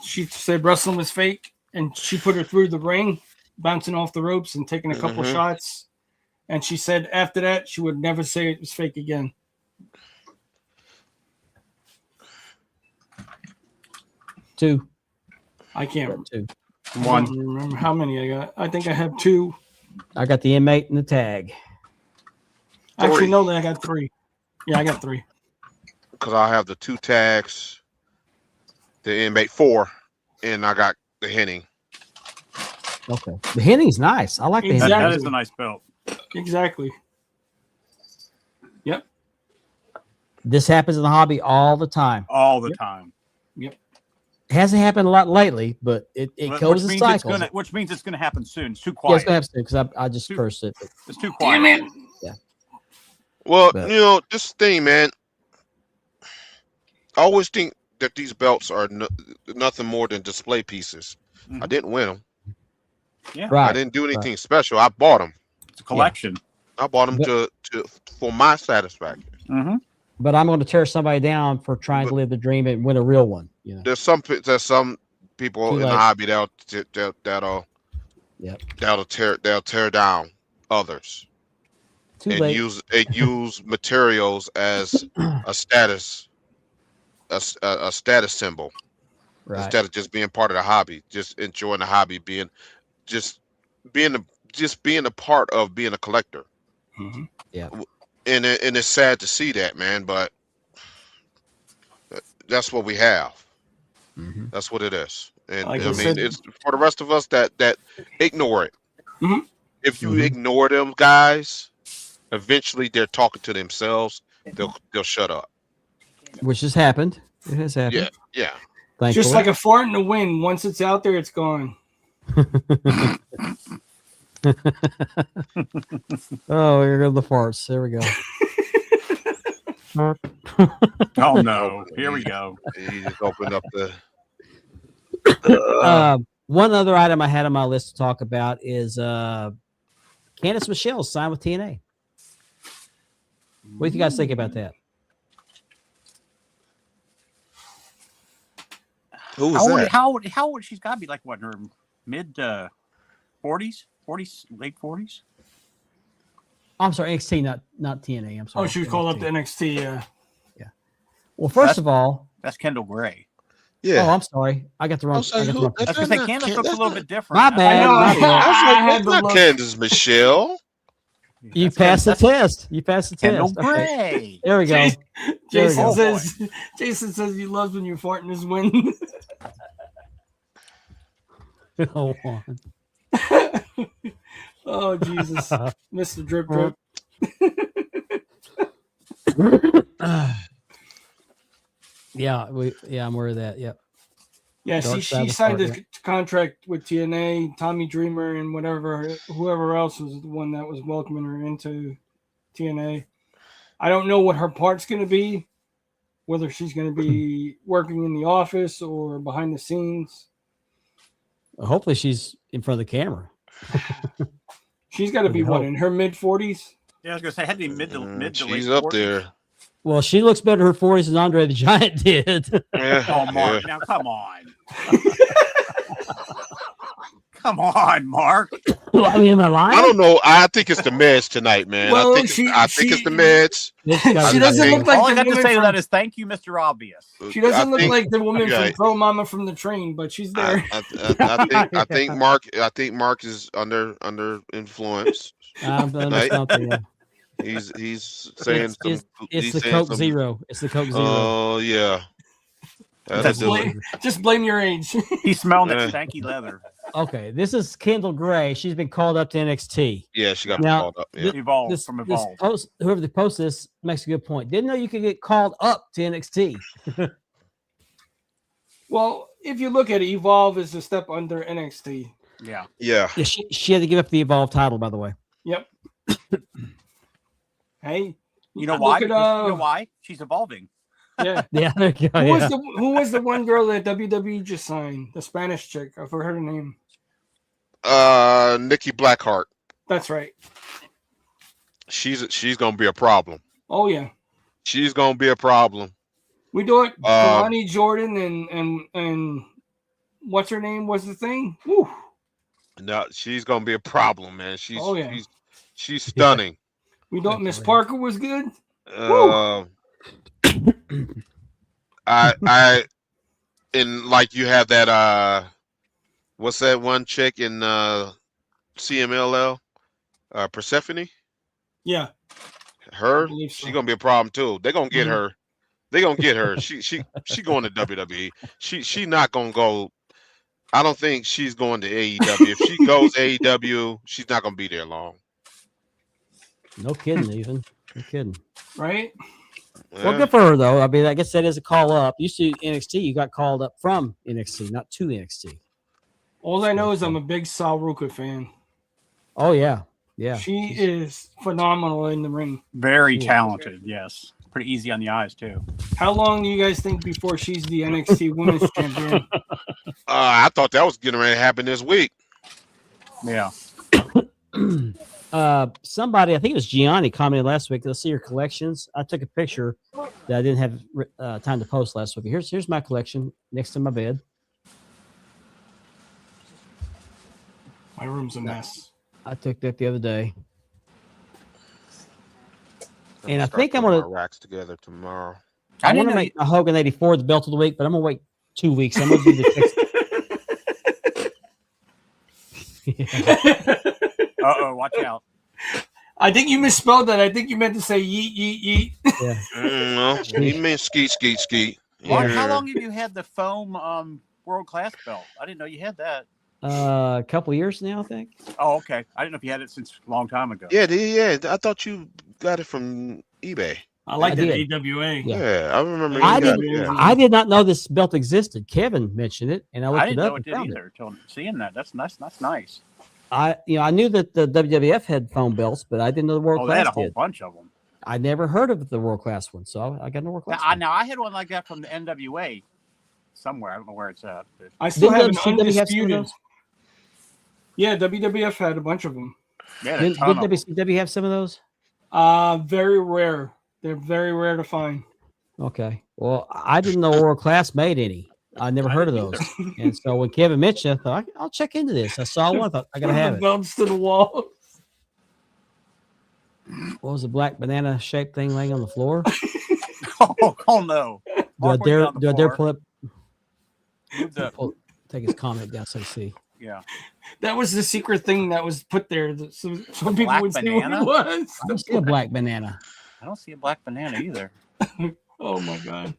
She said wrestling was fake, and she put her through the ring, bouncing off the ropes and taking a couple shots. And she said after that, she would never say it was fake again. Two. I can't remember. Two. One. I don't remember how many I got. I think I have two. I got the inmate and the tag. Actually, no, I got three. Yeah, I got three. Because I have the 2 tags, the inmate 4, and I got the Henning. Okay. The Henning's nice. I like the Exactly. Henning. That is a nice belt. Exactly. Yep. This happens in the hobby all the time. All the time. Yep. It hasn't happened a lot lately, but it goes in cycles. Which means it's going to happen soon. It's too Yeah, quiet. it's going to happen because I just cursed it. It's too quiet. Damn it. Well, But- you know, this thing, man, I always think that these belts are nothing more than display pieces. I didn't win them. Yeah. Right. I didn't do anything special. I bought them. It's a collection. I bought them But- for my satisfaction. Mm-hmm. But I'm going to tear somebody down for trying to live the dream and win a real one. You know. There's some people Too in the late. hobby that'll tear down others Too and late. use materials as a status symbol Right. instead of just being part of the hobby, just enjoying the hobby, being a part of being a collector. Mm-hmm. Yeah. And it's sad to see that, man, but that's what we have. Mm-hmm. That's what it is. And Like I I mean, said- it's for the rest of us that ignore it. Mhm. If you Mhm. ignore them guys, eventually they're talking to themselves. They'll shut up. Which has happened. It has happened. Yeah. Thankfully. Just like a fart in the wind. Once it's out there, it's gone. Oh, here go the farts. There we go. Oh no! Here we go. He just opened up the. One other item I had on my list to talk about is Candice Michelle signed with TNA. What do you guys think about that? Who was that? How old? She's got to be like what? In her mid 40s, late 40s. I'm sorry, NXT, not TNA. I'm sorry. Oh, she was called up to NXT. Well, first of all, That's Kendall Gray. Yeah. oh, I'm sorry. I got the wrong. I was like, I got the who- wrong I was That's going to say not Candace Ken- looks a that's little not- bit different. My bad. I know. my I bad. was like, I had that's to not look. Candace Michelle. You That's passed the that's test. You passed the Kendall test. Okay. Gray. There we go. Jason, There we go. Jason says he loves when you fart in his wind. Go on. Oh Jesus, Mr. Drip Drip. Yeah, I'm aware of that. Yep. Yeah, Dark she Side of signed the a contract with TNA, Tommy Dreamer, and whoever else was the one that was welcoming her into TNA. I don't know what her part's going to be, whether she's going to be working in the office or behind the scenes. Hopefully, she's in front of the camera. She's got to be Would what, hope. in her mid-40s? Yeah, I was going to say, had to be mid to late. She's up 40s. there. Well, she looks better in her 40s than Andre the Giant did. Yeah. Oh, Mark! Now, come on. Come on, Mark. I mean, am I lying? I don't know. I think it's the meds tonight, man. Well, I think it's the meds. It's gotta She be doesn't lying. look like All I the got to woman say to from- that is thank you, Mr. Obvious. She doesn't I look think- like the woman okay. from Pro Mama from the Train, but she's there. I think Mark is under influence. I'm under something. Yeah. He's saying It's he's the saying Coke some- Zero. It's the Coke Zero. Oh yeah. That'll That's do it. Just blame your age. He's smelling Yeah. that stanky leather. Okay, this is Kendall Gray. She's been called up to NXT. Yeah, she got Now, called up. Yeah. Evolve This, from this Evolve. post, whoever the post this makes a good point. Didn't know you could get called up to NXT. Well, if you look at it, Evolve is a step under NXT. Yeah. Yeah. Yeah, she had to give up the Evolve title, by the way. Yep. Hey, You know why? Look at, Because you know why? She's evolving. yeah. Yeah, there you go. Who was the one girl that WWE just signed? The Spanish chick. I forgot her name. Nikki Blackheart. That's right. She's gonna be a problem. Oh yeah. She's gonna be a problem. We do it. Kalani Jordan and what's her name was the thing? Woo. No, she's gonna be a problem, man. She's stunning. We thought Miss Parker was good. I and like you have that what's that one chick in CMLL? Persephone? Yeah. Her, so. she's gonna be a problem too. They're gonna get her. They're gonna get her. She going to WWE. She not gonna go. I don't think she's going to AEW. If she goes AEW, she's not gonna be there long. No kidding, Ethan. No kidding. Right? Yeah. Well, good for her though. I mean, I guess that is a call up. Used to NXT, you got called up from NXT, not to NXT. All I know is I'm a big Sal Ruka fan. Oh yeah. Yeah. She is phenomenal in the ring. Very talented, yes. Pretty easy on the eyes too. How long do you guys think before she's the NXT Women's Champion? I thought that was getting ready to happen this week. Yeah. Somebody, I think it was Gianni, commented last week. Let's see your collections. I took a picture that I didn't have time to post last week. Here's my collection next to my bed. My room's a mess. I took that the other day. And I think I'm going to racks together tomorrow. I want to make a Hogan 84 the belt of the week, but I'm going to wait 2 weeks. I'm going to do the Uh-oh, watch out. I think you misspelled that. I think you meant to say yeet, yeet, yeet. Yeah. No, he meant skeet, skeet, skeet. Mark, how long have you had the foam world class belt? I didn't know you had that. A couple of years now, I think. Oh, okay. I didn't know if you had it since a long time ago. Yeah. I thought you got it from eBay. I like that AWA. Yeah, I remember. I did not know this belt existed. Kevin mentioned it, and I looked it up. I didn't know it did either until seeing that. That's nice. I knew that the WWF had foam belts, but I didn't know the world class they had a whole bunch of them. I never heard of the world class one, so I got no world class. Now I had one like that from the NWA somewhere. I don't know where it's at. But I still have an undisputed. Yeah, WWF had a bunch of them. Yeah, did WCW have some of those? Very rare. They're very rare to find. Okay. Well, I didn't know World Class made any. I never heard of those. And so when Kevin mentioned, I thought, I'll check into this. I saw one. I thought, I got to have it. Belts to the wall. What was the black banana shaped thing laying on the floor? Oh no. Do I dare pull up? Take his comment down so you see. Yeah. That was the secret thing that was put there so some people would see what it was. I don't see a black banana. I don't see a black banana either. Oh my god.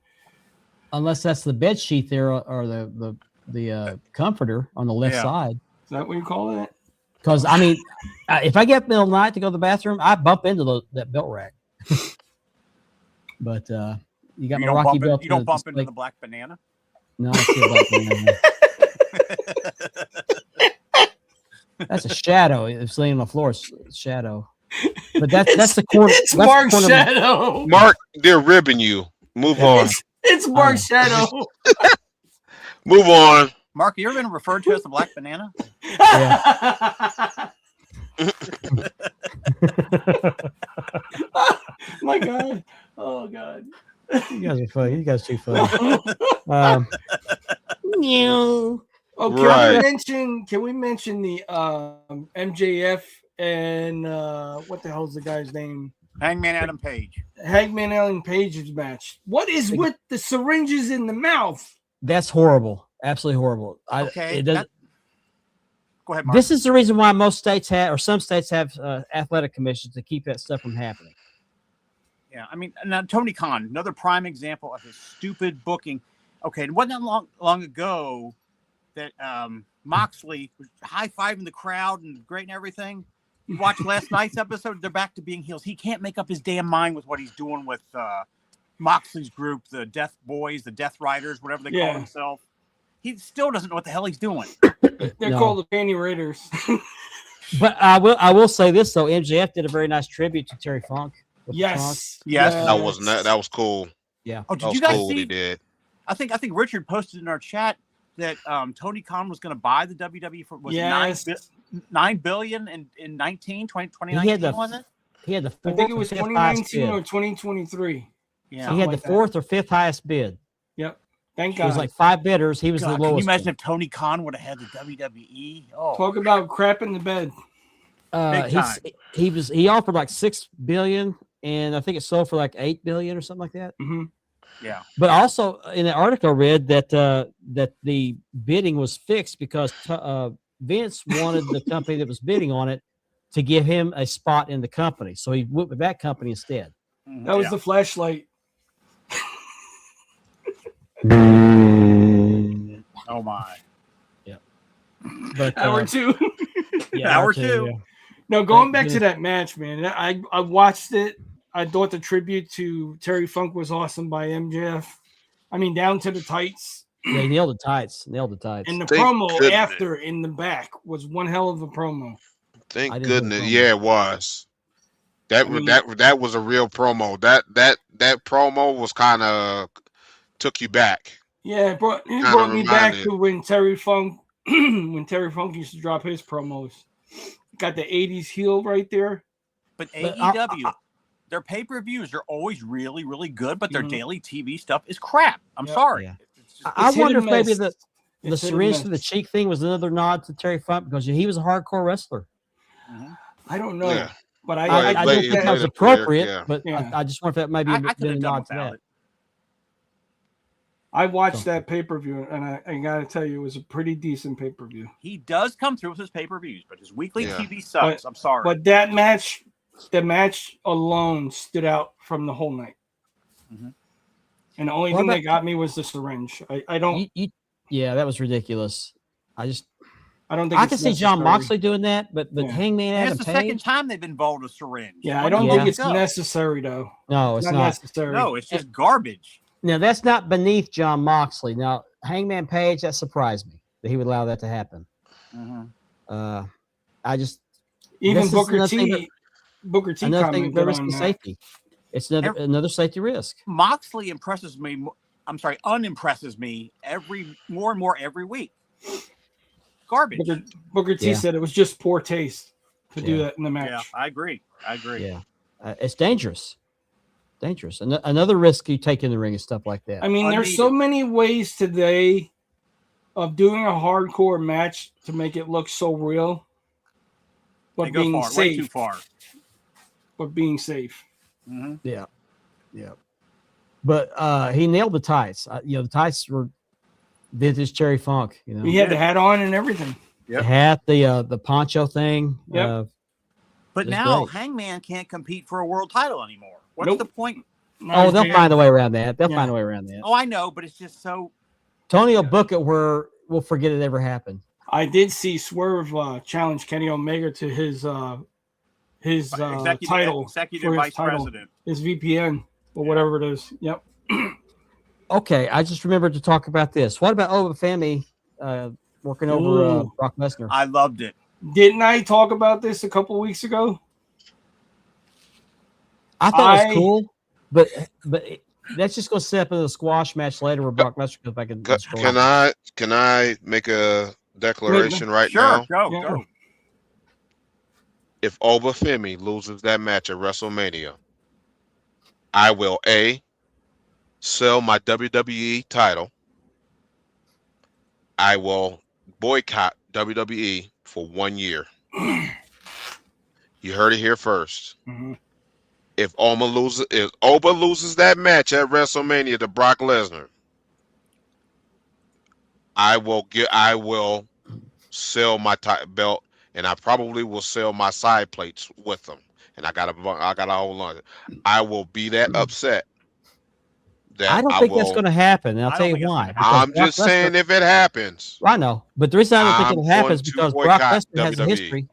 Unless that's the bed sheet there or the comforter on the left side. Is that what you call it? Because I mean, if I get up in the middle of the night to go to the bathroom, I bump into that belt rack. But you got my Rocky belt. You don't bump into the black banana? No, I see a black banana. That's a shadow. It's laying on the floor. It's a shadow. But that's the corner. It's Mark's shadow. Mark, they're ribbing you. Move on. It's Mark's shadow. Move on. Mark, you ever been referred to as the black banana? Yeah. My God. Oh God. You guys are funny. You guys are too funny. Oh, can we mention the MJF and what the hell's the guy's name? Hangman Adam Page. Hangman Adam Page's match. What is with the syringes in the mouth? That's horrible. Absolutely horrible. Go ahead, Mark. This is the reason why most states some states have athletic commissions to keep that stuff from happening. Yeah, I mean, now Tony Khan, another prime example of his stupid booking. Okay, it wasn't that long ago that Moxley was high-fiving the crowd and great and everything. You watched last night's episode, they're back to being heels. He can't make up his damn mind with what he's doing with Moxley's group, the Death Boys, the Death Riders, whatever they call themselves. he still doesn't know what the hell he's doing. They're called the Panty Raiders. But I will say this though, MJF did a very nice tribute to Terry Funk. Yes. That was cool. Yeah. Oh, did you guys see? He did. I think Richard posted in our chat that Tony Khan was going to buy the WWE for $9 billion in 2019, was it? He had the I think it was 2019 or 2023. Yeah, he had the fourth or fifth highest bid. Yep. Thank God. It was like 5 bidders. He was the lowest. Can you imagine if Tony Khan would have had the WWE? Oh, talk about crap in the bed. Big time. He offered like $6 billion, and I think it sold for like $8 billion or something like that. Mm-hmm. Yeah. But also in the article I read that that the bidding was fixed because Vince wanted the company that was bidding on it to give him a spot in the company, so he went with that company instead. That was the flashlight. Oh my. Yeah. But hour 2. Yeah, hour 2. Yeah. No, going back to that match, man. I watched it. I thought the tribute to Terry Funk was awesome by MJF. I mean, down to the tights. Yeah, he nailed the tights. And the promo after in the back was one hell of a promo. Thank goodness. Yeah, it was. That was a real promo. That promo was kind of took you back. Yeah, it brought me back to when Terry Funk used to drop his promos. Got the 80s heel right there. But AEW, their pay-per-views are always really, really good, but their daily TV stuff is crap. I'm sorry. Yeah. I wonder if maybe the syringe to the cheek thing was another nod to Terry Funk because he was a hardcore wrestler. I don't know. But I don't think that was appropriate, but I just wonder if that maybe been a nod to that. I watched that pay-per-view, and I got to tell you, it was a pretty decent pay-per-view. He does come through with his pay-per-views, but his weekly TV sucks. I'm sorry. But that match, the match alone stood out from the whole night. Mm-hmm. And the only thing that got me was the syringe. I don't... Yeah, that was ridiculous. I don't think I can see John Moxley doing that, but Hangman Adam Page. It's the second time they've involved a syringe. Yeah, I don't think it's necessary, though. No, it's not necessary. No, it's just garbage. Now, that's not beneath John Moxley. Now, Hangman Page, that surprised me that he would allow that to happen. Mm-hmm. Even Booker T. Another thing, the risk of safety. It's another safety risk. Moxley unimpresses me more and more every week. Garbage. Booker T said it was just poor taste to do that in the match. Yeah, I agree. Yeah, it's dangerous. Another risk you take in the ring is stuff like that. I mean, there's so many ways today of doing a hardcore match to make it look so real, but being safe. Way too far. But being safe. Mm-hmm. Yeah. But he nailed the tights. The tights were vintage Terry Funk. He had the hat on and everything. Yep. The hat, the poncho thing. Yep. But now Hangman can't compete for a world title anymore. What's the point? They'll find a way around that. Oh, I know, but it's just so. Tony will book it where we'll forget it ever happened. I did see Swerve challenge Kenny Omega to his title, executive vice president, his VPN or whatever it is. Yep. Okay, I just remembered to talk about this. What about Oba Femi working over Brock Lesnar? I loved it. Didn't I talk about this a couple weeks ago? I thought it was cool, but that's just going to set up in a squash match later where Brock Lesnar goes back and Can I make a declaration now? Sure, go. If Oba Femi loses that match at WrestleMania, I will sell my WWE title. I will boycott WWE for 1 year. You heard it here first. Mm-hmm. If Oba loses that match at WrestleMania to Brock Lesnar, I will sell my belt, and I probably will sell my side plates with them. And I got a whole lot. I will be that upset. I don't think that's going to happen. And I'll tell you why. I'm just saying if it happens. I know, but the reason I don't think it'll happen is because Brock Lesnar has a history.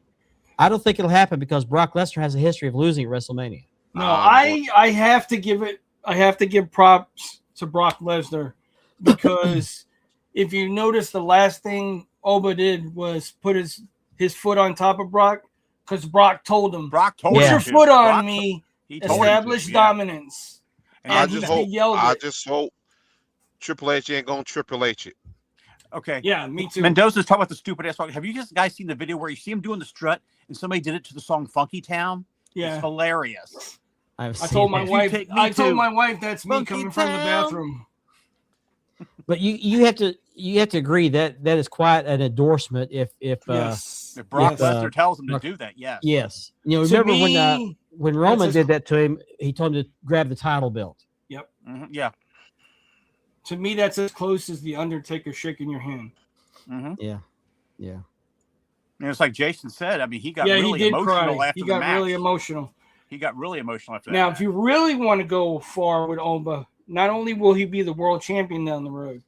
I don't think it'll happen because Brock Lesnar has a history of losing at WrestleMania. No, I have to give props to Brock Lesnar because if you notice, the last thing Oba did was put his foot on top of Brock because Brock told him, Put your to. foot on Brock, me, he told him establish to, dominance. And I he just yelled I it. just hope Triple H ain't gonna Triple H it. Okay. Yeah, me too. Mendoza's talking about the stupid ass song. Have you guys seen the video where you see him doing the strut and somebody did it to the song Funky Town? Yeah. It's hilarious. I told my wife that's me Funky coming from the Town. bathroom. But you have to agree that is quite an endorsement if Yes. If Brock Yes. Lesnar tells him to do that, yes. Yes. You know, To remember me, when Roman that's did that to him, he told him to grab the title belt. Yep. Mm-hmm. Yeah. To me, that's as close as the Undertaker shaking your hand. Mm-hmm. Yeah. Yeah. And it's like Jason said. I mean, he got Yeah, really he did emotional cry. after He the got match. really emotional. He got really emotional after Now, that. if you really want to go far with Oba, not only will he be the world champion down the road,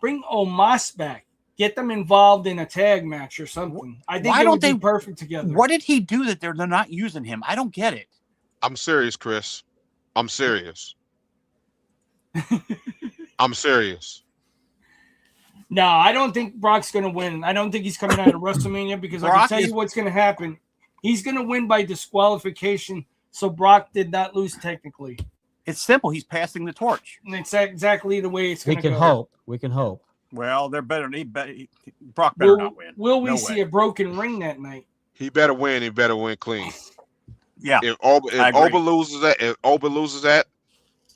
bring Omos back. Get them involved in a tag match or something. I think it would be perfect together. What did he do that they're not using him? I don't get it. I'm serious, Chris. I'm serious. I'm serious. No, I don't think Brock's going to win. I don't think he's coming out of WrestleMania because I can tell you what's going to happen. He's going to win by disqualification, so Brock did not lose technically. It's simple. He's passing the torch. And it's exactly the way it's going to go. We can hope. Well, Brock better not win. Will we see a broken ring that night? He better win. He better win clean. Yeah. If Oba loses that,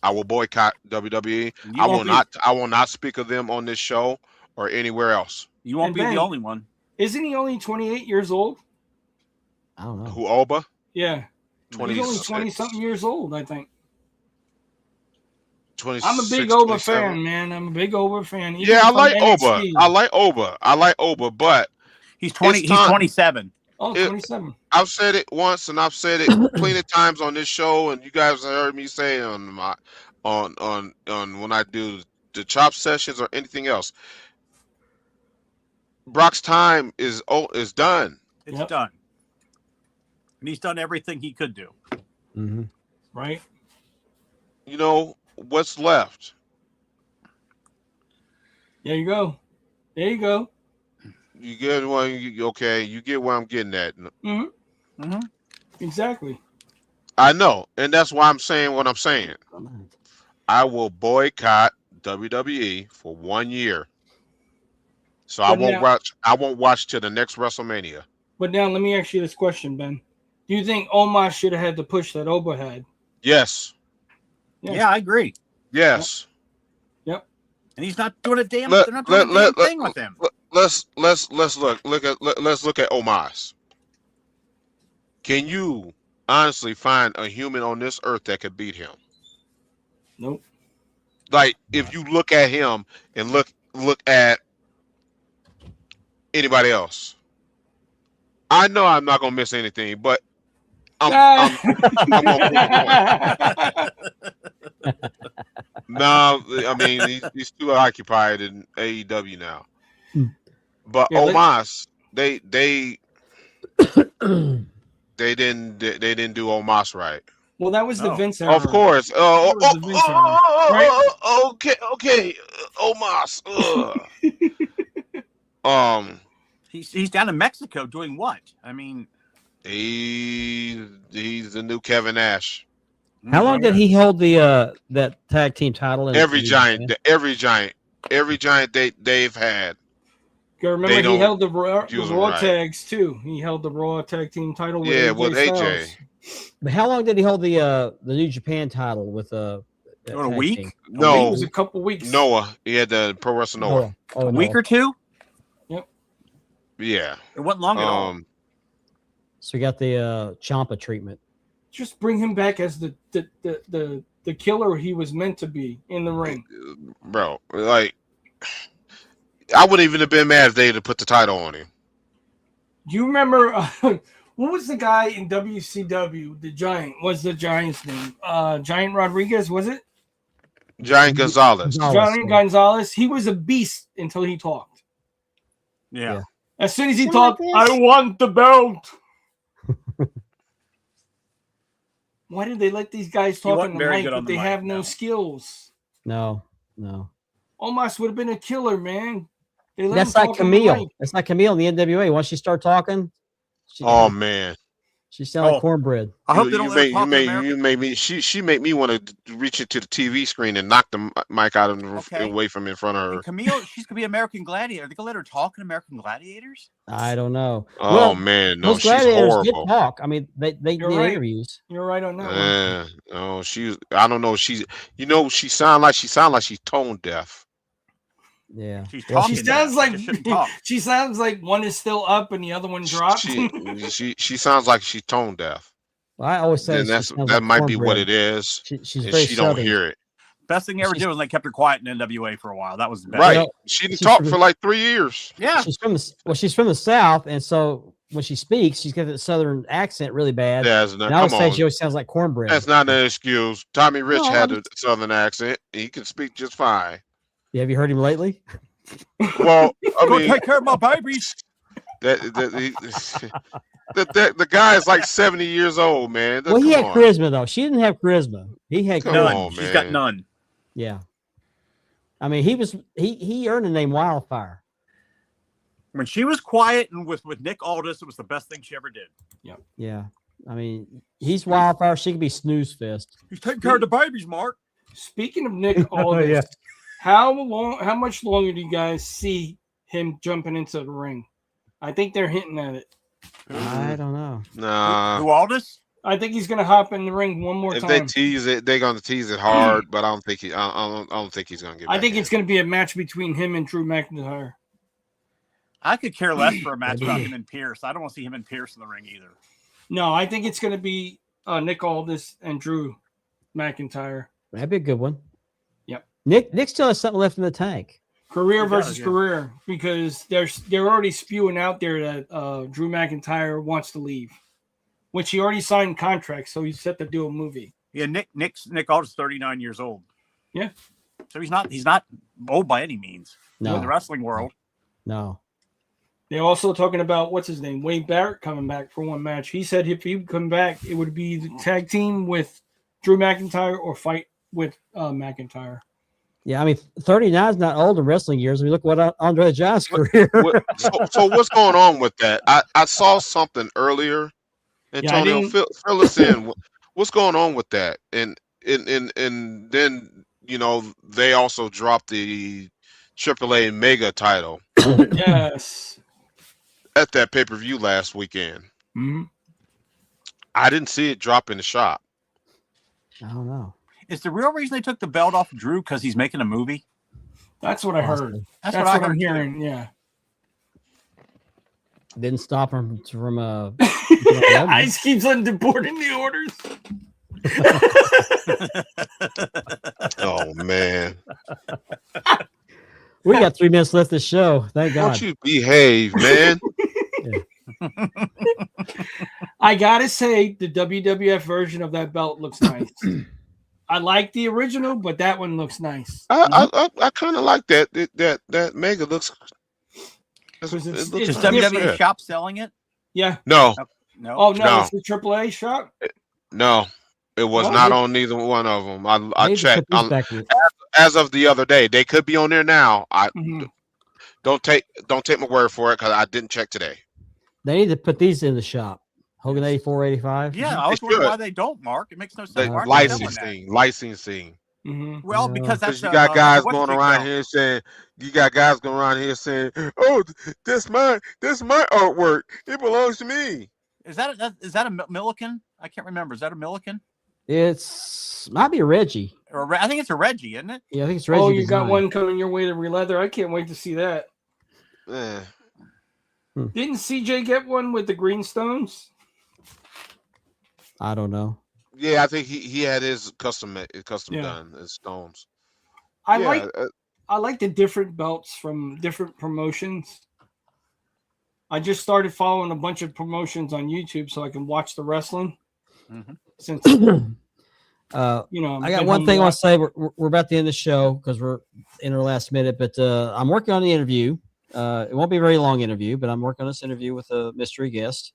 I will boycott WWE. I will not speak of them on this show or anywhere else. You won't be the only one. Isn't he only 28 years old? I don't know. Who, Oba? Yeah. He's only 20-something years old, I think. I'm a big Oba fan, man. I'm a big Oba fan. Yeah, I like Oba. I like Oba, but he's 20. He's 27. Oh, 27. I've said it once, and I've said it plenty of times on this show, and you guys have heard me say on my on when I do the chop sessions or anything else. Brock's time is done. It's done, and he's done everything he could do. Mm-hmm. Right. You know what's left. There you go. You get one. You get where I'm getting at. Mm-hmm. Mm-hmm. Exactly. I know, and that's why I'm saying what I'm saying. I will boycott WWE for 1 year, so I won't watch till the next WrestleMania. But now let me ask you this question, Ben. Do you think Omos should have had the push that Oba had? Yes. Yeah, I agree. Yes. Yep. And he's not doing a damn. They're not doing a damn thing with him. Let's look at Omos. Can you honestly find a human on this earth that could beat him? Nope. Like if you look at him and look at anybody else. I know I'm not gonna miss anything, but I'm no, I mean he's too occupied in AEW now. But Omos, they didn't do Omos right. Well, that was the Vince era. Of course. Okay. Omos. He's down in Mexico doing what? I mean, he's the new Kevin Nash. How long did he hold the that tag team title? Every giant they've had. Remember, he held the Raw tags too. He held the Raw tag team title. With AJ. But how long did he hold the New Japan title with a week? Team? No, it was a couple weeks. Noah, he had the Pro Wrestling Noah. A week or two. Yep. Yeah, it wasn't long at all. So he got the Ciampa treatment. Just bring him back as the killer he was meant to be in the ring, bro. Like, I wouldn't even have been mad if they had put the title on him. Do you remember what was the guy in WCW? The Giant. What's the Giant's name? Giant Rodriguez, was it? Giant Gonzalez. Giant Gonzalez. He was a beast until he talked. Yeah. As soon as he talked, I want the belt. Why did they let these guys talk on the mic, but they have no skills? No. Omos would have been a killer, man. That's like Camille. That's like Camille in the NWA. Once she start talking, man, she sounds like cornbread. I hope they don't let her talk American. You made me. She made me want to reach into the TV screen and knock the mic out of away from in front of her. And Camille, she's gonna be American Gladiator. Are they gonna let her talk in American Gladiators? I don't know. Oh man, no, she's horrible. Talk. I mean, they did interviews. You're right on that. No, I don't know. She sound like she's tone deaf. Yeah, she sounds like she sounds like one is still up and the other one dropped. She sounds like she's tone deaf. Well, I always say that might be what it is. She's very she don't hear it. Best thing they ever did was they kept her quiet in NWA for a while. That was the best. Right. She didn't talk for like 3 years. Yeah. She's from the South, and so when she speaks, she's got that Southern accent really bad. Yeah, and I would say she always sounds like cornbread. That's not an excuse. Tommy Rich had a Southern accent. He can speak just fine. Yeah, have you heard him lately? Well, I mean, take care of my babies. The guy is like 70 years old, man. Well, he had charisma though. She didn't have charisma. He had none. She's got none. Yeah, I mean, he earned the name Wildfire. When she was quiet and with Nick Aldis, it was the best thing she ever did. Yeah. I mean, he's Wildfire. She could be Snooze Fist. He's taking care of the babies, Mark. Speaking of Nick Aldis, how much longer do you guys see him jumping into the ring? I think they're hinting at it. I don't know. Nah. Who, Aldis? I think he's gonna hop in the ring one more time. If they tease it, they're gonna tease it hard, but I don't think he's gonna get. I think it's gonna be a match between him and Drew McIntyre. I could care less for a match about him and Pierce. I don't want to see him and Pierce in the ring either. No, I think it's gonna be Nick Aldis and Drew McIntyre. That'd be a good one. Yep. Nick still has something left in the tank. Career versus career, because they're already spewing out there that Drew McIntyre wants to leave, which he already signed contracts, so he's set to do a movie. Yeah, Nick Aldis, 39 years old. Yeah, so he's not old by any means. No, in the wrestling world. No. They're also talking about what's his name, Wade Barrett, coming back for one match. He said if he would come back, it would be the tag team with Drew McIntyre or fight with McIntyre. Yeah, I mean, 39 is not old in wrestling years. I mean, look what Andre the Giant's career. So what's going on with that? I saw something earlier. Antonio, fill us in. What's going on with that? And then they also dropped the AAA Mega title. Yes. At that pay-per-view last weekend. Mm-hmm. I didn't see it drop in the shop. I don't know. Is the real reason they took the belt off Drew because he's making a movie? That's what I heard. That's what I'm hearing. Yeah. Didn't stop him from Ice keeps on deporting the orders. Oh man. We got 3 minutes left of the show. Thank God. Don't you behave, man. I gotta say, the WWF version of that belt looks nice. I like the original, but that one looks nice. I kind of like that Mega looks. Is WWE shop selling it? Yeah. No. No. Oh no, it's the AAA shop. No, it was not on neither one of them. I checked. As of the other day, they could be on there now. Don't take my word for it because I didn't check today. They need to put these in the shop. Hogan 84-85. Yeah, I was wondering why they don't, Mark. It makes no sense. Licensing. Mm-hmm. Well, because that's you got guys going around here saying, "Oh, this my artwork. It belongs to me." Is that a Milliken? I can't remember. Is that a Milliken? Might be a Reggie. Or I think it's a Reggie, isn't it? Yeah, I think it's Reggie. Oh, you got one coming your way to Releather. I can't wait to see that. Didn't CJ get one with the greenstones? I don't know. Yeah, I think he had his custom done, his stones. I like the different belts from different promotions. I just started following a bunch of promotions on YouTube so I can watch the wrestling. Mm-hmm. Since I got one thing I want to say. We're about to end the show because we're in our last minute, but I'm working on the interview. It won't be a very long interview, but I'm working on this interview with a mystery guest.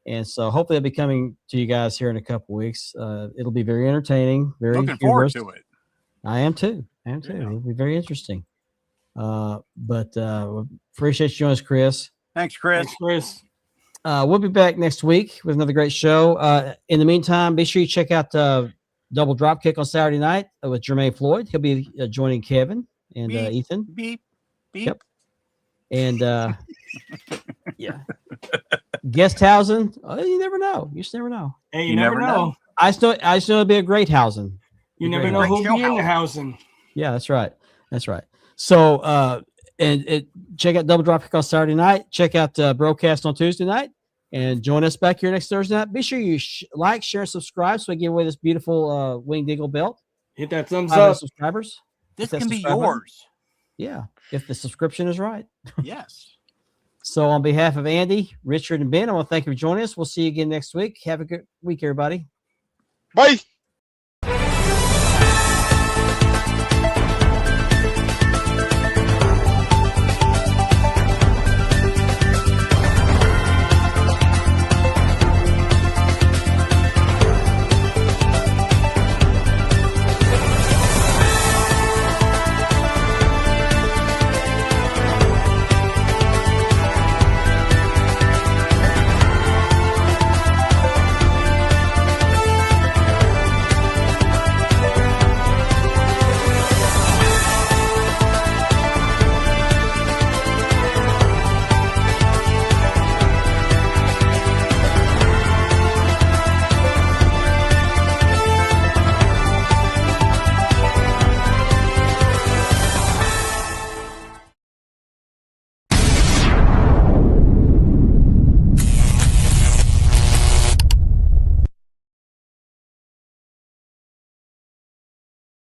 And so hopefully I'll be coming to you guys here in a couple weeks. It'll be very entertaining, very looking forward to it. I am too. It'll be very interesting. But appreciate you joining us, Chris. Thanks, Chris. Thanks, Chris. We'll be back next week with another great show. In the meantime, be sure you check out Double Dropkick on Saturday night with Jermaine Floyd. He'll be joining Kevin and Beep, Ethan. Beep, beep. Yep. And yeah, guest housing. You never know. You just never know. Hey, you never know. I still it'll be a great housing. You never know who'll be in the housing. Yeah, that's right. That's right. So check out Double Dropkick on Saturday night. Check out Broadcast on Tuesday night, and join us back here next Thursday night. Be sure you like, share, and subscribe so we give away this beautiful Winged Eagle belt. Hit that thumbs up. Subscribers. This can be yours. Yeah, if the subscription is right. Yes. So on behalf of Andy, Richard, and Ben, I want to thank you for joining us. We'll see you again next week. Have a good week, everybody. Bye.